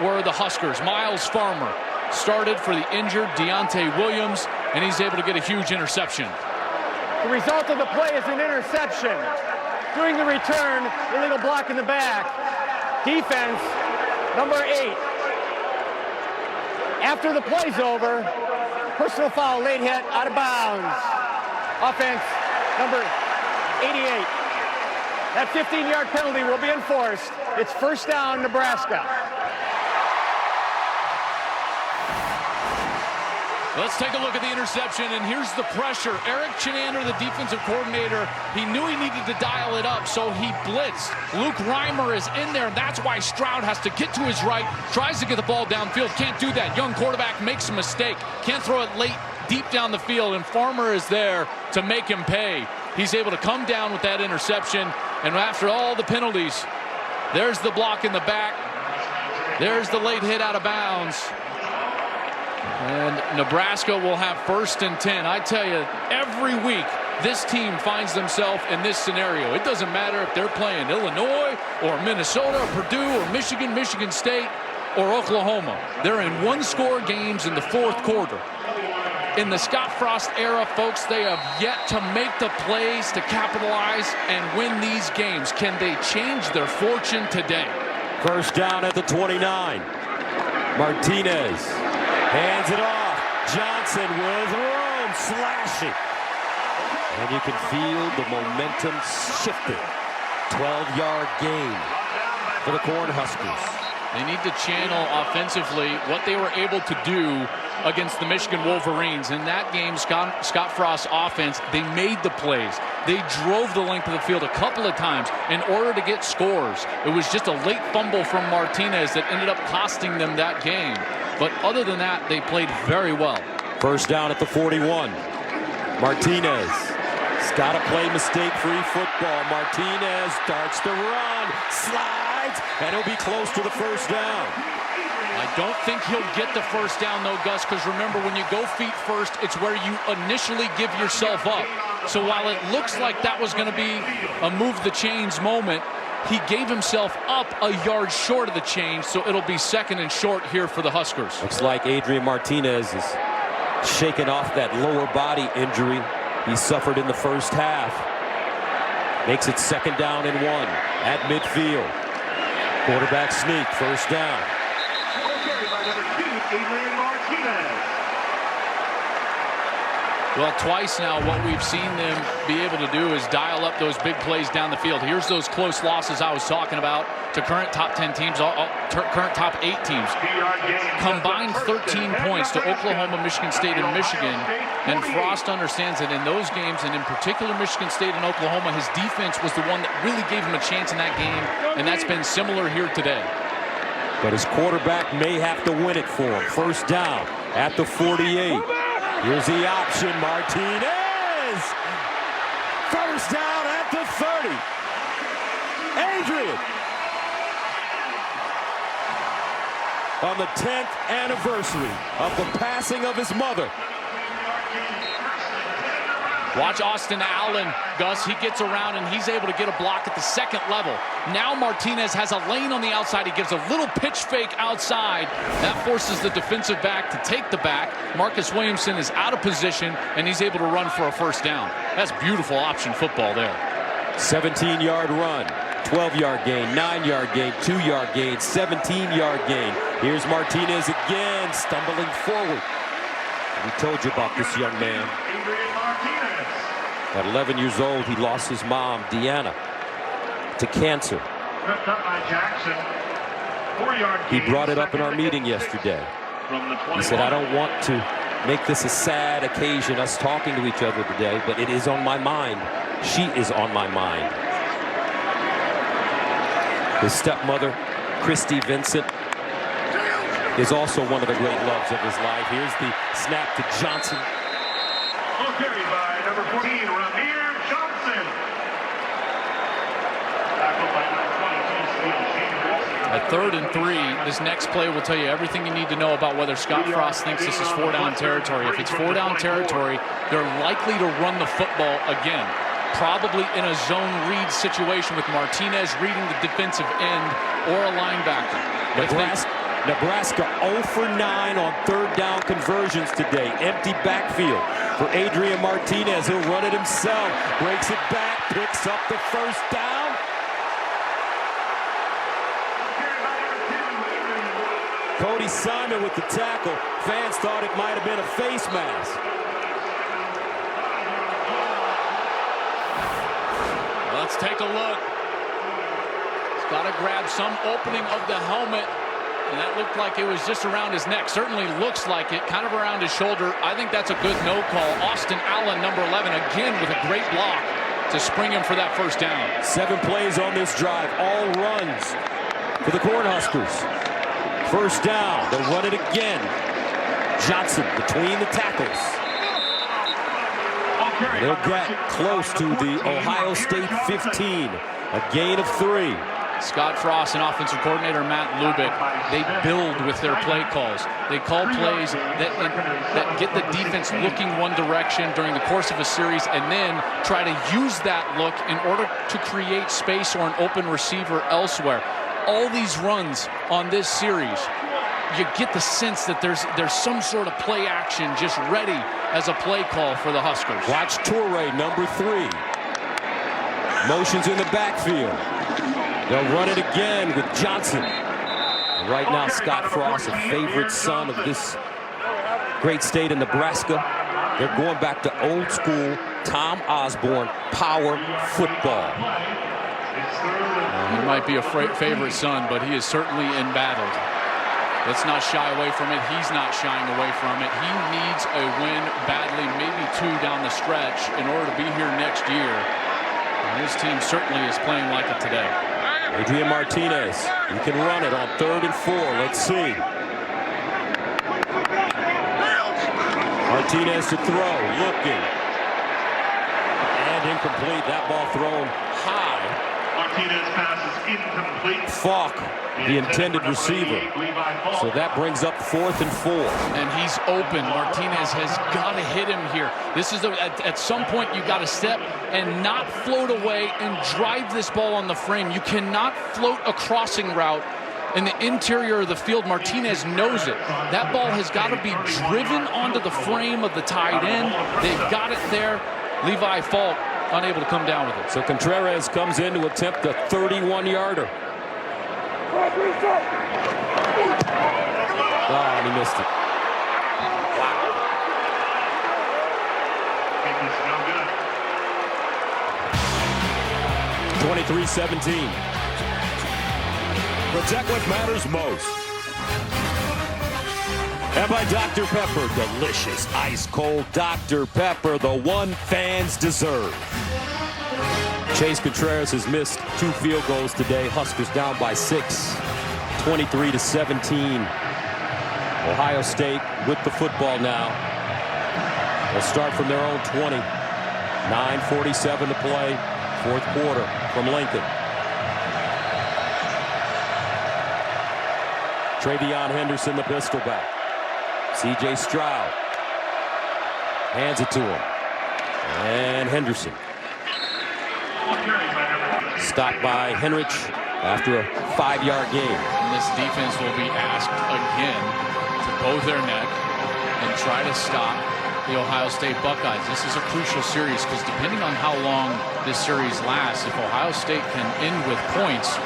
were the Huskers. Miles Farmer started for the injured Deontay Williams, and he's able to get a huge interception. The result of the play is an interception. Doing the return, illegal block in the back. Defense, number 8. After the play's over, personal foul, late hit, out of bounds. Offense, number 88. That 15-yard penalty will be enforced. It's 1st down, Nebraska. Let's take a look at the interception, and here's the pressure. Eric Chinander, the defensive coordinator, he knew he needed to dial it up, so he blitzed. Luke Reimer is in there, and that's why Stroud has to get to his right, tries to get the ball downfield, can't do that. Young quarterback makes a mistake, can't throw it late, deep down the field, and Farmer is there to make him pay. he's able to come down with that interception. And after all the penalties, there's the block in the back. There's the late hit out of bounds. And Nebraska will have 1st and 10. I tell you, every week, this team finds themselves in this scenario. It doesn't matter if they're playing Illinois or Minnesota or Purdue or Michigan, Michigan State or Oklahoma. They're in 1-score games in the 4th quarter. In the Scott Frost era, folks, they have yet to make the plays to capitalize and win these games. Can they change their fortune today? First down at the 29. Martinez hands it off. Johnson with room, slashing. And you can feel the momentum shifting. 12-yard gain for the Cornhuskers. They need to channel offensively what they were able to do against the Michigan Wolverines. In that game, Scott Frost's offense, they made the plays. They drove the length of the field a couple of times in order to get scores. It was just a late fumble from Martinez that ended up costing them that game. But other than that, they played very well. First down at the 41. Martinez. He's got to play mistake-free football. Martinez starts to run, slides, and he'll be close to the first down. I don't think he'll get the first down, though, Gus, because remember, when you go feet first, it's where you initially give yourself up. So while it looks like that was going to be a move the chains moment, he gave himself up a yard short of the chains, so it'll be 2nd and short here for the Huskers. Looks like Adrian Martinez is shaking off that lower body injury he suffered in the first half. Makes it 2nd down and 1 at midfield. Quarterback sneak, first down. Well, twice now what we've seen them be able to do is dial up those big plays down the field. Here's those close losses I was talking about to current top 10 teams, current top 8 teams. Combined 13 points to Oklahoma, Michigan State, and Michigan. And Frost understands that in those games, and in particular Michigan State and Oklahoma, his defense was the one that really gave him a chance in that game, and that's been similar here today. But his quarterback may have to win it for him. First down at the 48. Here's the option, Martinez. First down at the 30. Adrian. On the 10th anniversary of the passing of his mother. Watch Austin Allen, Gus. He gets around and he's able to get a block at the 2nd level. Now Martinez has a lane on the outside. He gives a little pitch fake outside. That forces the defensive back to take the back. Marcus Williamson is out of position and he's able to run for a first down. That's beautiful option football there. 17-yard run, 12-yard gain, 9-yard gain, 2-yard gain, 17-yard gain. Here's Martinez again, stumbling forward. We told you about this young man. At 11 years old, he lost his mom, Deanna, to cancer. He brought it up in our meeting yesterday. He said, I don't want to make this a sad occasion, us talking to each other today, but it is on my mind. She is on my mind. His stepmother, Christy Vincent, is also one of the great loves of his life. Here's the snap to Johnson. Carried by number 14, Ramir Johnson. At 3rd and 3, this next play will tell you everything you need to know about whether Scott Frost thinks this is 4-down territory. If it's 4-down territory, they're likely to run the football again. Probably in a zone read situation with Martinez reading the defensive end or a linebacker. Nebraska 0 for 9 on 3rd down conversions today. Empty backfield for Adrian Martinez. He'll run it himself. Breaks it back. Picks up the first down. Cody Simon with the tackle. Fans thought it might have been a face mask. Let's take a look. He's got to grab some opening of the helmet. And that looked like it was just around his neck. Certainly looks like it, kind of around his shoulder. I think that's a good no call. Austin Allen, number 11, again with a great block to spring him for that first down. 7 plays on this drive, all runs for the Cornhuskers. First down, they'll run it again. Johnson between the tackles. They'll get close to the Ohio State 15. A gain of 3. Scott Frost and offensive coordinator Matt Lubick, they build with their play calls. They call plays that get the defense looking one direction during the course of a series and then try to use that look in order to create space or an open receiver elsewhere. All these runs on this series, you get the sense that there's some sort of play action just ready as a play call for the Huskers. Watch Toure, number 3. Motions in the backfield. They'll run it again with Johnson. And right now, Scott Frost, a favorite son of this great state of Nebraska. They're going back to old school Tom Osborne power football. He might be a favorite son, but he is certainly embattled. Let's not shy away from it. He's not shying away from it. He needs a win badly, maybe 2 down the stretch in order to be here next year. And his team certainly is playing like it today. Adrian Martinez, he can run it on 3rd and 4. Let's see. Martinez to throw, looking. And incomplete. That ball thrown high. Martinez passes incomplete. Falk, the intended receiver. So that brings up 4th and 4. And he's open. Martinez has got to hit him here. This is at some point you got to step and not float away and drive this ball on the frame. You cannot float a crossing route in the interior of the field. Martinez knows it. That ball has got to be driven onto the frame of the tight end. They've got it there. Levi Falk unable to come down with it. So Contreras comes in to attempt a 31-yarder. Oh, and he missed it. Wow. 23-17. Protect what matters most. And by Dr. Pepper, delicious, ice-cold Dr. Pepper, the one fans deserve. Chase Contreras has missed 2 field goals today. Huskers down by 6, 23-17. Ohio State with the football now. They'll start from their own 20. 9:47 to play, 4th quarter from Lincoln. TreVeyon Henderson, the pistol back. C.J. Stroud hands it to him. And Henderson. Stopped by Henrich after a 5-yard gain. And this defense will be asked again to bow their neck and try to stop the Ohio State Buckeyes. This is a crucial series because depending on how long this series lasts, if Ohio State can end with points,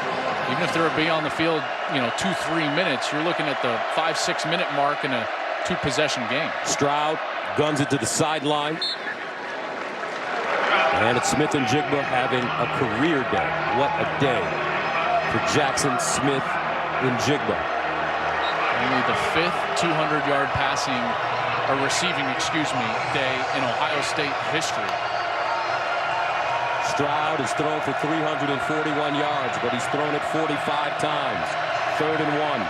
even if they're be on the field, 2-3 minutes, you're looking at the 5-6 minute mark in a 2-possession game. Stroud guns it to the sideline. And it's Smith-Njigba having a career day. What a day for Jaxon, Smith, Njigba. Only the 5th 200-yard receiving day in Ohio State history. Stroud has thrown for 341 yards, but he's thrown it 45 times. 3rd and 1.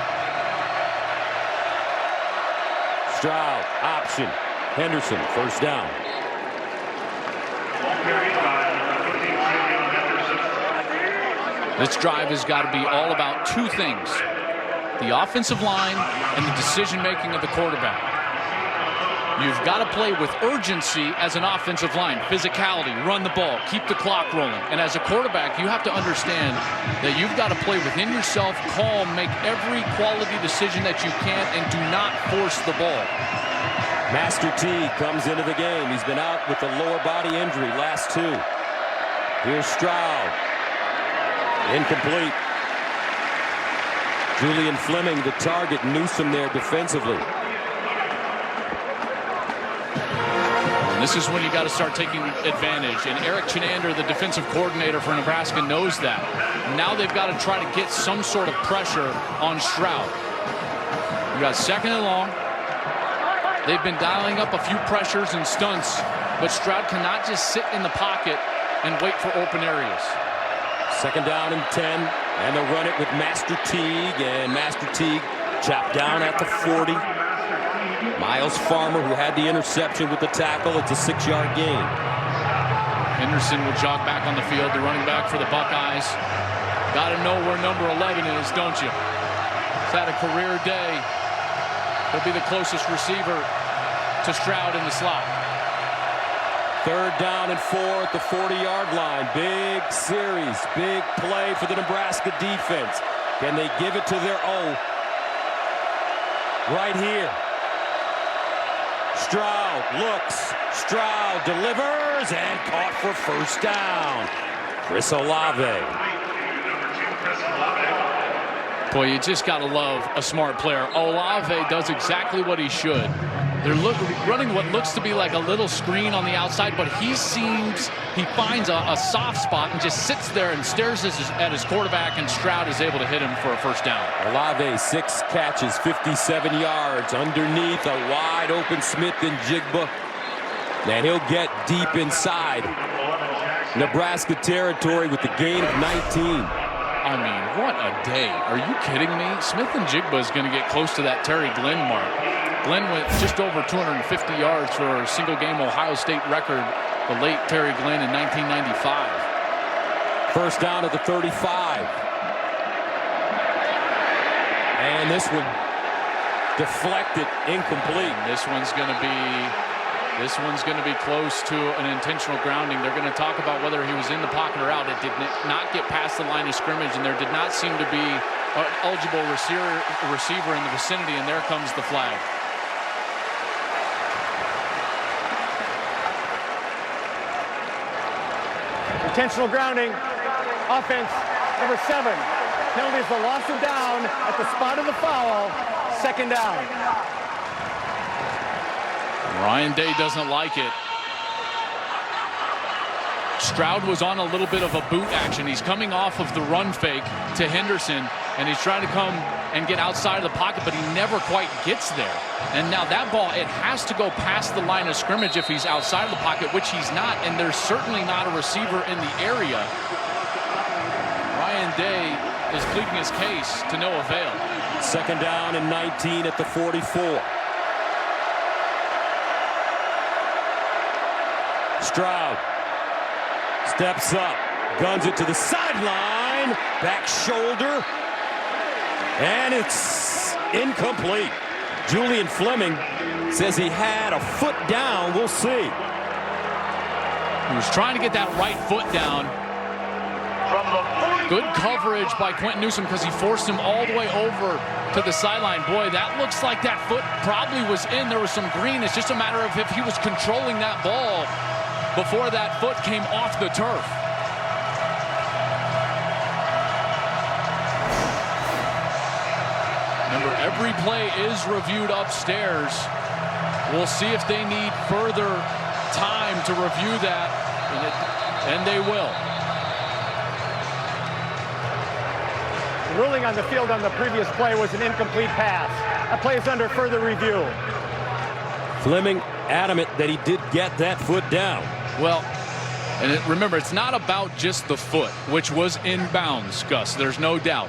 Stroud, option. Henderson, first down. This drive has got to be all about 2 things: the offensive line and the decision-making of the quarterback. You've got to play with urgency as an offensive line, physicality, run the ball, keep the clock rolling. And as a quarterback, you have to understand that you've got to play within yourself, calm, make every quality decision that you can, and do not force the ball. Master T comes into the game. He's been out with a lower body injury last 2. Here's Stroud. Incomplete. Julian Fleming, the target. Newsome there defensively. And this is when you got to start taking advantage. And Eric Chinander, the defensive coordinator for Nebraska, knows that. Now they've got to try to get some sort of pressure on Stroud. You got 2nd and long. They've been dialing up a few pressures and stunts, but Stroud cannot just sit in the pocket and wait for open areas. 2nd down and 10, and they'll run it with Master Teague, and Master Teague chopped down at the 40. Miles Farmer, who had the interception with the tackle. It's a 6-yard gain. Henderson will jog back on the field, the running back for the Buckeyes. Got to know where number 11 is, don't you? He's had a career day. He'll be the closest receiver to Stroud in the slot. 3rd down and 4 at the 40-yard line. Big series, big play for the Nebraska defense. Can they give it to their O? Right here. Stroud looks. Stroud delivers and caught for 1st down. Chris Olave. Boy, you just got to love a smart player. Olave does exactly what he should. They're running what looks to be like a little screen on the outside, but he finds a soft spot and just sits there and stares at his quarterback, and Stroud is able to hit him for a 1st down. Olave, 6 catches, 57 yards underneath a wide open Smith-Njigba. And he'll get deep inside Nebraska territory with the gain of 19. I mean, what a day. Are you kidding me? Smith-Njigba is going to get close to that Terry Glenn mark. Glenn went just over 250 yards for a single-game Ohio State record, the late Terry Glenn in 1995. 1st down at the 35. And this one deflected, incomplete. And this one's going to be close to an intentional grounding. They're going to talk about whether he was in the pocket or out. It did not get past the line of scrimmage, and there did not seem to be an eligible receiver in the vicinity, and there comes the flag. Intentional grounding. Offense, number 7. Penalty is the loss of down at the spot of the foul. 2nd down. Ryan Day doesn't like it. Stroud was on a little bit of a boot action. He's coming off of the run fake to Henderson, and he's trying to come and get outside of the pocket, but he never quite gets there. And now that ball, it has to go past the line of scrimmage if he's outside of the pocket, which he's not, and there's certainly not a receiver in the area. Ryan Day is pleading his case to no avail. 2nd down and 19 at the 44. Stroud steps up, guns it to the sideline, back shoulder, and it's incomplete. Julian Fleming says he had a foot down. We'll see. He was trying to get that right foot down. Good coverage by Quentin Newsom because he forced him all the way over to the sideline. Boy, that looks like that foot probably was in. There was some green. It's just a matter of if he was controlling that ball before that foot came off the turf. Remember, every play is reviewed upstairs. We'll see if they need further time to review that, and they will. The ruling on the field on the previous play was an incomplete pass. That play is under further review. Fleming adamant that he did get that foot down. Well, and remember, it's not about just the foot, which was in bounds, Gus. There's no doubt.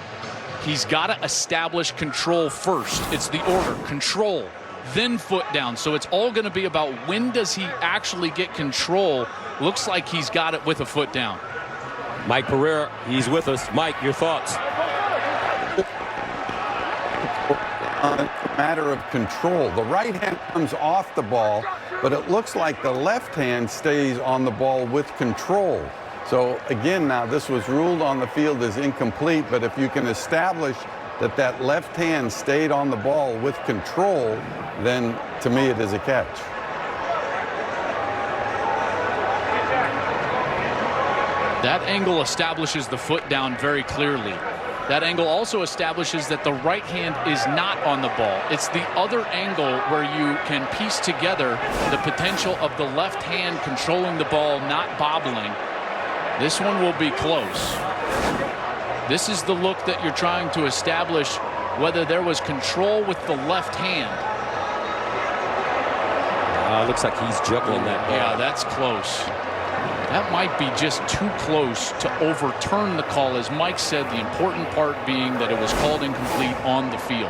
He's got to establish control first. It's the order. Control, then foot down. So it's all going to be about when does he actually get control. Looks like he's got it with a foot down. Mike Pereira, he's with us. Mike, your thoughts? A matter of control. The right hand comes off the ball, but it looks like the left hand stays on the ball with control. So again, now this was ruled on the field as incomplete, but if you can establish that that left hand stayed on the ball with control, then to me it is a catch. That angle establishes the foot down very clearly. That angle also establishes that the right hand is not on the ball. It's the other angle where you can piece together the potential of the left hand controlling the ball, not bobbling. This one will be close. This is the look that you're trying to establish whether there was control with the left hand. Looks like he's juggling that ball. Yeah, that's close. That might be just too close to overturn the call. As Mike said, the important part being that it was called incomplete on the field.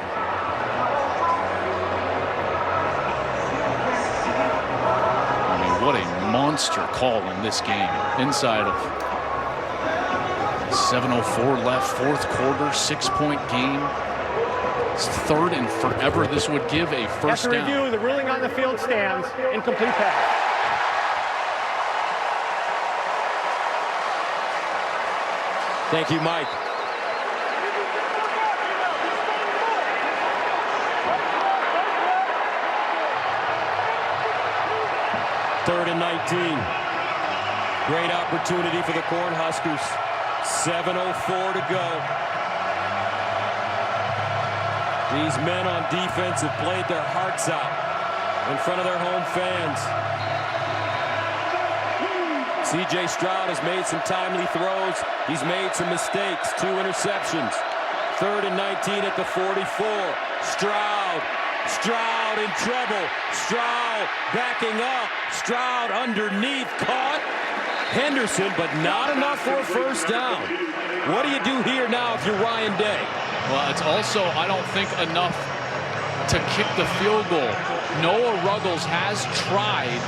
what a monster call in this game. Inside of 7:04 left, fourth quarter, 6-point game. It's third and forever. This would give a first After down. review, the ruling on the field stands. Incomplete pass. Thank you, Mike. Third and 19. Great opportunity for the Cornhuskers. 7:04 to go. These men on defense have played their hearts out in front of their home fans. C.J. Stroud has made some timely throws. He's made some mistakes. 2 interceptions. Third and 19 at the 44. Stroud in trouble. Stroud backing up. Stroud underneath, caught. Henderson, but not enough for a first down. What do you do here now if you're Ryan Day? Well, it's also, I don't think, enough to kick the field goal. Noah Ruggles has tried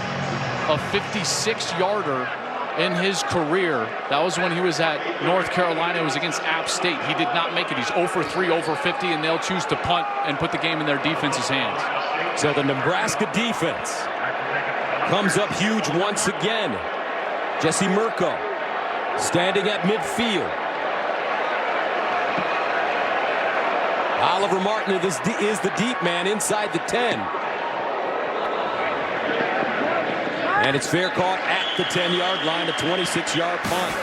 a 56-yarder in his career. That was when he was at North Carolina. It was against App State. He did not make it. He's 0 for 3 over 50, and they'll choose to punt and put the game in their defense's hands. So the Nebraska defense comes up huge once again. Jesse Mirko standing at midfield. Oliver Martin is the deep man inside the 10. And it's fair caught at the 10-yard line, a 26-yard punt.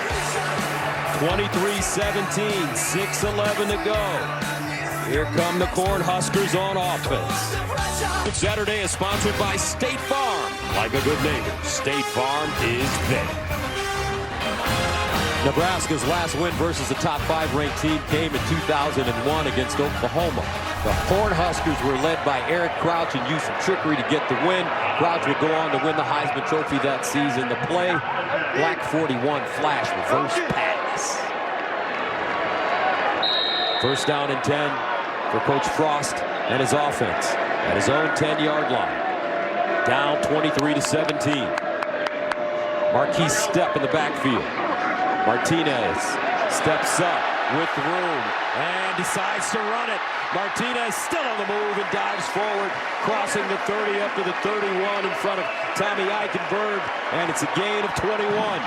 23-17, 6:11 to go. Here come the Cornhuskers on offense. Saturday is sponsored by State Farm. Like a good neighbor, State Farm is there. Nebraska's last win versus the top 5 ranked team came in 2001 against Oklahoma. The Cornhuskers were led by Eric Crouch and used some trickery to get the win. Crouch would go on to win the Heisman Trophy that season. The play, Black 41 flash reverse pass. First down and 10 for Coach Frost and his offense at his own 10-yard line. Down 23-17. Marquise Step in the backfield. Martinez steps up with room and decides to run it. Martinez still on the move and dives forward, crossing the 30 up to the 31 in front of Tommy Eichenberg, and it's a gain of 21.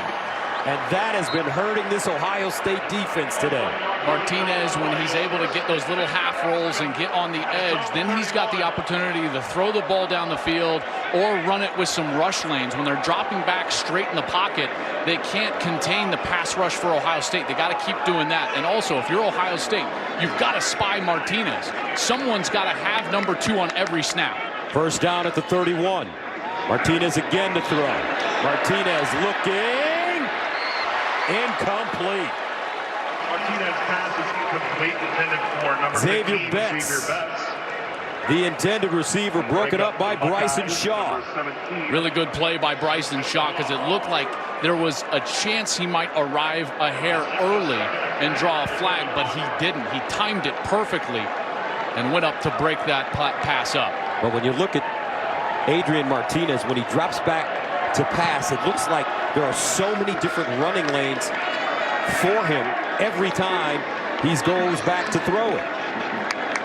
And that has been hurting this Ohio State defense today. Martinez, when he's able to get those little half rolls and get on the edge, then he's got the opportunity to throw the ball down the field or run it with some rush lanes. When they're dropping back straight in the pocket, they can't contain the pass rush for Ohio State. They got to keep doing that. And also, if you're Ohio State, you've got to spy Martinez. Someone's got to have number 2 on every snap. First down at the 31. Martinez again to throw. Martinez looking. Incomplete. Martinez pass is incomplete, intended for number Xavier 15, Betts. Xavier Betts. The intended receiver broken up by Bryson Shaw. Really good play by Bryson Shaw, because it looked like there was a chance he might arrive a hair early and draw a flag, but he didn't. He timed it perfectly and went up to break that pass up. But when you look at Adrian Martinez, when he drops back to pass, it looks like there are so many different running lanes for him every time he goes back to throw it.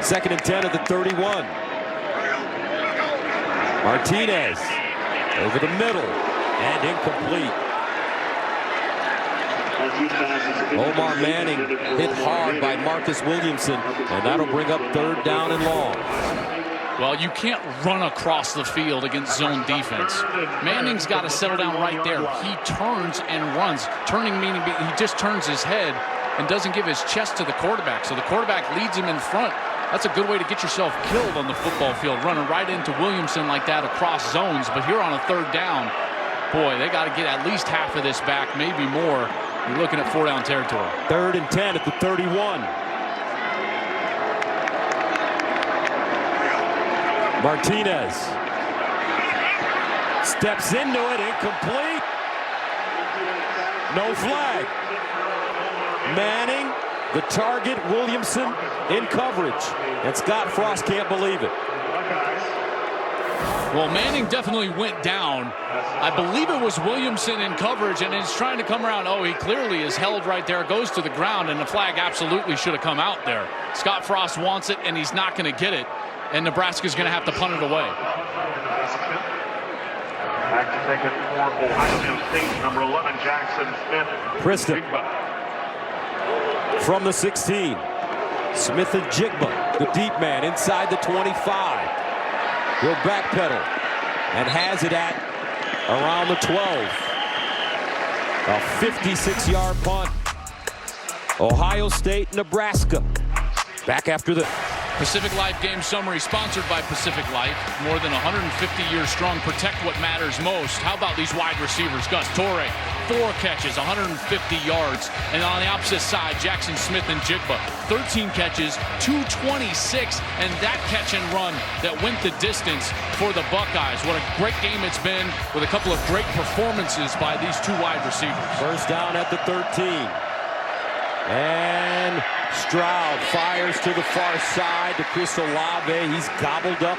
Second and 10 at the 31. Martinez over the middle and incomplete. Omar Manning hit hard by Marcus Williamson, and that'll bring up third down and long. Well, you can't run across the field against zone defense. Manning's got to settle down right there. He turns and runs. Turning meaning he just turns his head and doesn't give his chest to the quarterback. So the quarterback leads him in front. That's a good way to get yourself killed on the football field, running right into Williamson like that across zones. But here on a third down, boy, they got to get at least half of this back, maybe more. You're looking at 4-down territory. Third and 10 at the 31. Martinez steps into it, incomplete. No flag. Manning, the target, Williamson in coverage. And Scott Frost can't believe it. Well, Manning definitely went down. I believe it was Williamson in coverage, and he's trying to come around. Oh, he clearly is held right there, goes to the ground, and the flag absolutely should have come out there. Scott Frost wants it, and he's not going to get it, and Nebraska's going to have to punt it away. Back to take it for Ohio State, number 11, Jaxon Smith-Njigba. From the 16, Smith-Njigba, the deep man, inside the 25. He'll backpedal and has it at around the 12. A 56-yard punt. Ohio State, Nebraska. Back after the Pacific Life Game Summary, sponsored by Pacific Life. More than 150 years strong. Protect what matters most. How about these wide receivers? Gus Torre, 4 catches, 150 yards. And on the opposite side, Jaxon Smith-Njigba, 13 catches, 226. And that catch and run that went the distance for the Buckeyes. What a great game it's been, with a couple of great performances by these 2 wide receivers. First down at the 13. And Stroud fires to the far side to Chris Olave. He's gobbled up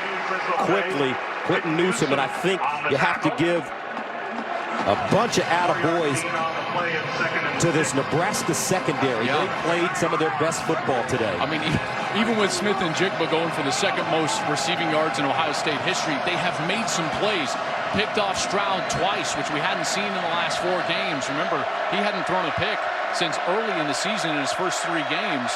quickly. Quentin Newsom, and I think you have to give a bunch of attaboys to this Nebraska secondary. Yeah. They played some of their best football today. I mean, even with Smith-Njigba going for the 2nd most receiving yards in Ohio State history, they have made some plays. Picked off Stroud twice, which we hadn't seen in the last 4 games. Remember, he hadn't thrown a pick since early in the season in his first 3 games.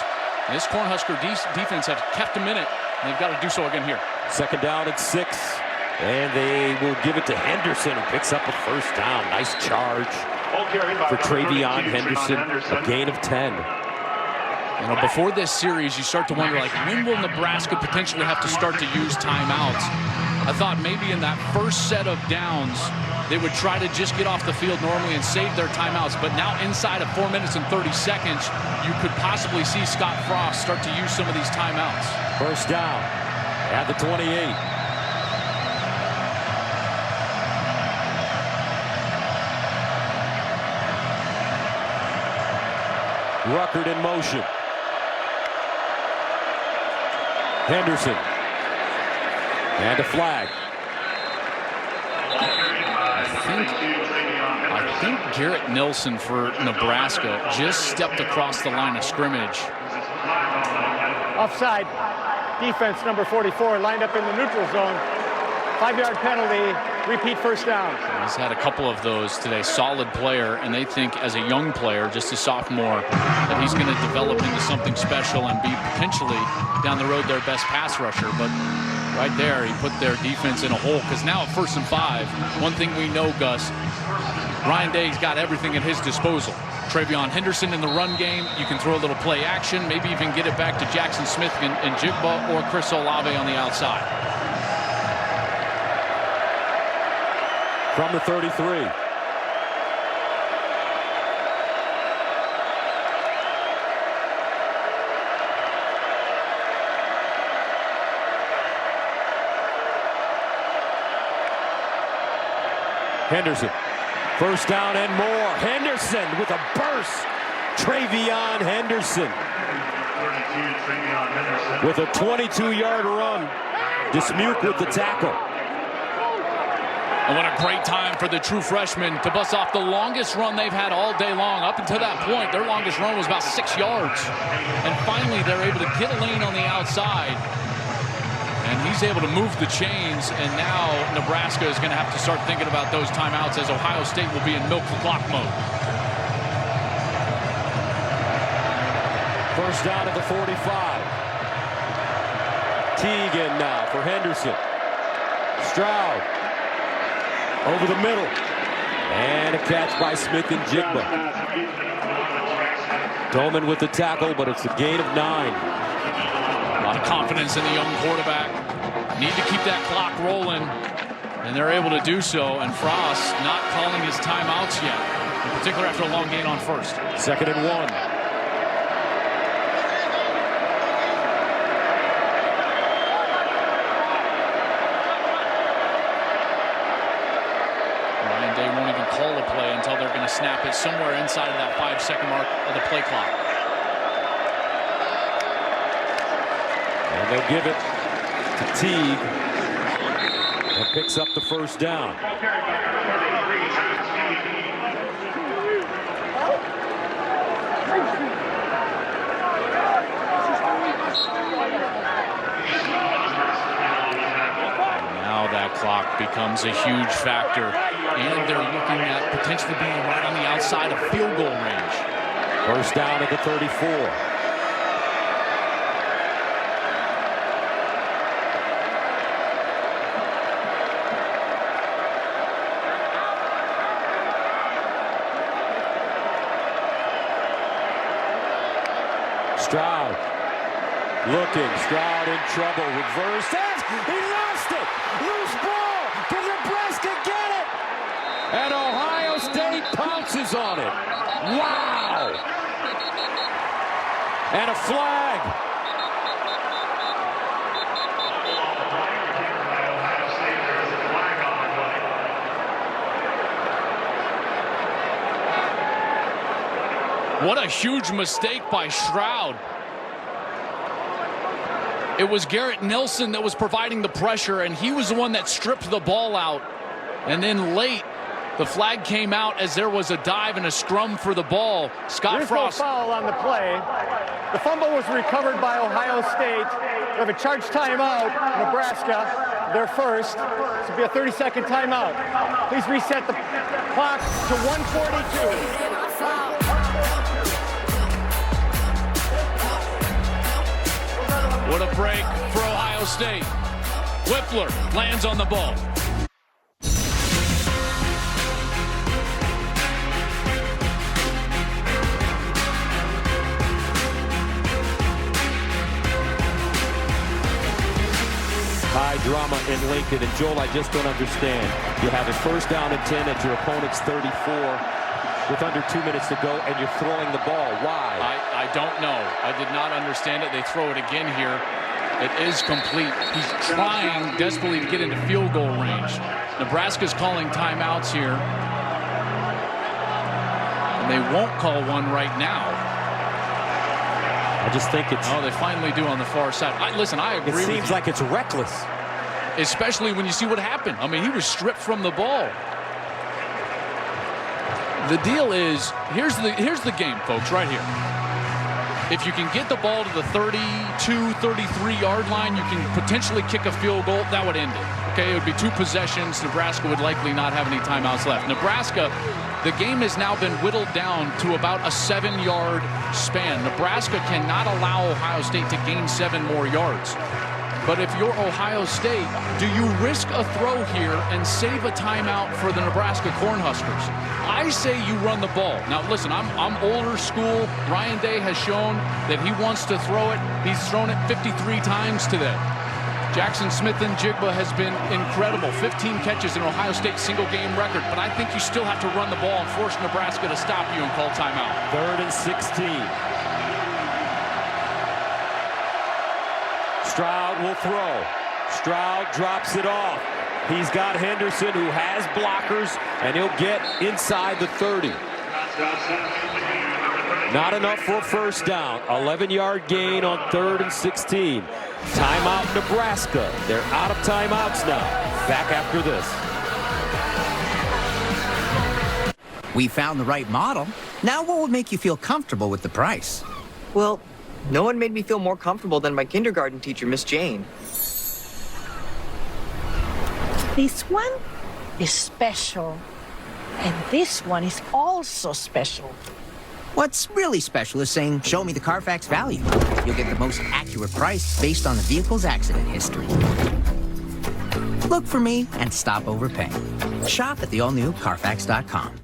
And this Cornhusker defense have kept him in it, and they've got to do so again here. Second down at 6. And they will give it to Henderson, who picks up a first down. Nice charge for TreVeyon Henderson, a gain of 10. You know, before this series, you start to wonder, like, when will Nebraska potentially have to start to use timeouts? I thought maybe in that first set of downs, they would try to just get off the field normally and save their timeouts. But now inside of 4 minutes and 30 seconds, you could possibly see Scott Frost start to use some of these timeouts. First down at the 28. Ruckert in motion. Henderson. And a flag. I think Garrett Nelson for Nebraska just stepped across the line of scrimmage. Offside. Defense number 44 lined up in the neutral zone. 5-yard penalty. Repeat first down. He's had a couple of those today. Solid player, and they think as a young player, just a sophomore, that he's going to develop into something special and be potentially down the road their best pass rusher. But right there, he put their defense in a hole, because now at 1st and 5, one thing we know, Gus, Ryan Day's got everything at his disposal. TreVeyon Henderson in the run game. You can throw a little play action, maybe even get it back to Jaxon Smith-Njigba or Chris Olave on the outside. From the 33. Henderson. First down and more. Henderson with a burst. TreVeyon Henderson with a 22-yard run. Dismuke with the tackle. And what a great time for the true freshman to bust off the longest run they've had all day long. Up until that point, their longest run was about 6 yards. And finally, they're able to get a lane on the outside. And he's able to move the chains. And now Nebraska is going to have to start thinking about those timeouts, as Ohio State will be in milk the clock mode. First down at the 45. Teagan now for Henderson. Stroud over the middle. And a catch by Smith-Njigba. Doman with the tackle, but it's a gain of 9. A lot of confidence in the young quarterback. Need to keep that clock rolling, and they're able to do so. And Frost not calling his timeouts yet, in particular after a long gain on 1st. 2nd and 1. Ryan Day won't even call a play until they're going to snap it somewhere inside of that 5-second mark of the play clock. And they'll give it to Teague. and picks up the first down. Now that clock becomes a huge factor, and they're looking at potentially being right on the outside of field goal range. First down at the 34. Stroud looking. Stroud in trouble. Reverse. He lost it. Loose ball. Can Nebraska get it? And Ohio State pounces on it. Wow. And a flag. What a huge mistake by Stroud. It was Garrett Nelson that was providing the pressure, and he was the one that stripped the ball out. And then late, the flag came out as there was a dive and a scrum for the ball. Scott Frost. No foul on the play. The fumble was recovered by Ohio State. We have a charge timeout. Nebraska, their first. This will be a 30-second timeout. Please reset the clock to 1:42. What a break for Ohio State. Whippler lands on the ball. High drama in Lincoln. And Joel, I just don't understand. You have a first down and 10 at your opponent's 34 with under 2 minutes to go, and you're throwing the ball. Why? I don't know. I did not understand it. They throw it again here. It is complete. He's trying desperately to get into field goal range. Nebraska's calling timeouts here. And they won't call one right now. I just think it's... Oh, they finally do on the far side. Listen, I agree with you. It seems like it's reckless. Especially when you see what happened. I mean, he was stripped from the ball. The deal is, here's the game, folks, right here. If you can get the ball to the 32, 33-yard line, you can potentially kick a field goal. That would end it. Okay, it would be 2 possessions. Nebraska would likely not have any timeouts left. Nebraska, the game has now been whittled down to about a 7-yard span. Nebraska cannot allow Ohio State to gain 7 more yards. But if you're Ohio State, do you risk a throw here and save a timeout for the Nebraska Cornhuskers? I say you run the ball. Now, listen, I'm older school. Ryan Day has shown that he wants to throw it. He's thrown it 53 times today. Jaxon Smith-Njigba has been incredible. 15 catches in Ohio State's single-game record. But I think you still have to run the ball and force Nebraska to stop you and call timeout. 3rd and 16. Stroud will throw. Stroud drops it off. He's got Henderson, who has blockers, and he'll get inside the 30. Not enough for a first down. 11-yard gain on 3rd and 16. Timeout Nebraska. They're out of timeouts now. Back after this. We found the right model. Now what would make you feel comfortable with the price? Well, no one made me feel more comfortable than my kindergarten teacher, Miss Jane. This one is special. And this one is also special. What's really special is saying, show me the Carfax value. You'll get the most accurate price based on the vehicle's accident history. Look for me and stop overpaying. Shop at the all-new Carfax.com.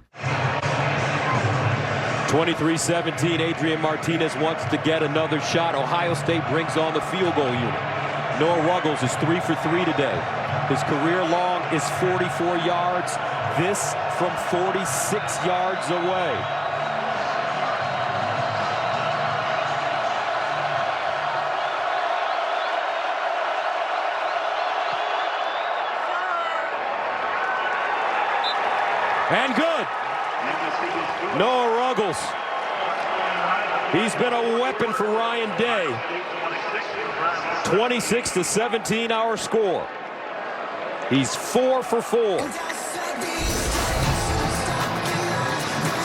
23-17, Adrian Martinez wants to get another shot. Ohio State brings on the field goal unit. Noah Ruggles is 3 for 3 today. His career long is 44 yards. This from 46 yards away. And good. Noah Ruggles. He's been a weapon for Ryan Day. 26-17 our score. He's 4 for 4.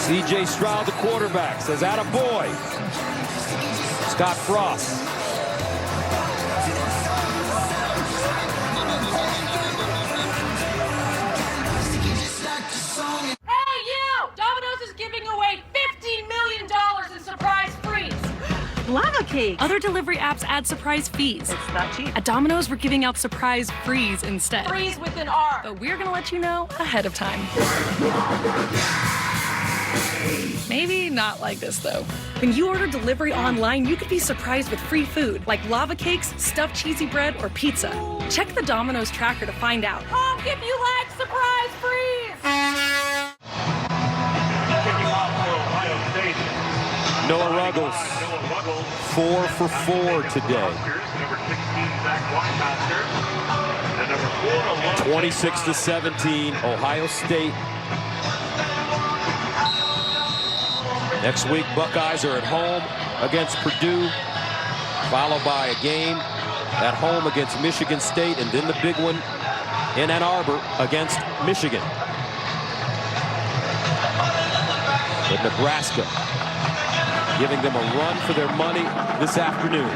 C.J. Stroud, the quarterback, says, "Atta boy." Scott Frost. Hey, you! Domino's is giving away $15 million in surprise frees. Lava cake. Other delivery apps add surprise fees. It's not cheap. At Domino's, we're giving out surprise frees instead. Freeze with an R. But we're gonna let you know ahead of time. Maybe not like this, though. When you order delivery online, you could be surprised with free food, like lava cakes, stuffed cheesy bread, or pizza. Check the Domino's tracker to find out. Honk if you like surprise freeze. Kicking off for Ohio State. Noah Ruggles, 4 for 4 today. Number 16, Zach Weinmaster. And number 4, 26-17, Ohio State. Next week, Buckeyes are at home against Purdue, followed by a game at home against Michigan State, and then the big one in Ann Arbor against Michigan. But Nebraska giving them a run for their money this afternoon.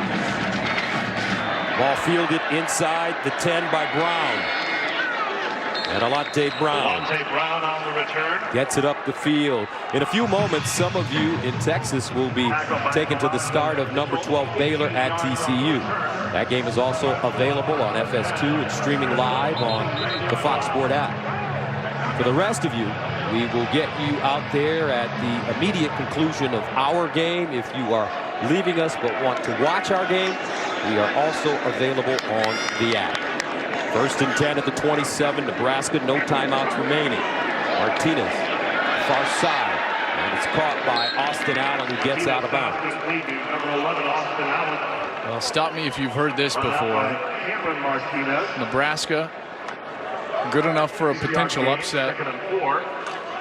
Ball fielded inside the 10 by Brown. And Olave Brown on the return. gets it up the field. In a few moments, some of you in Texas will be taken to the start of number 12 Baylor at TCU. That game is also available on FS2 and streaming live on the Fox Sport app. For the rest of you, we will get you out there at the immediate conclusion of our game. If you are leaving us but want to watch our game, we are also available on the app. 1st and 10 at the 27, Nebraska, no timeouts remaining. Martinez, far side, and it's caught by Austin Allen, who gets out of bounds. Well, stop me if you've heard this before. Nebraska, good enough for a potential upset,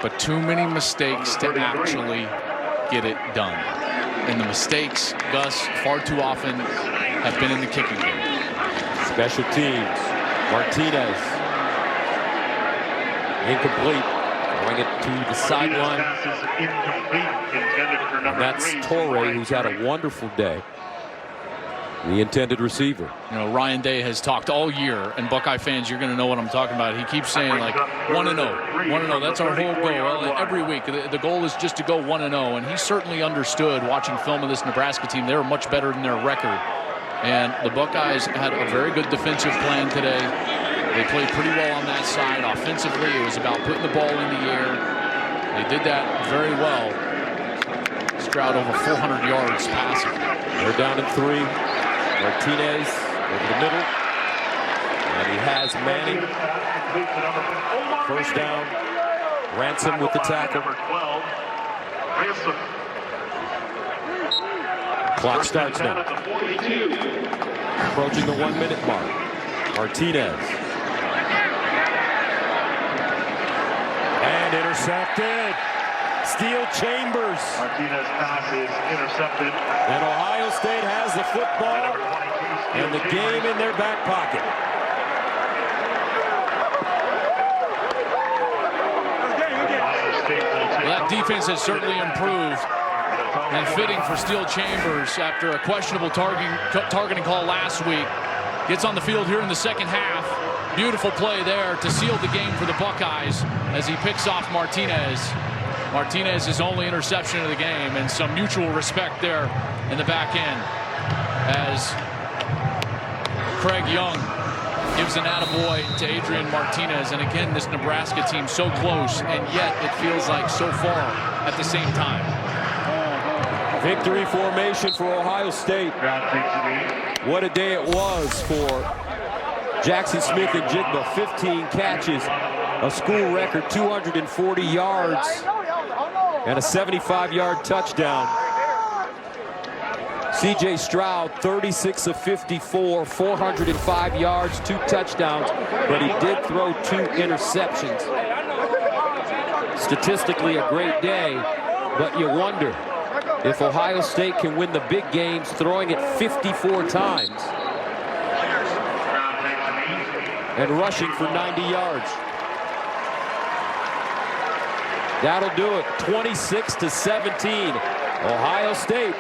but too many mistakes to actually get it done. And the mistakes, Gus, far too often have been in the kicking game. Special teams. Martinez, incomplete, throwing it to the sideline. That's Torrey, who's had a wonderful day. The intended receiver. You know, Ryan Day has talked all year, and Buckeye fans, you're going to know what I'm talking about. He keeps saying, like, 1-0, 1-0. That's our whole goal. Well, every week, the goal is just to go 1-0, and he certainly understood watching film of this Nebraska team. They were much better than their record. And the Buckeyes had a very good defensive plan today. They played pretty well on that side. Offensively, it was about putting the ball in the air. They did that very well. Stroud over 400 yards passing. They're down in 3. Martinez over the middle. And he has Manning. 1st down. Ransom with the tackle. Clock starts now. Approaching the 1-minute mark. Martinez. And intercepted. Steele Chambers. Martinez pass is intercepted. And Ohio State has the football and the game in their back pocket. Well, that defense has certainly improved. And fitting for Steele Chambers after a questionable targeting call last week. Gets on the field here in the second half. Beautiful play there to seal the game for the Buckeyes as he picks off Martinez. Martinez's only interception of the game, and some mutual respect there in the back end as Craig Young gives an attaboy to Adrian Martinez. And again, this Nebraska team so close, and yet it feels like so far at the same time. Victory formation for Ohio State. What a day it was for Jaxon Smith-Njigba. 15 catches, a school record 240 yards, and a 75-yard touchdown. C.J. Stroud, 36 of 54, 405 yards, 2 touchdowns, but he did throw 2 interceptions. Statistically, a great day, but you wonder if Ohio State can win the big games throwing it 54 times. and rushing for 90 yards. That'll do it, 26-17. Ohio State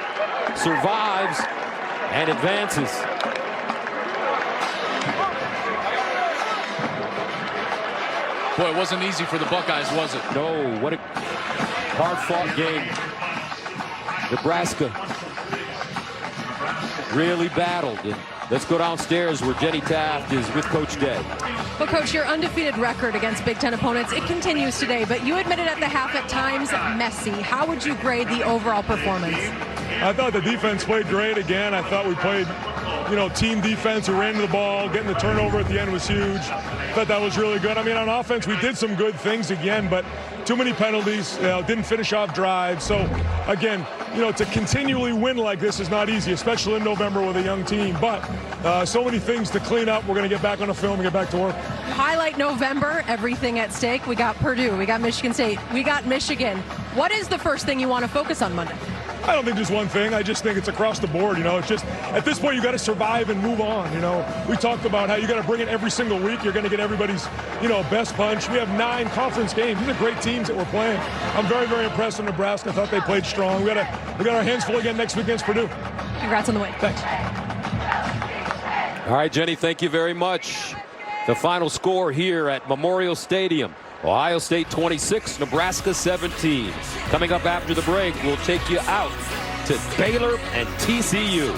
survives and advances. Boy, it wasn't easy for the Buckeyes, was it? No, what a hard-fought game. Nebraska really battled. And let's go downstairs where Jenny Taft is with Coach Day. Well, Coach, your undefeated record against Big Ten opponents, it continues today, but you admitted at the half at times messy. How would you grade the overall performance? I thought the defense played great again. I thought we played, team defense. We ran to the ball. Getting the turnover at the end was huge. I thought that was really good. I mean, on offense, we did some good things again, but too many penalties. Didn't finish off drives. So, again, to continually win like this is not easy, especially in November with a young team. But so many things to clean up. We're going to get back on the film and get back to work. Highlight November, everything at stake. We got Purdue, we got Michigan State, we got Michigan. What is the first thing you want to focus on Monday? I don't think just one thing. I just think it's across the board. It's just at this point you got to survive and move on. We talked about how you got to bring it every single week. You're going to get everybody's best punch. We have 9 conference games. These are great teams that we're playing. I'm very, very impressed with Nebraska. I thought they played strong. We got our hands full again next week against Purdue. Congrats on the win. Thanks. All right, Jenny, thank you very much. The final score here at Memorial Stadium. Ohio State 26, Nebraska 17. Coming up after the break, we'll take you out to Baylor and TCU.